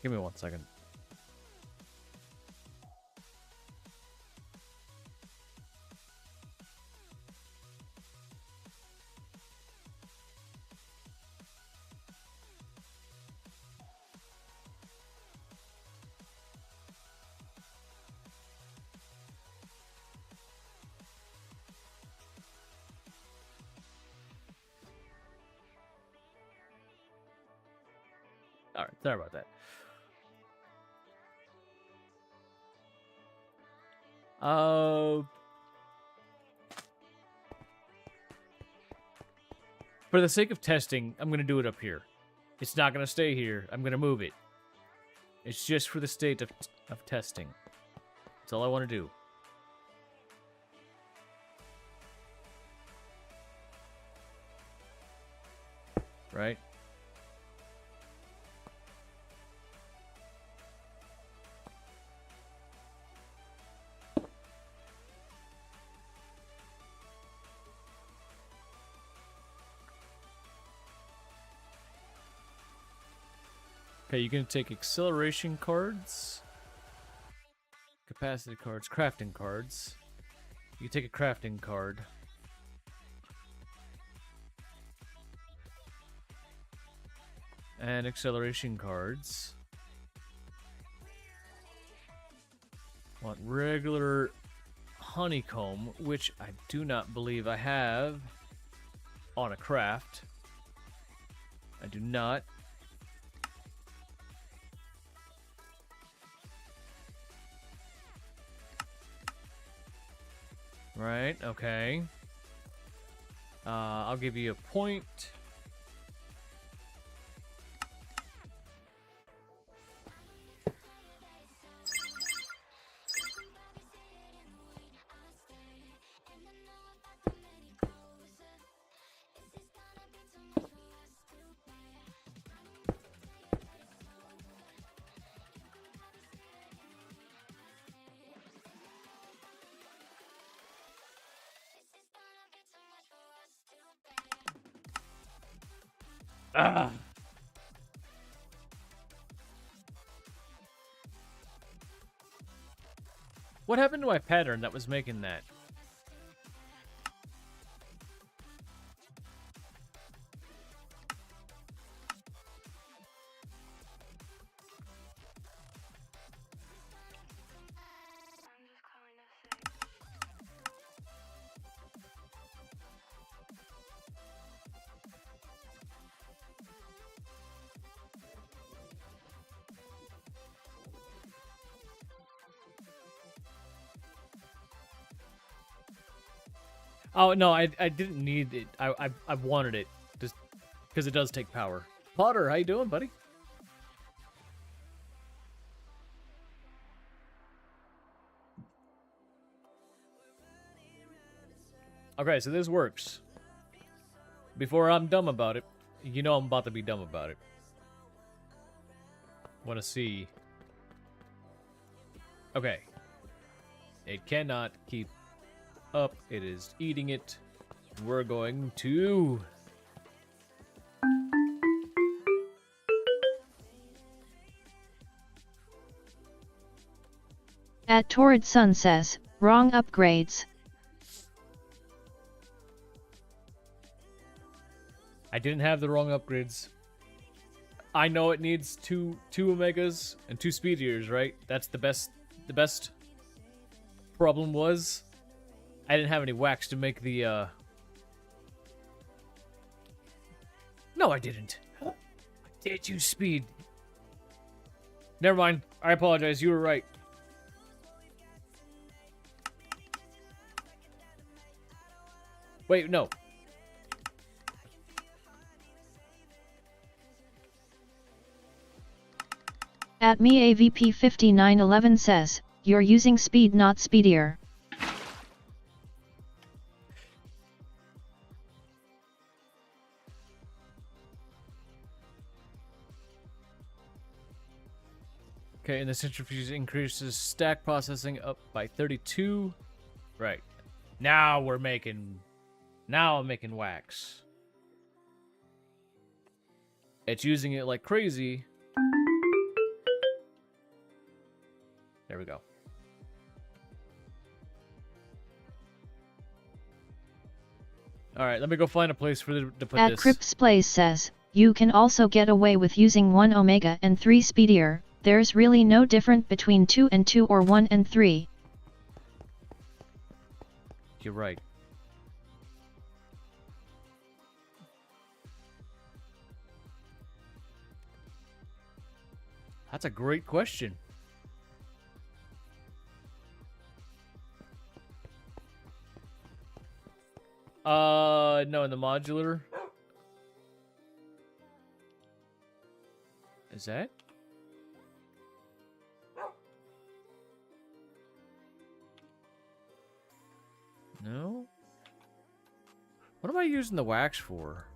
Give me 1 second. All right, sorry about that. For the sake of testing, I'm going to do it up here. It's not going to stay here. I'm going to move it. It's just for the state of testing. That's all I want to do. Right? Okay, you can take acceleration cards, capacity cards, crafting cards. You take a crafting card. And acceleration cards. Want regular honeycomb, which I do not believe I have on a craft. I do not. Right, okay. I'll give you a point. Ah. What happened to my pattern that was making that? Oh, no, I didn't need it. I wanted it. Just because it does take power. Potter, how you doing, buddy? Okay, so this works. Before I'm dumb about it, you know I'm about to be dumb about it. Want to see. Okay. It cannot keep up. It is eating it. We're going to... At Torrid Sun says, wrong upgrades. I didn't have the wrong upgrades. I know it needs two Omegas and 2 Speed Eaters, right? That's the best Problem was, I didn't have any wax to make the, No, I didn't. I did use speed. Never mind. I apologize. You were right. Wait, no. At me AVP5911 says, you're using speed not speedier. Okay, and the centrifuge increases stack processing up by 32. Right. Now we're making... Now I'm making wax. It's using it like crazy. There we go. Alright, let me go find a place for to put At this. Crip's Place says, you can also get away with using 1 omega and 3 speedier. There's really no difference between 2 and 2 or 1 and 3. You're right. That's a great question. No, in the modular. Is that? No? What am I using the wax for?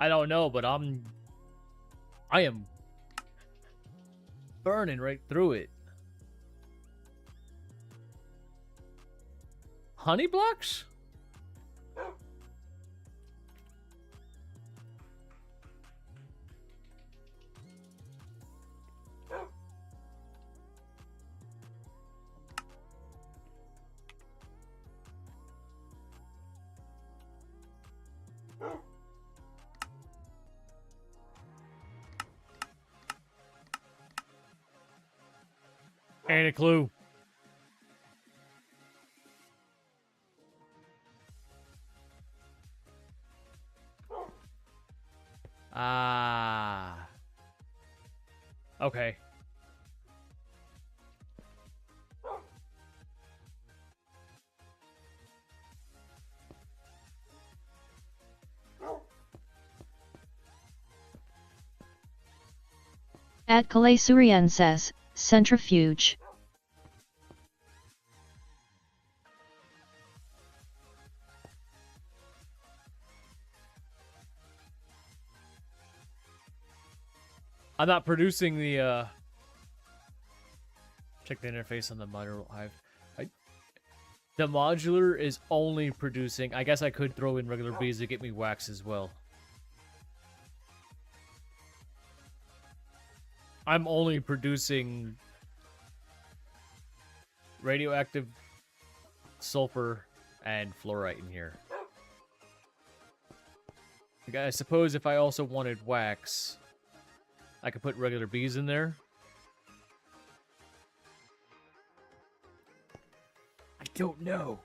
I don't know, but I am burning right through it. Honey blocks? Ain't a clue. Ah. Okay. At Kalei Suryan says, centrifuge. I'm not producing the, check the interface on the modular hive. The modular is only producing... I guess I could throw in regular bees to get me wax as well. I'm only producing radioactive sulfur and fluorite in here. I suppose if I also wanted wax, I could put regular bees in there. I don't know.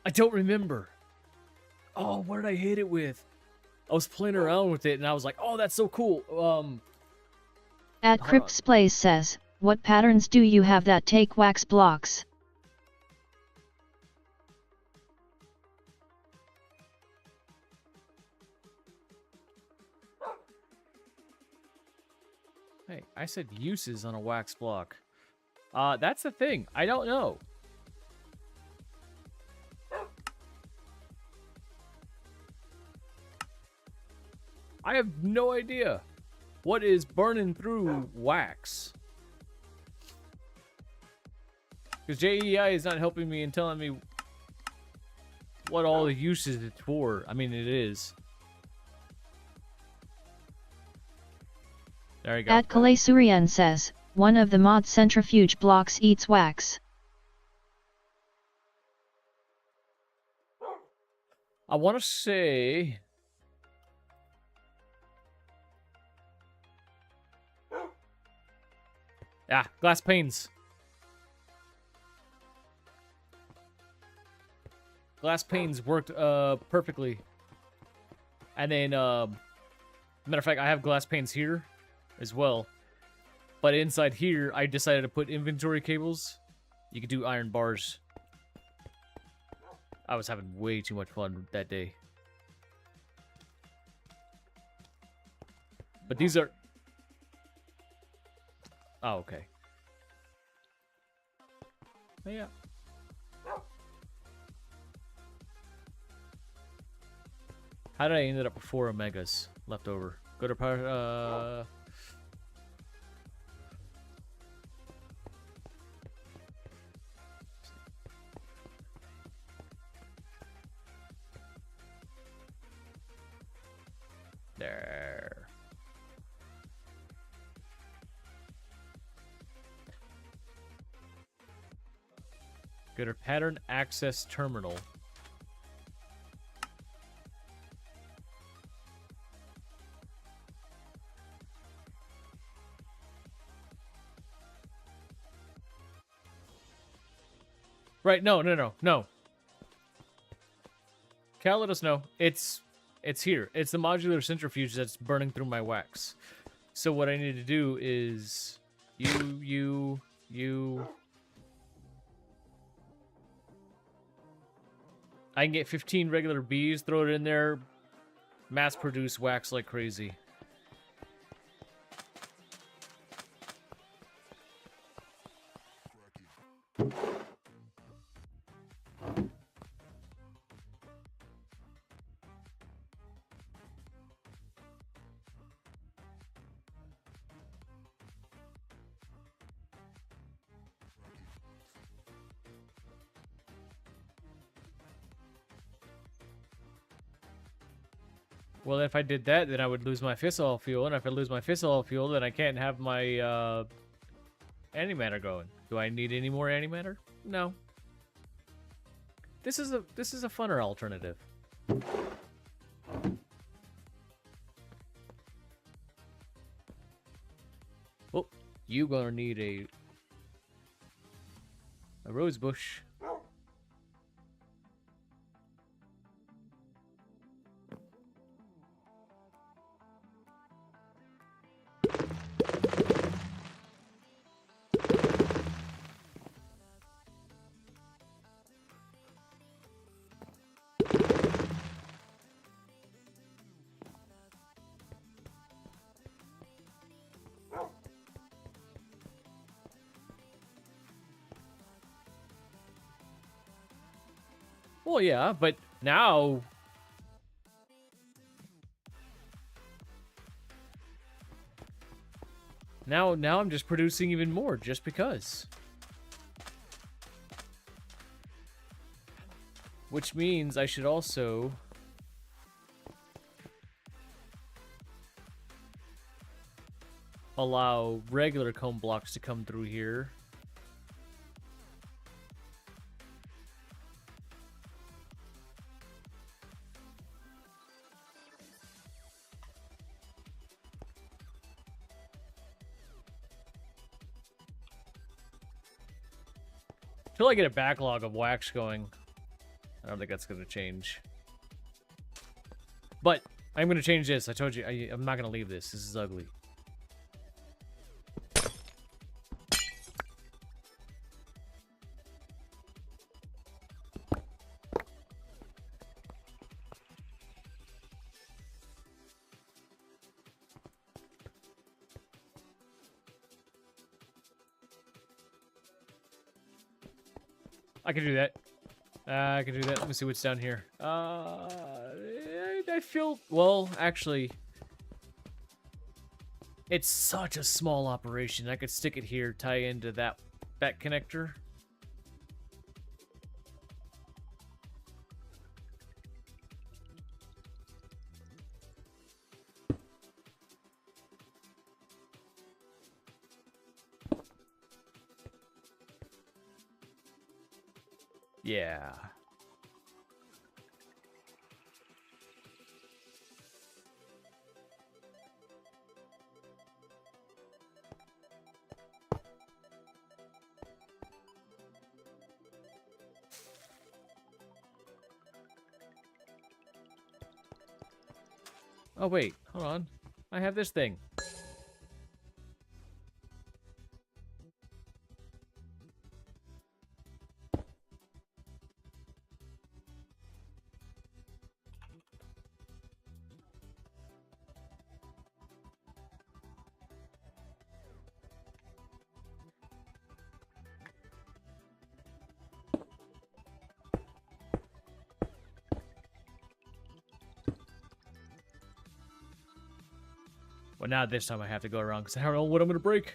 I don't remember. Oh, what did I hit it with? I was playing around with it, and I was like, oh, that's so cool. At Crip's Place says, what patterns do you have that take wax blocks? Hey, I said uses on a wax block. That's the thing. I don't know. I have no idea. What is burning through wax? Because JEI is not helping me and telling me what all the uses it's for. I mean, it is. There you go. At Kalei Suryan says, one of the mod centrifuge blocks eats wax. I want to say... Ah, glass panes. Glass panes worked perfectly. And then, matter of fact, I have glass panes here as well. But inside here, I decided to put inventory cables. You could do iron bars. I was having way too much fun that day. But these are... Oh, okay. Oh, yeah. How did I end up with 4 omegas left over? Go to power. There. Go to pattern access terminal. Right, no. Cal, let us know. It's here. It's the modular centrifuge that's burning through my wax. So what I need to do is you. I can get 15 regular bees, throw it in there, mass produce wax like crazy. Well, if I did that, then I would lose my fissile fuel, and if I lose my fissile fuel, then I can't have my antimatter going. Do I need any more antimatter? No. This is a funner alternative. Oh, you gonna need a rose bush. Well, yeah, but now... Now I'm just producing even more, just because. Which means I should also... allow regular comb blocks to come through here. Until I get a backlog of wax going, I don't think that's going to change. But I'm going to change this. I told you, I'm not going to leave this. This is ugly. I can do that. I can do that. Let me see what's down here. I feel... Well, actually... It's such a small operation. I could stick it here, tie into that connector. Yeah. Oh, wait. Hold on. I have this thing. Well, now this time I have to go around because I don't know what I'm going to break.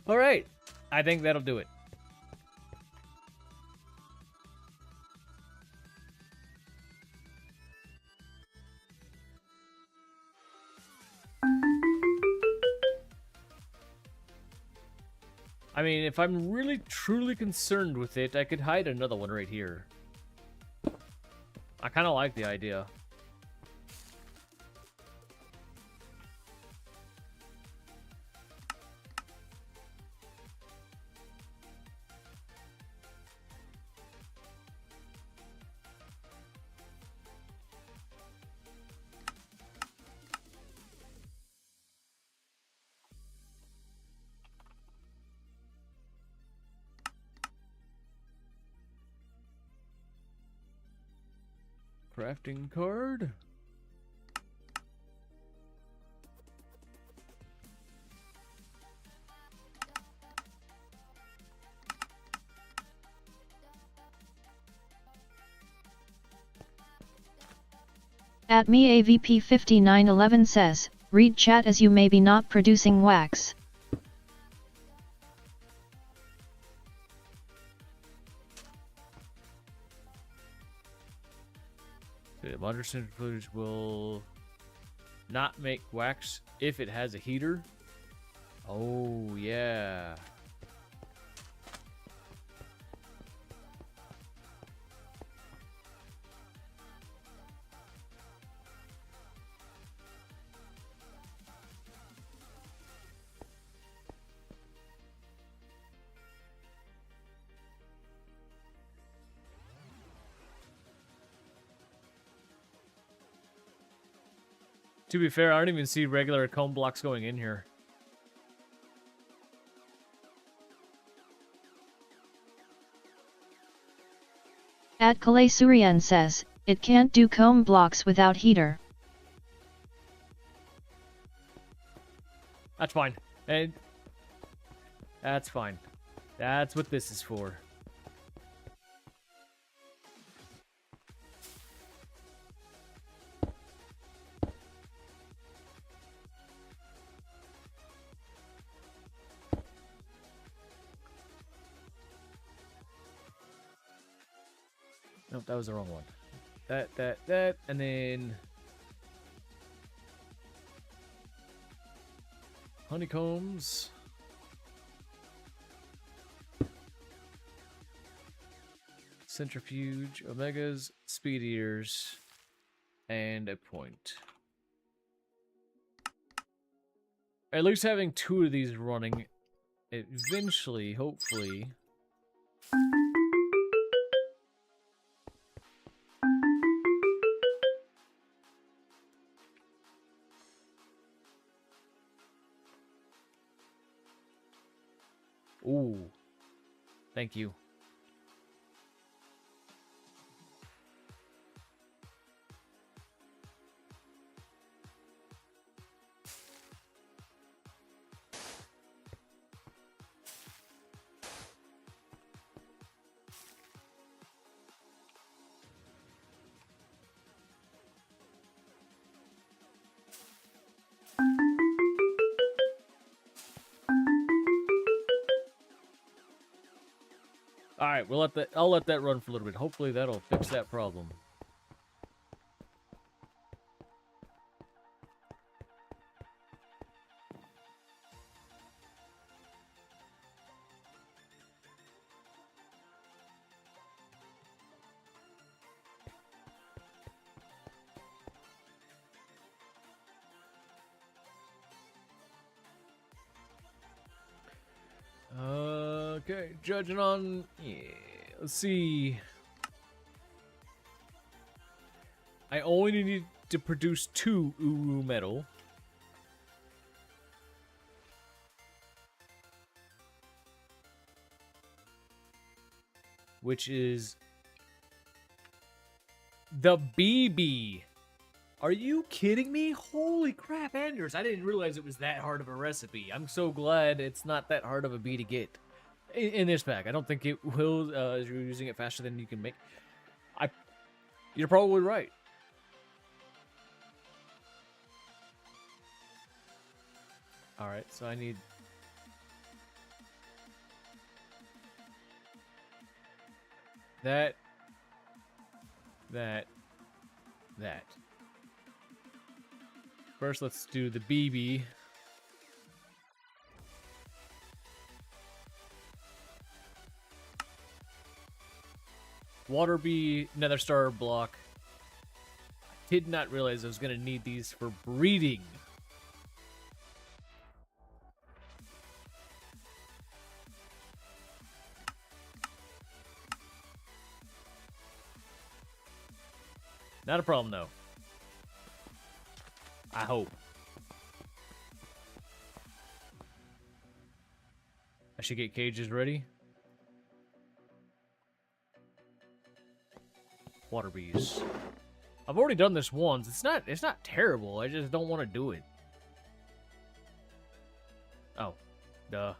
All right. I think that'll do it. I mean, if I'm really, truly concerned with it, I could hide another one right here. I kind of like the idea. Crafting card. At me AVP5911 says, read chat as you may be not producing wax. The modern centrifuge will not make wax if it has a heater. Oh, yeah. To be fair, I don't even see regular comb blocks going in here. At Kalei Suryan says, it can't do comb blocks without heater. That's fine. And that's fine. That's what this is for. Nope, that was the wrong one. That, and then honeycombs. Centrifuge, omegas, speed eaters, and a point. At least having 2 of these running, eventually, hopefully. Ooh. Thank you. All right, I'll let that run for a little bit. Hopefully that'll fix that problem. Okay, judging on... Yeah, let's see. I only need to produce 2 Uru metal. Which is... the BB. Are you kidding me? Holy crap, Anders. I didn't realize it was that hard of a recipe. I'm so glad it's not that hard of a bee to get. In this pack. I don't think it will, as you're using it faster than you can make. You're probably right. Alright, so I need... that. First, let's do the BB. Water bee, nether star block. I did not realize I was going to need these for breeding. Not a problem, though. I hope. I should get cages ready. Water bees. I've already done this once. It's not terrible. I just don't want to do it. Oh. Duh.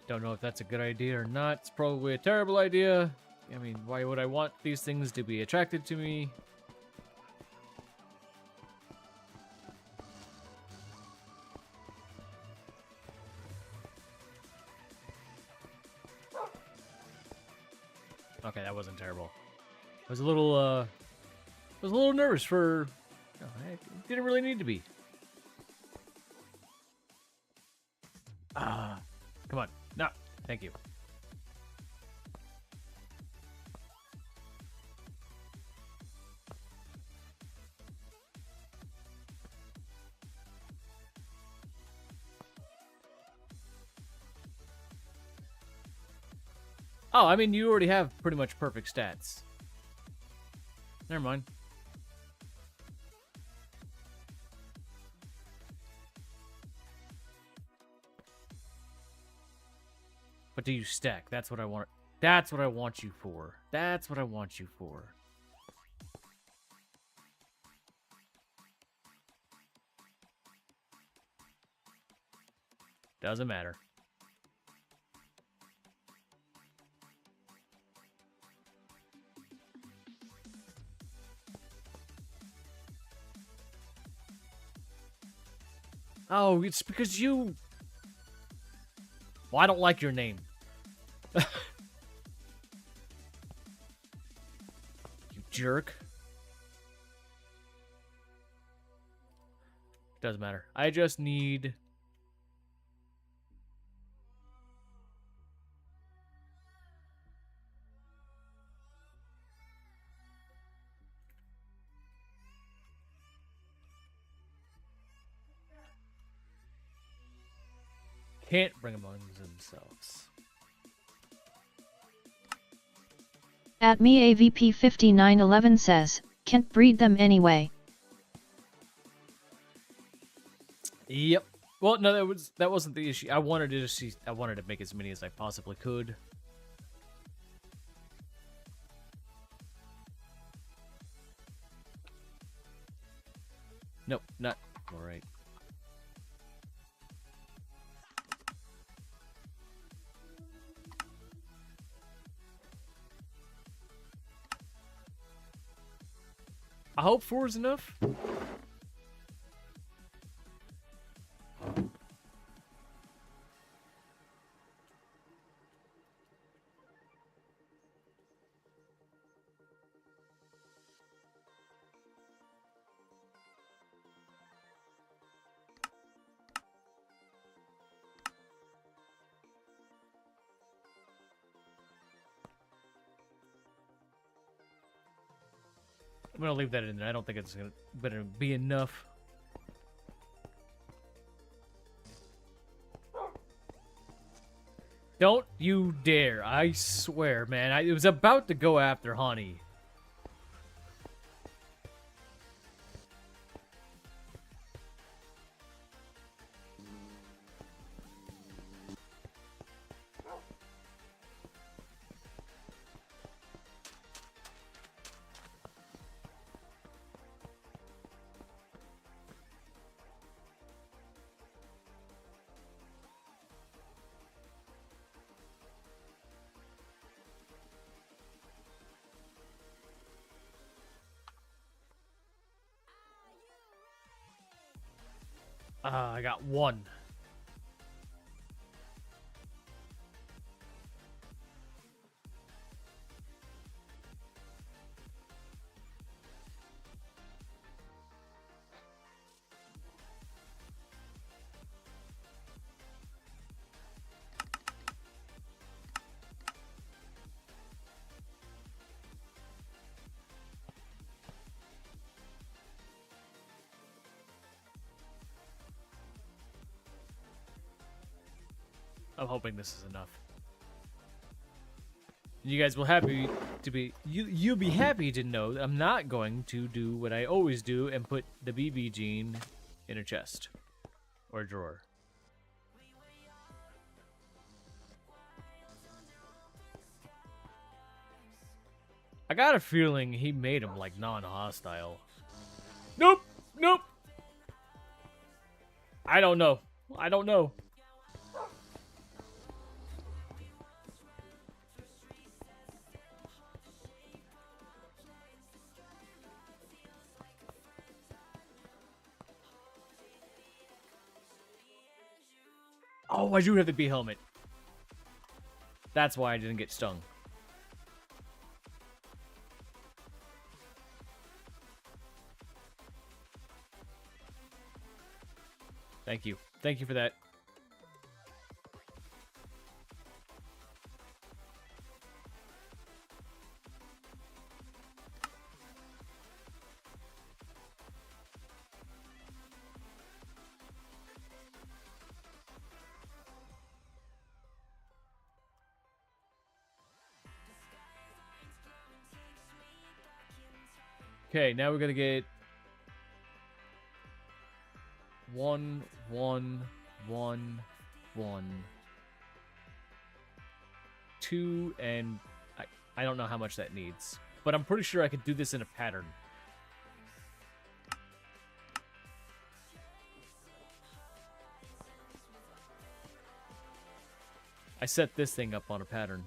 Don't know if that's a good idea or not. It's probably a terrible idea. I mean, why would I want these things to be attracted to me? Okay, that wasn't terrible. I was a little nervous for... No, it didn't really need to be. Come on. No, thank you. Oh, I mean, you already have pretty much perfect stats. Never mind. But do you stack? That's what I want. That's what I want you for. That's what I want you for. Doesn't matter. Oh, it's because you... Well, I don't like your name. You jerk. Doesn't matter. I just need... Can't bring among themselves. At me AVP 5911 says, can't breed them anyway. Yep. Well, no, that wasn't the issue. I wanted to make as many as I possibly could. Nope, not all right. I hope 4 is enough. I'm gonna leave that in there. I don't think it's gonna better be enough. Don't you dare. I swear, man. I was about to go after Honey. I got 1. I'm hoping this is enough. You guys will happy to be you'll be happy to know that I'm not going to do what I always do and put the BB gene in a chest or a drawer. I got a feeling he made him like non-hostile. Nope, nope. I don't know. I don't know. Oh, I do have the bee helmet. That's why I didn't get stung. Thank you. Thank you for that. Okay, now we're gonna get 1, 1, 1, 1, 2, and I don't know how much that needs, but I'm pretty sure I could do this in a pattern. I set this thing up on a pattern.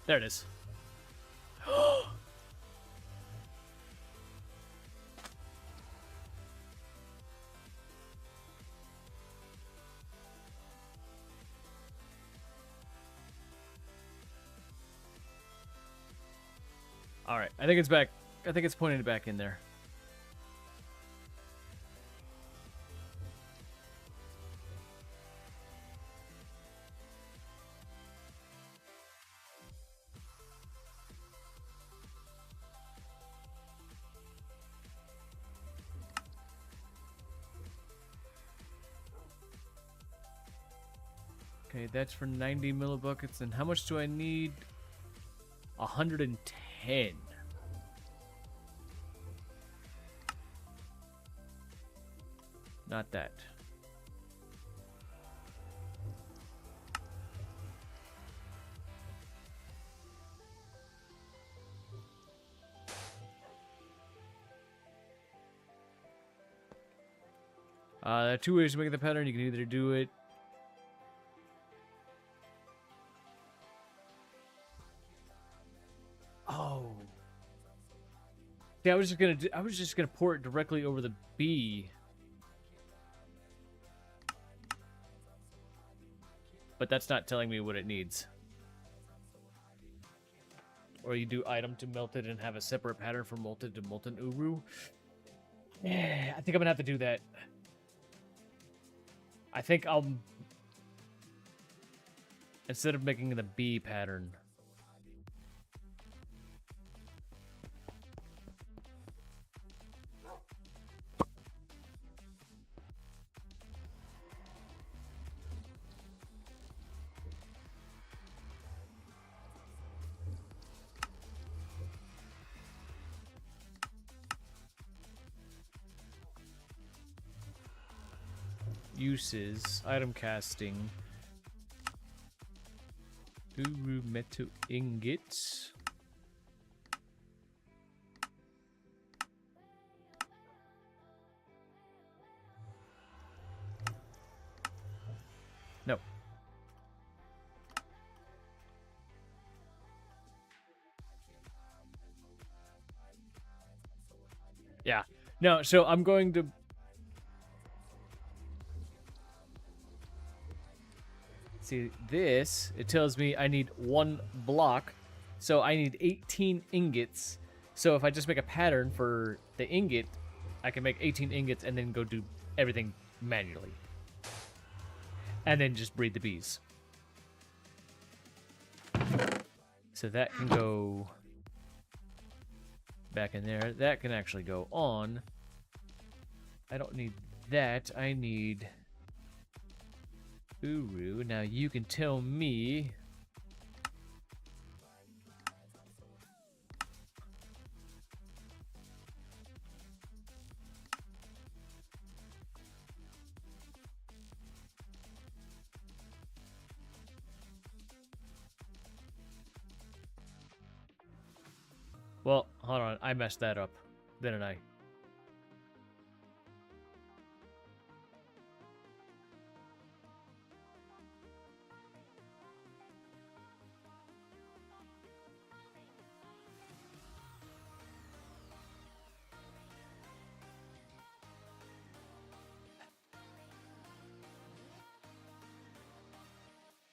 There it is. All right, I think it's back. I think it's pointing it back in there. Okay, that's for 90 millibuckets. And how much do I need? 110. not that. There are two ways to make the pattern. You can either do it yeah, I was just gonna pour it directly over the bee. But that's not telling me what it needs. Or you do item to melted and have a separate pattern from molted to molten uru. Yeah, I think I'm gonna have to do that. I think I'll, instead of making the bee pattern, uses, item casting, uru metal ingots. No. Yeah. No, so I'm going to... See, this, it tells me I need 1 block, so I need 18 ingots. So if I just make a pattern for the ingot, I can make 18 ingots and then go do everything manually. And then just breed the bees. So that can go back in there. That can actually go on. I don't need that. I need uru. Now you can tell me. Well, hold on. I messed that up, didn't I?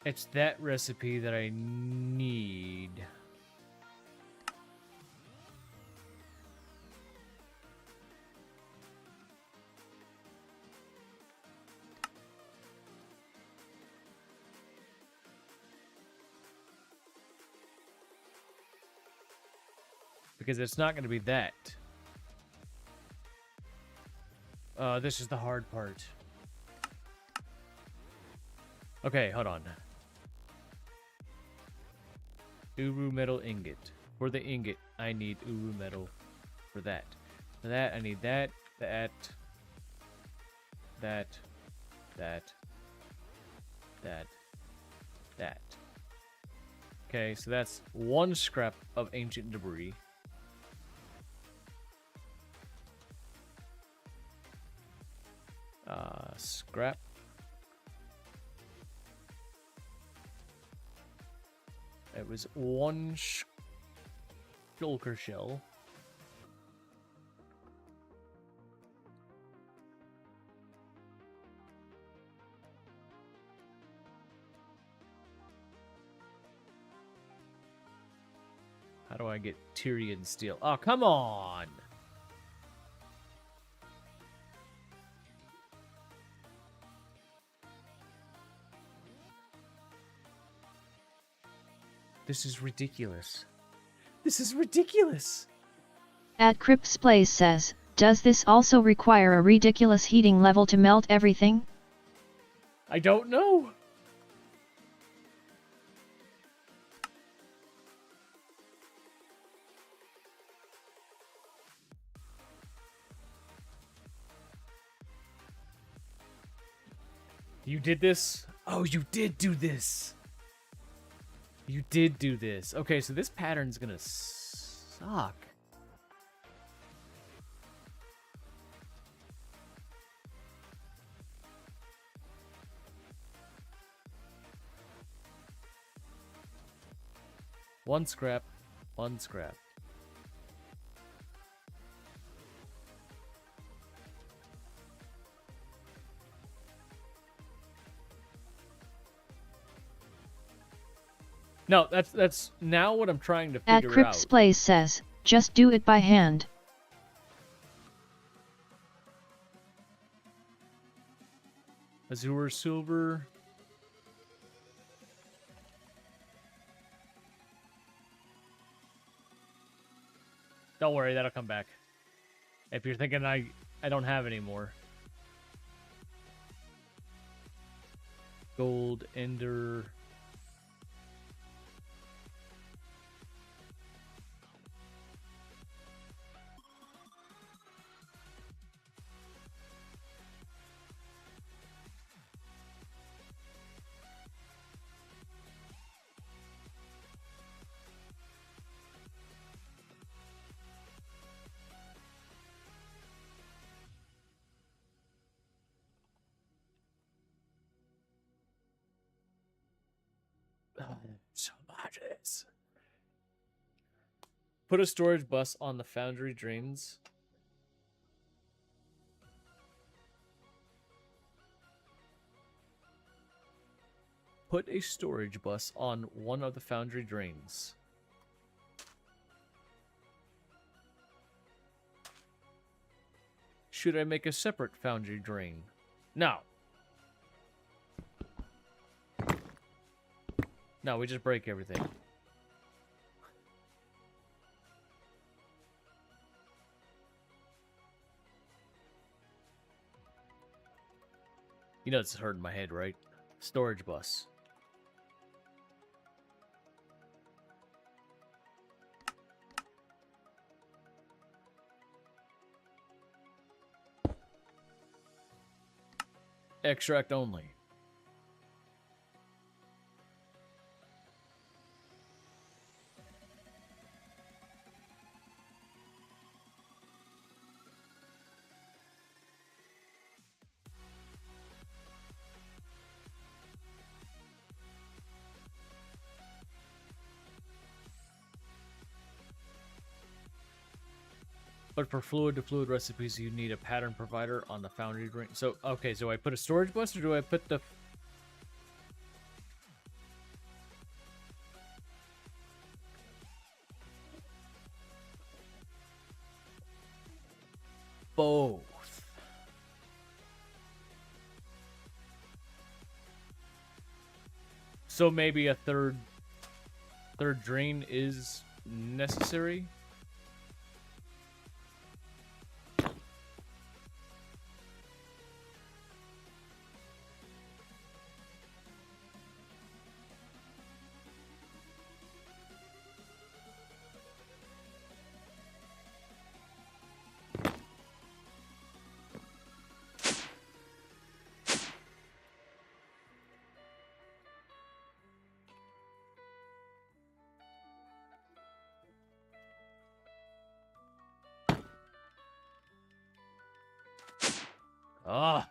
It's that recipe that I need. Because it's not going to be that. This is the hard part. Okay, hold on. Uru metal ingot. For the ingot, I need uru metal for that. For that, I need that, that. Okay, so that's 1 scrap of ancient debris. Scrap. It was 1 shulker shell. How do I get Tyrian steel? Oh, come on! This is ridiculous. This is ridiculous! At Crypt's Place says, does this also require a ridiculous heating level to melt everything? I don't know. You did this? Oh, you did do this. You did do this. Okay, so this pattern's gonna suck. One scrap. One scrap. No, that's now what I'm trying to At figure out. Crip's Place says, just do it by hand. Azure silver. Don't worry, that'll come back. If you're thinking I don't have any more. Gold, ender. So much of this. Put a storage bus on the foundry drains. Put a storage bus on one of the foundry drains. Should I make a separate foundry drain? No. No, we just break everything. You know it's hurting my head, right? Storage bus. Extract only. But for fluid-to-fluid recipes, you need a pattern provider on the foundry drain. So, okay, so I put a storage bus, or do I put the... Both. So maybe a third drain is necessary? Ah.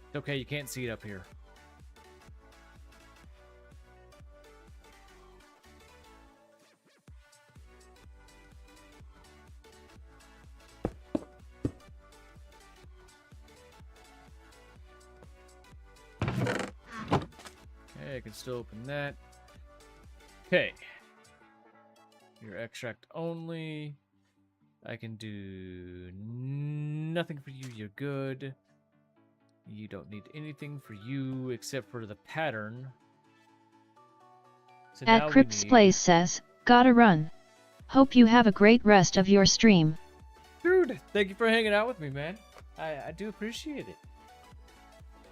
It's okay, you can't see it up here. Okay, I can still open that. Okay. Your extract only. I can do nothing for you, you're good. You don't need anything for you except for the pattern. So At now we Crypt's need... Place says, gotta run. Hope you have a great rest of your stream. Dude, thank you for hanging out with me, man. I do appreciate it.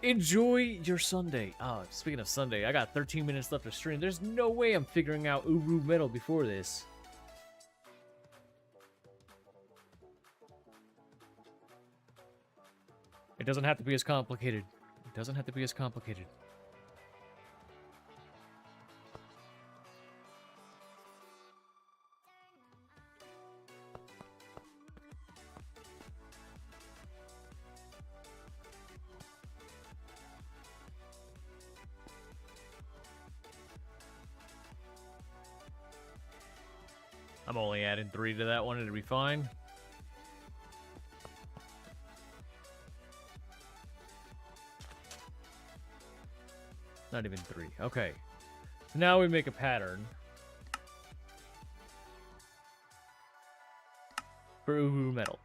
Enjoy your Sunday. Oh, speaking of Sunday, I got 13 minutes left to stream. There's no way I'm figuring out Uru Metal before this. It doesn't have to be as complicated. It doesn't have to be as complicated. I'm only adding 3 to that one, it'll be fine. Not even 3. Okay. So now we make a pattern. For Uhu Metal.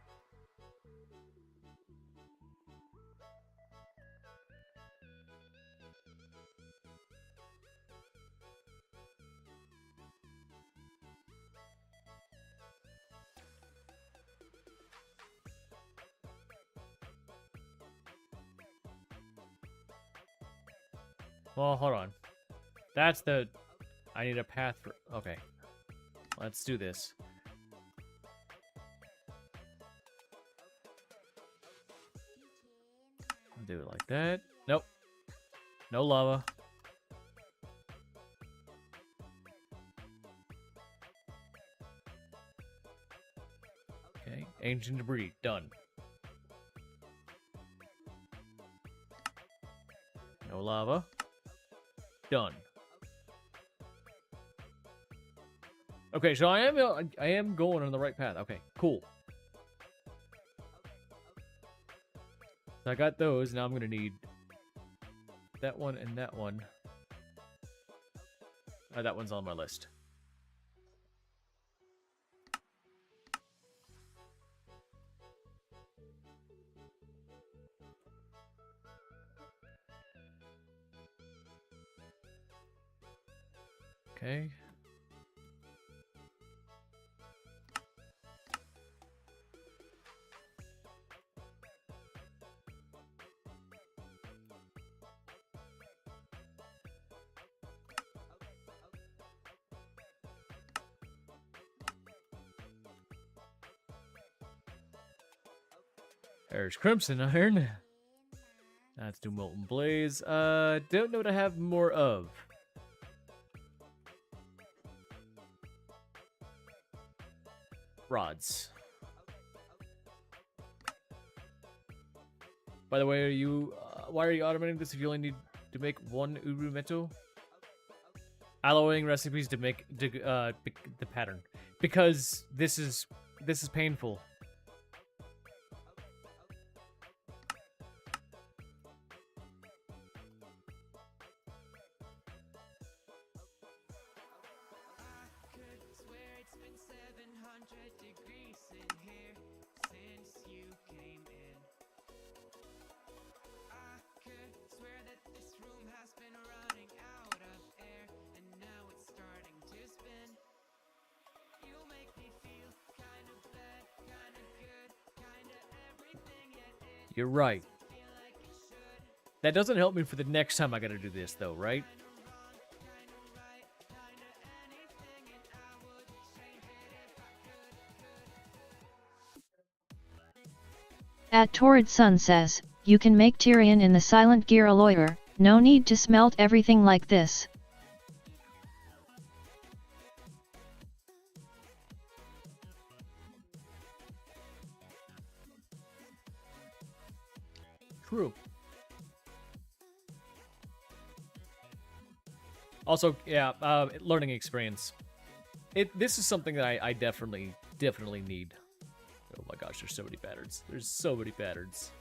Well, hold on. That's the... I need a path for... Okay. Let's do this. I'll do it like that. Nope. No lava. Okay. Ancient debris. Done. No lava. Done. Okay, so I am going on the right path. Okay, cool. So I got those. Now I'm gonna need that one and that one. That one's on my list. Okay. There's Crimson Iron. Let's do Molten Blaze. Don't know what I have more of. Rods. By the way, are you why are you automating this if you only need to make one Uru Metal? Alloying recipes to make the pattern because this is painful. You're right. That doesn't help me for the next time I gotta do this, though, right? At Torrid Sun says, you can make Tyrion in the Silent Gear alloyer, no need to smelt everything like this. True. Also, yeah, learning experience. This is something that I definitely need. Oh my gosh, there's so many patterns. There's so many patterns.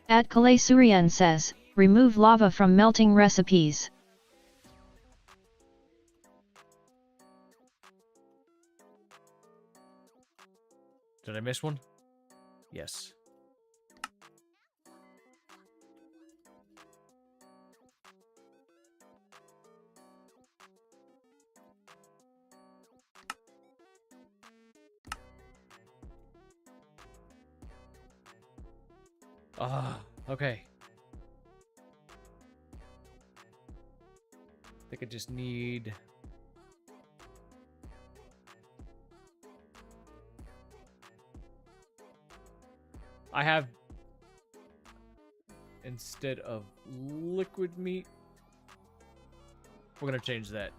At Kalei Suryan says, remove lava from melting recipes. Did I miss one? Yes. Ah, okay. I think I just need... I have, instead of liquid meat, we're gonna change that.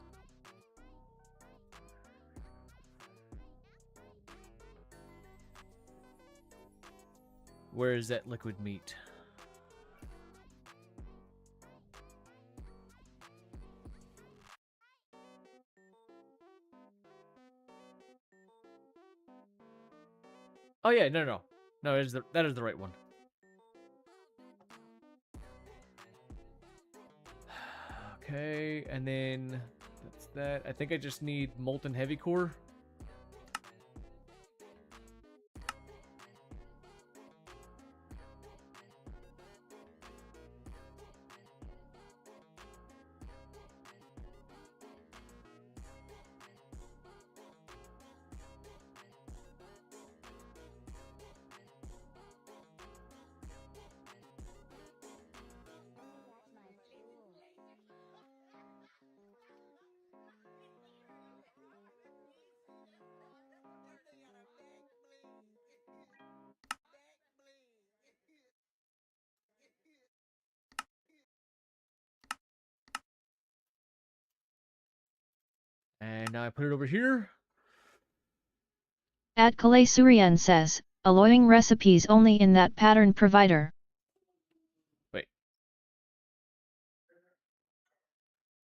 Where is that liquid meat? Oh yeah, no. No, that is the right one. Okay, and then that's that. I think I just need molten heavy core. And now I put it over here. Adkale Suryan says, alloying recipes only in that pattern provider. Wait.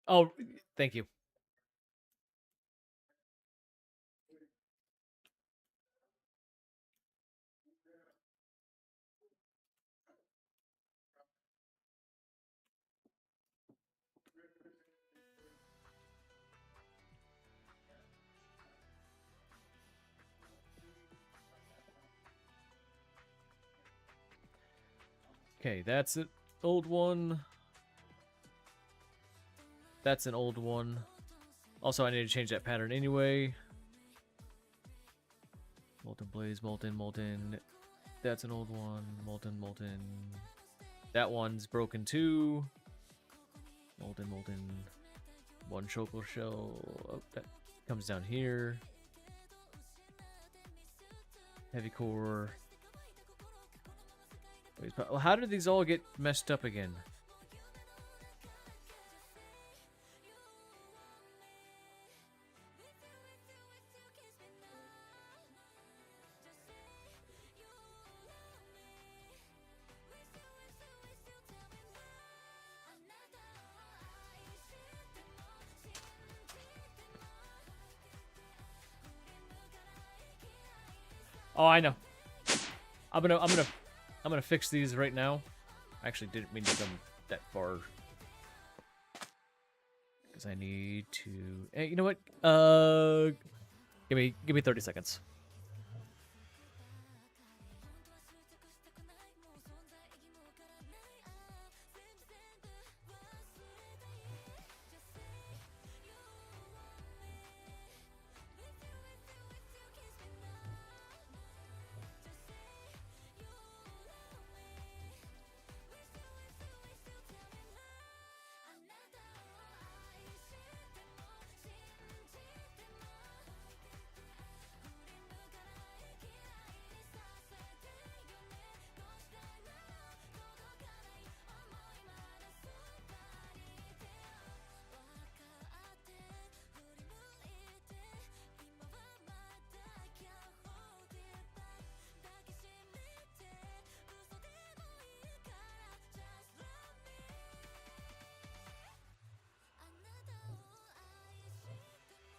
Oh, thank you. Okay, that's an old one. That's an old one. Also, I need to change that pattern anyway. Molten blaze, molten. That's an old one. Molten. That one's broken too. Molten. One choco shell. Oh, that comes down here. Heavy core. Well, how did these all get messed up again? Oh, I know. I'm gonna fix these right now. I actually didn't mean to come that far. Because I need to... Hey, you know what? Give me 30 seconds.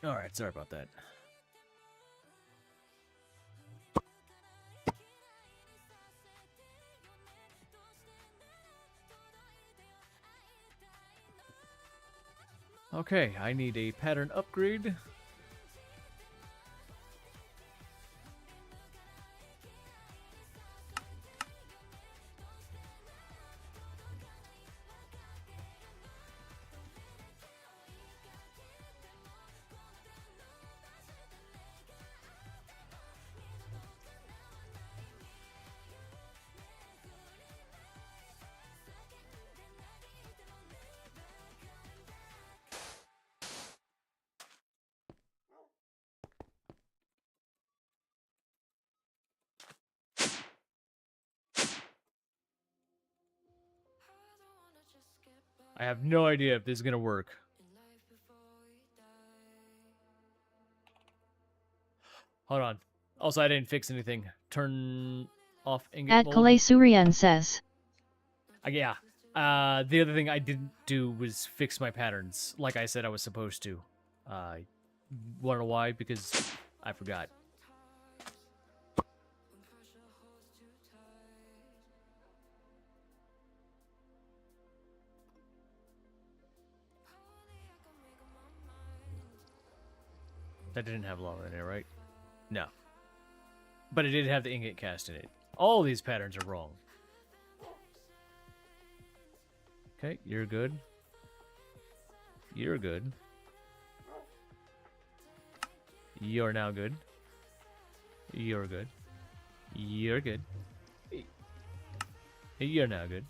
Alright, sorry about that. Okay, I need a pattern upgrade. I have no idea if this is gonna work. Hold on. Also, I didn't fix anything. Turn off ingot At mold. Kalei Suryan says. Yeah. The other thing I didn't do was fix my patterns, like I said I was supposed to. Wanna know why? Because I forgot. That didn't have lava in it, right? No. But it did have the ingot cast in it. All these patterns are wrong. Okay, you're good. You're good. You're now good. You're good. You're good. You're now good.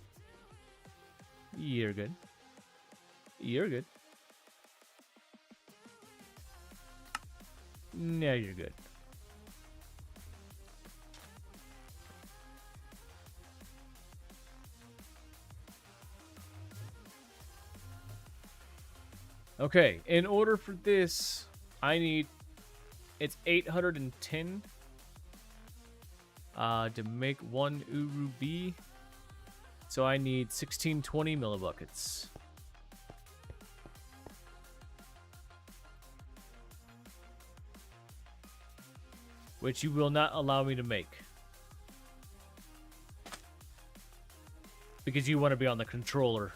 You're good. You're good. Now you're good. Okay, in order for this, I need... It's 810 to make one Uru Bee. So I need 1620 millibuckets. Which you will not allow me to make. Because you want to be on the controller.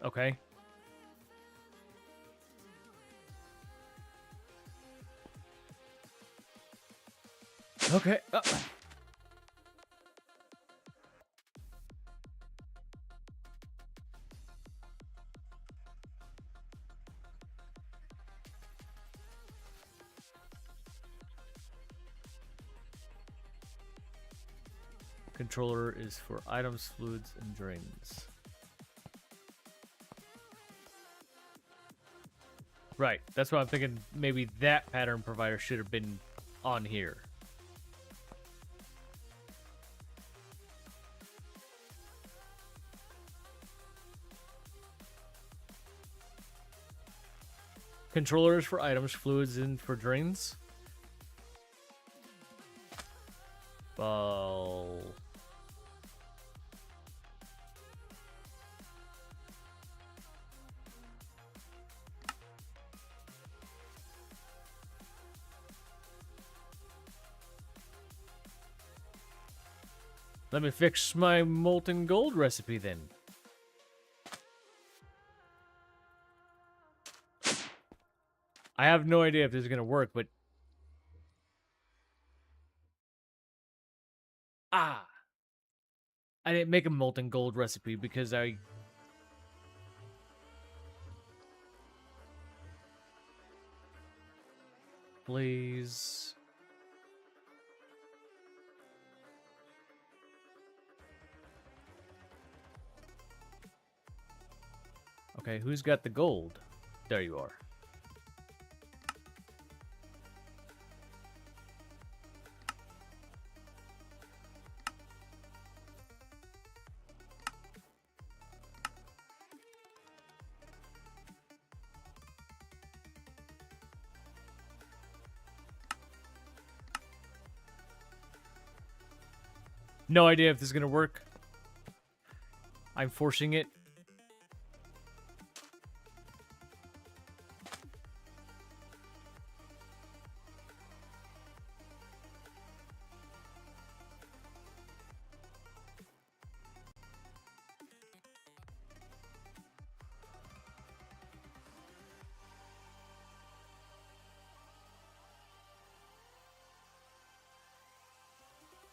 Okay. Okay. Controller is for items, fluids, and drains. Right. That's why I'm thinking maybe that pattern provider should have been on here. Controllers for items, fluids, and for drains. Well... Let me fix my molten gold recipe then. I have no idea if this is going to work, but... I didn't make a molten gold recipe because I... Please... Okay, who's got the gold? There you are. No idea if this is going to work. I'm forcing it.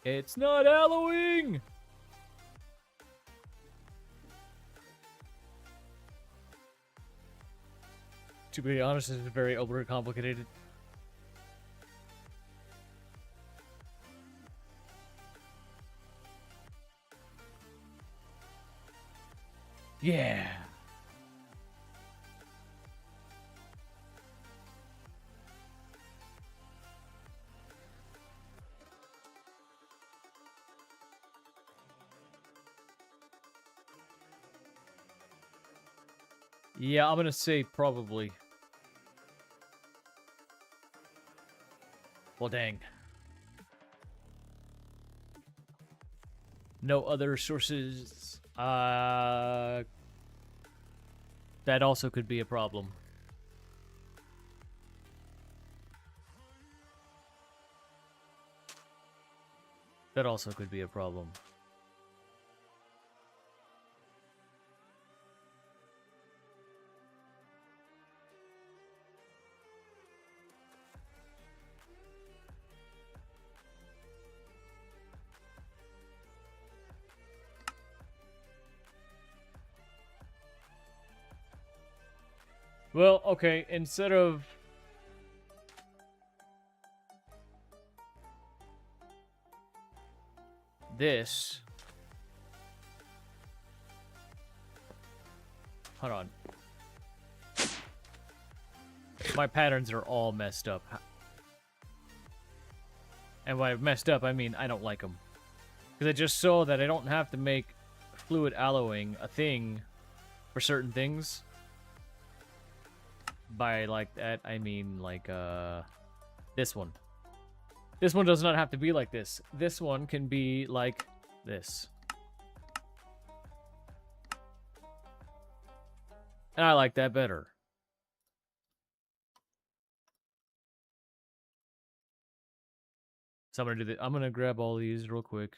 It's not Halloween! To be honest, this is very overly complicated. Yeah. Yeah, I'm gonna say probably. Well, dang. No other sources. That also could be a problem. That also could be a problem. Well, okay, instead of... this... Hold on. My patterns are all messed up. And by messed up, I mean I don't like them. Because I just saw that I don't have to make fluid alloying a thing for certain things. By like that, I mean like this one. This one does not have to be like this. This one can be like this. And I like that better. So I'm gonna do that. I'm gonna grab all these real quick.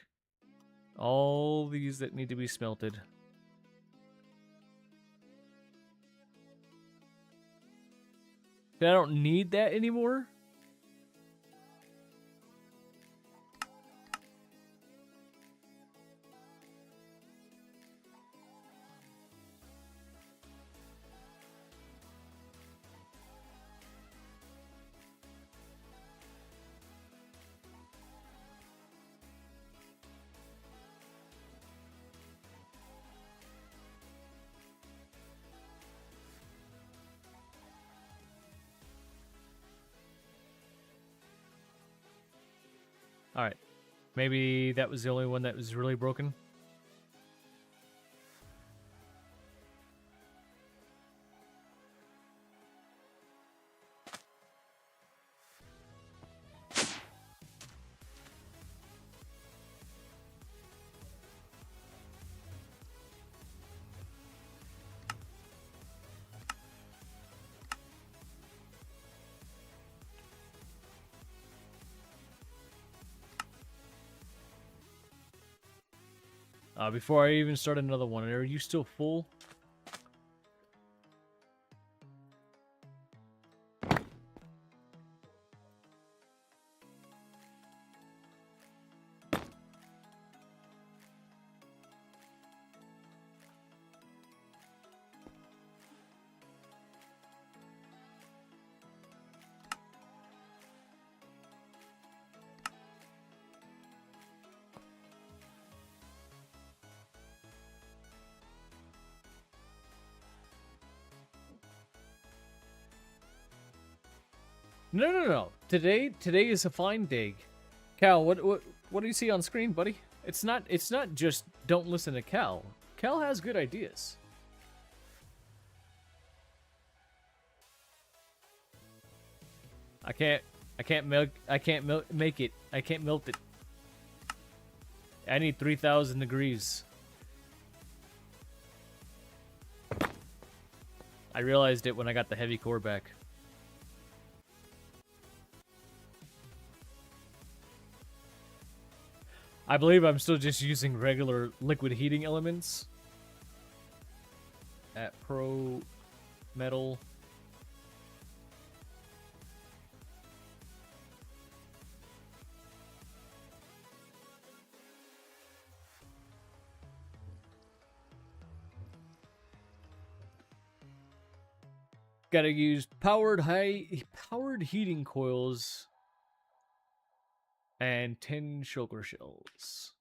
All these that need to be smelted. I don't need that anymore. Alright. Maybe that was the only one that was really broken. Before I even start another one, are you still full? No. Today is a fine day. Cal, what do you see on screen, buddy? It's not just don't listen to Cal. Cal has good ideas. I can't make it. I can't melt it. I need 3,000 degrees. I realized it when I got the heavy core back. I believe I'm still just using regular liquid heating elements at Pro Metal. Gotta use powered heating coils and 10 shulker shells.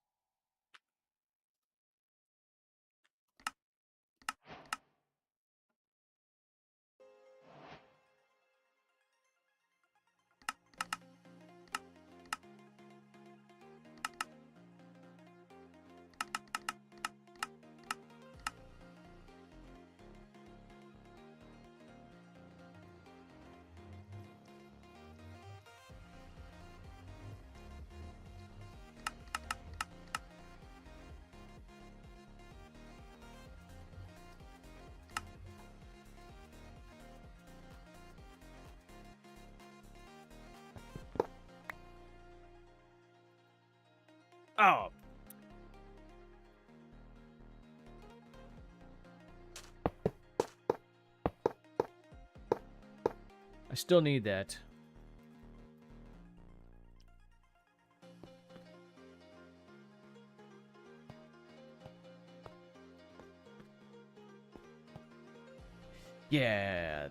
Oh. I still need that. Yeah.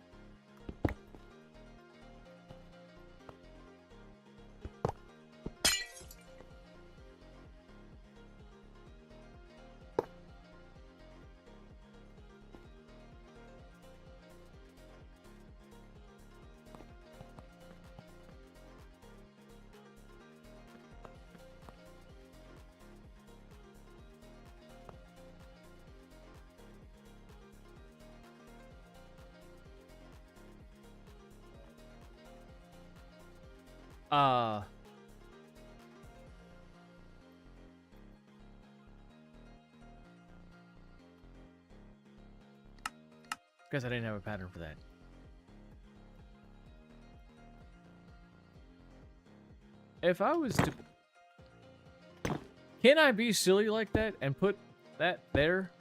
Guess I didn't have a pattern for that. If I was to... Can I be silly like that and put that there?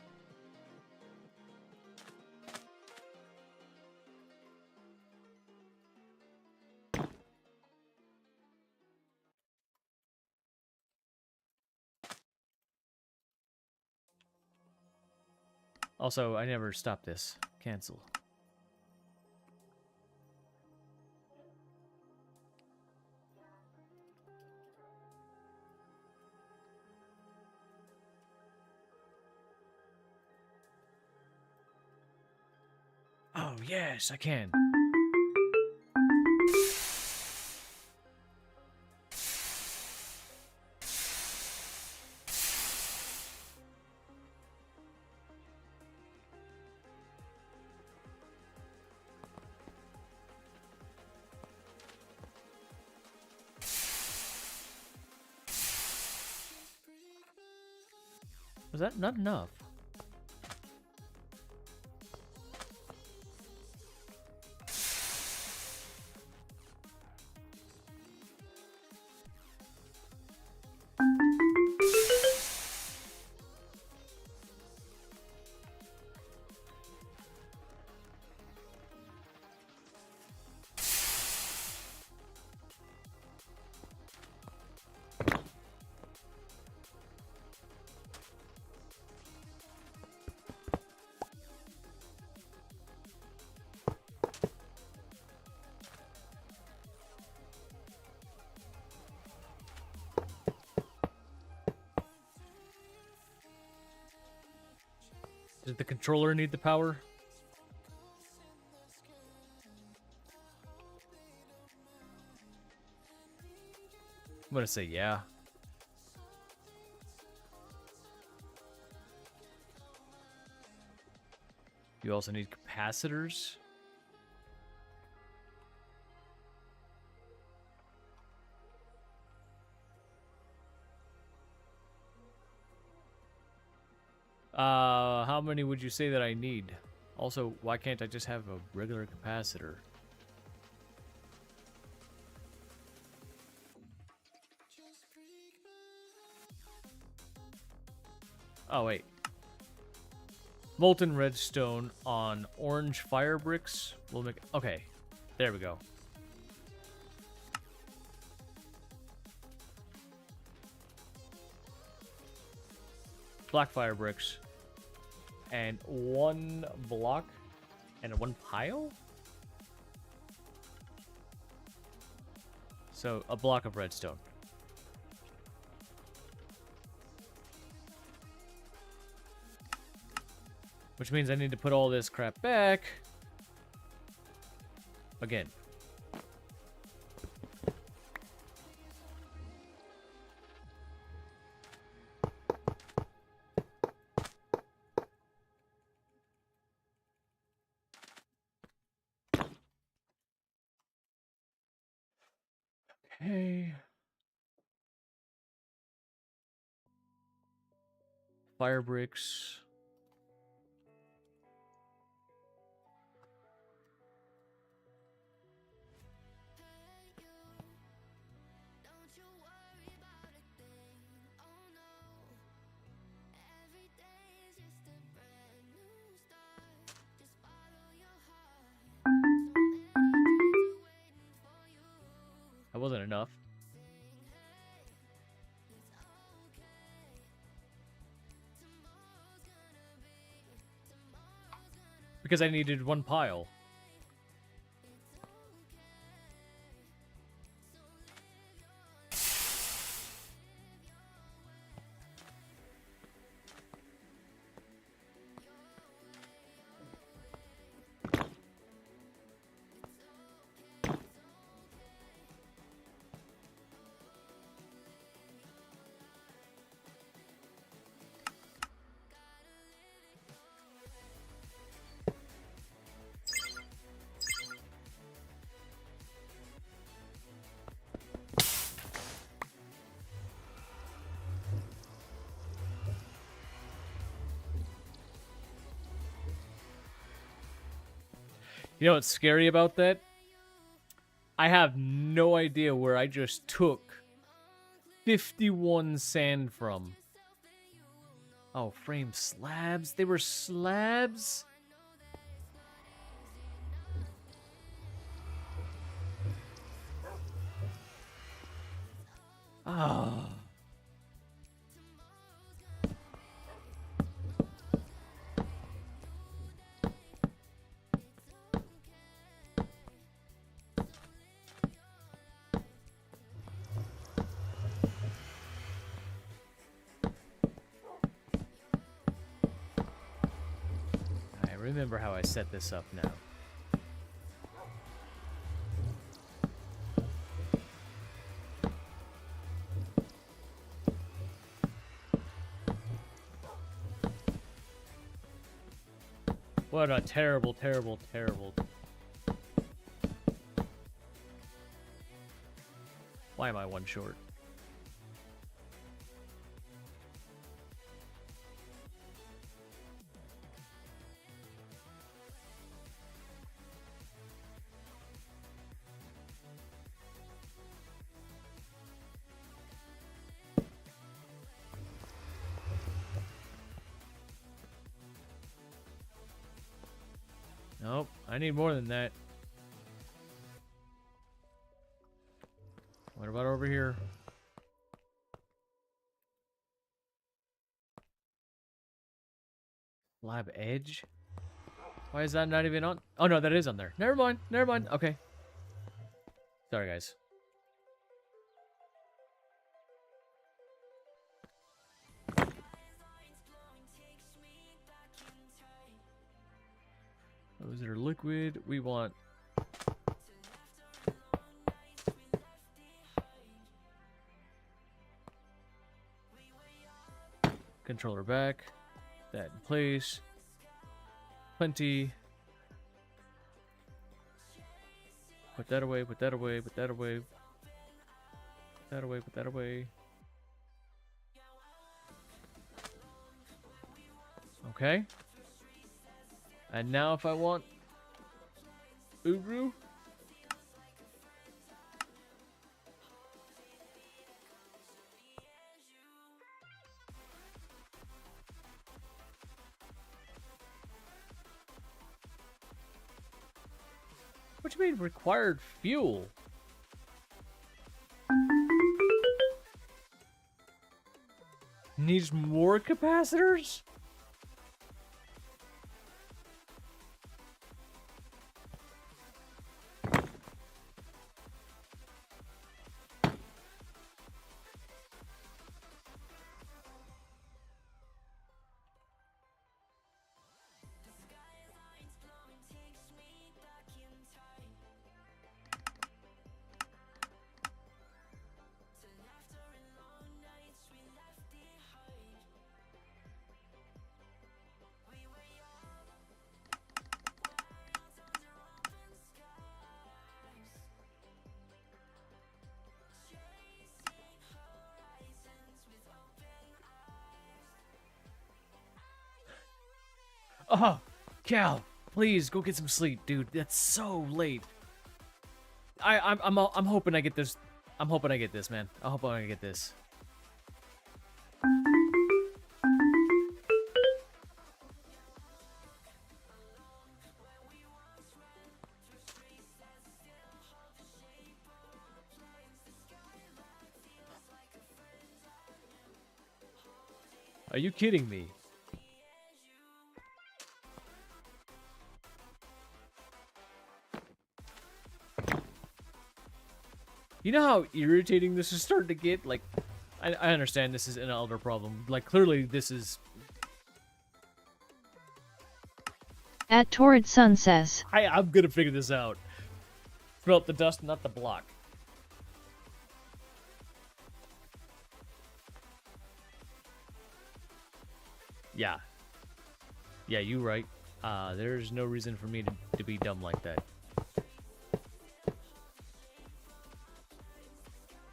Also, I never stopped this. Cancel. Oh, yes, I can. Was that not enough? Does the controller need the power? I'm gonna say yeah. You also need capacitors. How many would you say that I need? Also, why can't I just have a regular capacitor? Oh, wait. Molten redstone on orange fire bricks will make... Okay, there we go. Black fire bricks. And one block and one pile? So, a block of redstone. Which means I need to put all this crap back. Again. Okay. Fire bricks. That wasn't enough. Because I needed one pile. You know what's scary about that? I have no idea where I just took 51 sand from. Oh, frame slabs? They were slabs? Ah. I remember how I set this up now. What a terrible, terrible, terrible. Why am I one short? Nope, I need more than that. What about over here? Lab edge? Why is that not even on? Oh no, that is on there. Never mind, never mind. Okay. Sorry, guys. Those are liquid. We want controller back. That in place. Plenty. Put that away, put that away, put that away. Put that away, put that away. Okay. And now if I want Ugru. What do you mean required fuel? Needs more capacitors? Oh, Cal, please go get some sleep, dude. That's so late. I'm hoping I get this. I'm hoping I get this, man. I hope I get this. Are you kidding me? You know how irritating this is starting to get? Like, I understand this is an elder problem. Like, clearly this is... At Torrid Sun says, I'm gonna figure this out. Smelt the dust, not the block. Yeah. Yeah, you right. There's no reason for me to be dumb like that.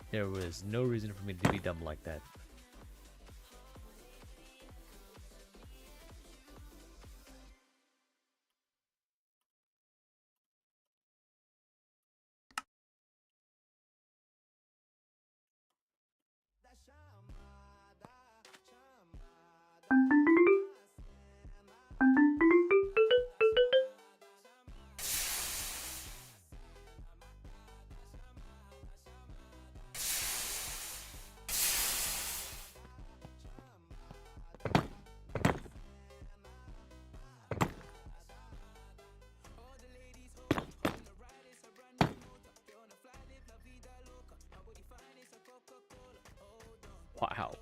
There was no reason for me to be dumb like that. Wow.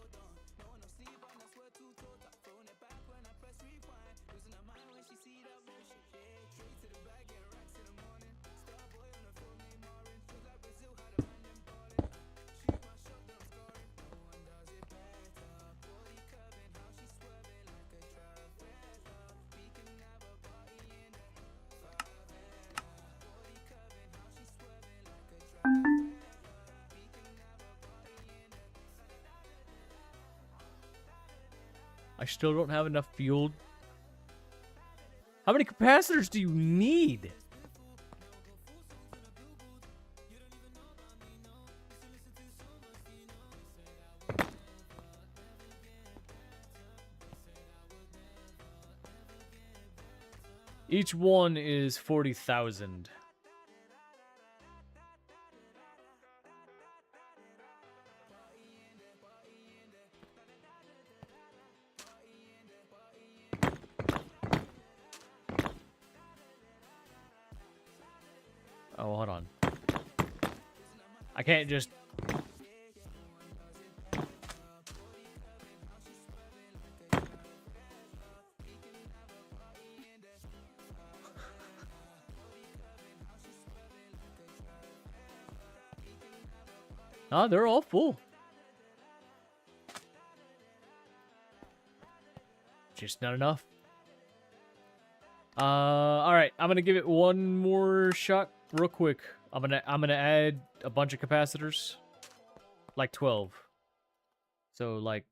I still don't have enough fuel. How many capacitors do you need? Each one is 40,000. Oh, hold on. I can't just... Ah, they're all full. Just not enough. All right. I'm gonna give it one more shot, real quick. I'm gonna add a bunch of capacitors, like 12. So like.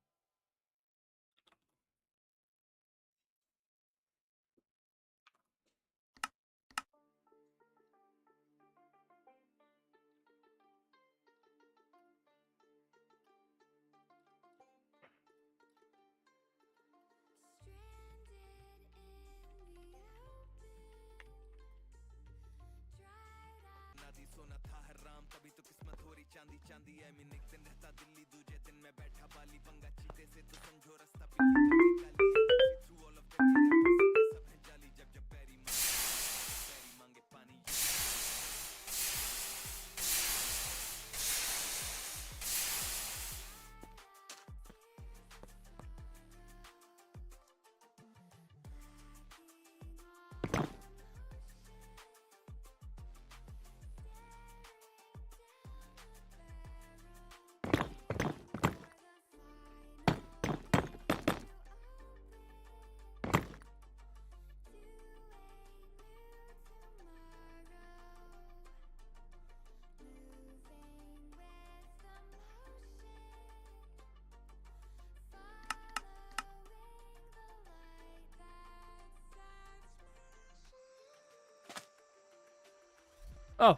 Oh.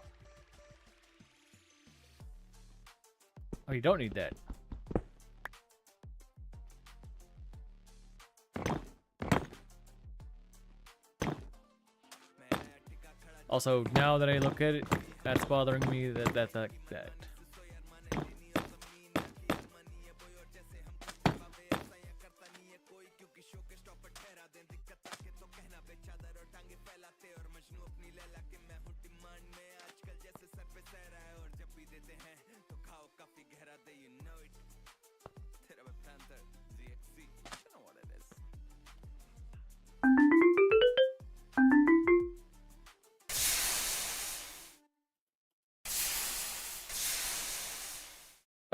Oh, you don't need that. Also, now that I look at it, that's bothering me. That.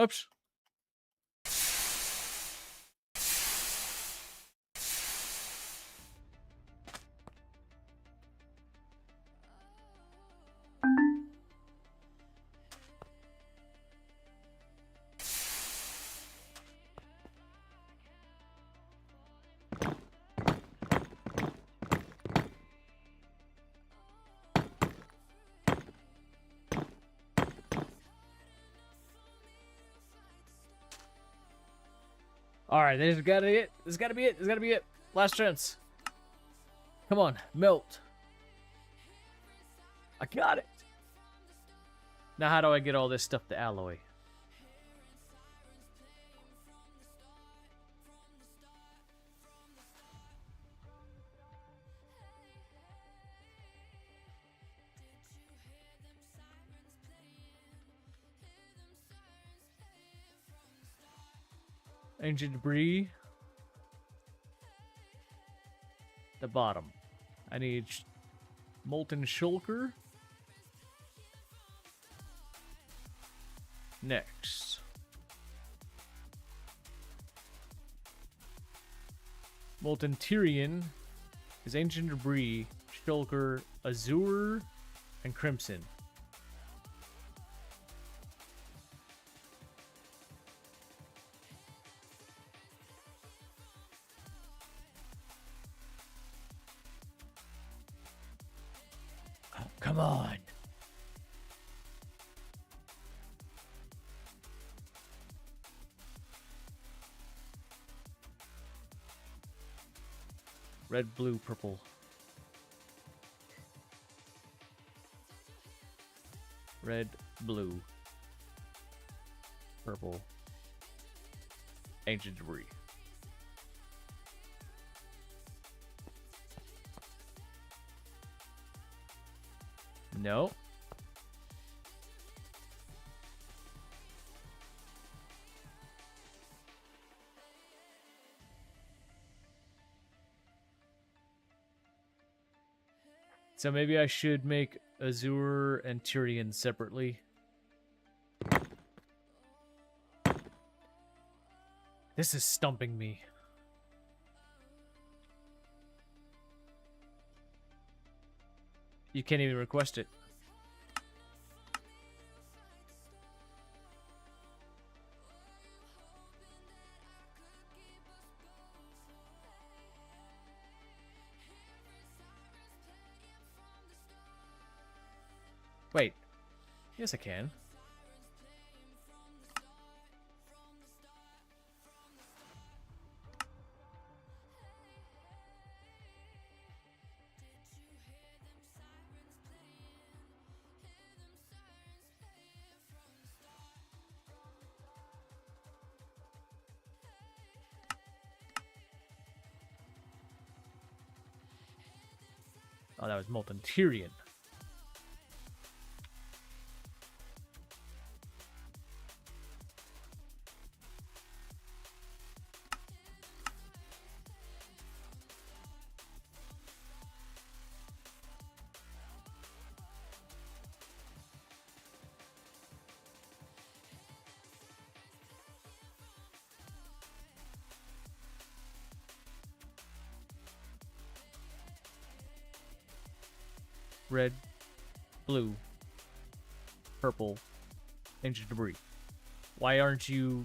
Oops. All right, this gotta be it. This gotta be it. This gotta be it. Last chance. Come on, melt. I got it. Now, how do I get all this stuff to alloy? Ancient debris. The bottom. I need molten shulker. Next. Molten Tyrian is ancient debris, shulker, azure, and crimson. Oh, come on. Red, blue, purple. Red, blue, purple, ancient debris. No. So maybe I should make Azure and Tyrian separately. This is stumping me. You can't even request it. Wait. Yes, I can. Oh, that was Molten Tyrian. Red, blue, purple, ancient debris. Why aren't you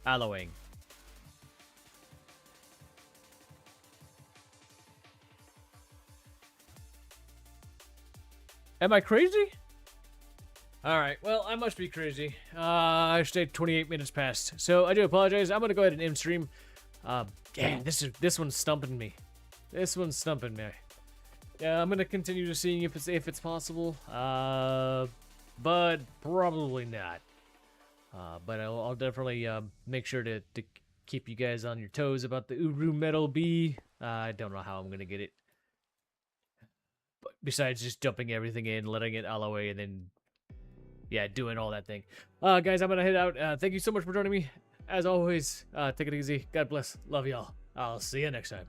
alloying? Am I crazy? Alright, well, I must be crazy. I stayed 28 minutes past, so I do apologize. I'm gonna go ahead and end stream. Yeah, this one's stumping me. This one's stumping me. Yeah, I'm gonna continue to seeing if it's possible, but probably not. But I'll definitely make sure to keep you guys on your toes about the Uru Metal Bee. I don't know how I'm gonna get it, but besides just dumping everything in, letting it alloy, and then yeah, doing all that thing. Guys, I'm gonna head out. Thank you so much for joining me. As always, take it easy. God bless. Love y'all. I'll see you next time.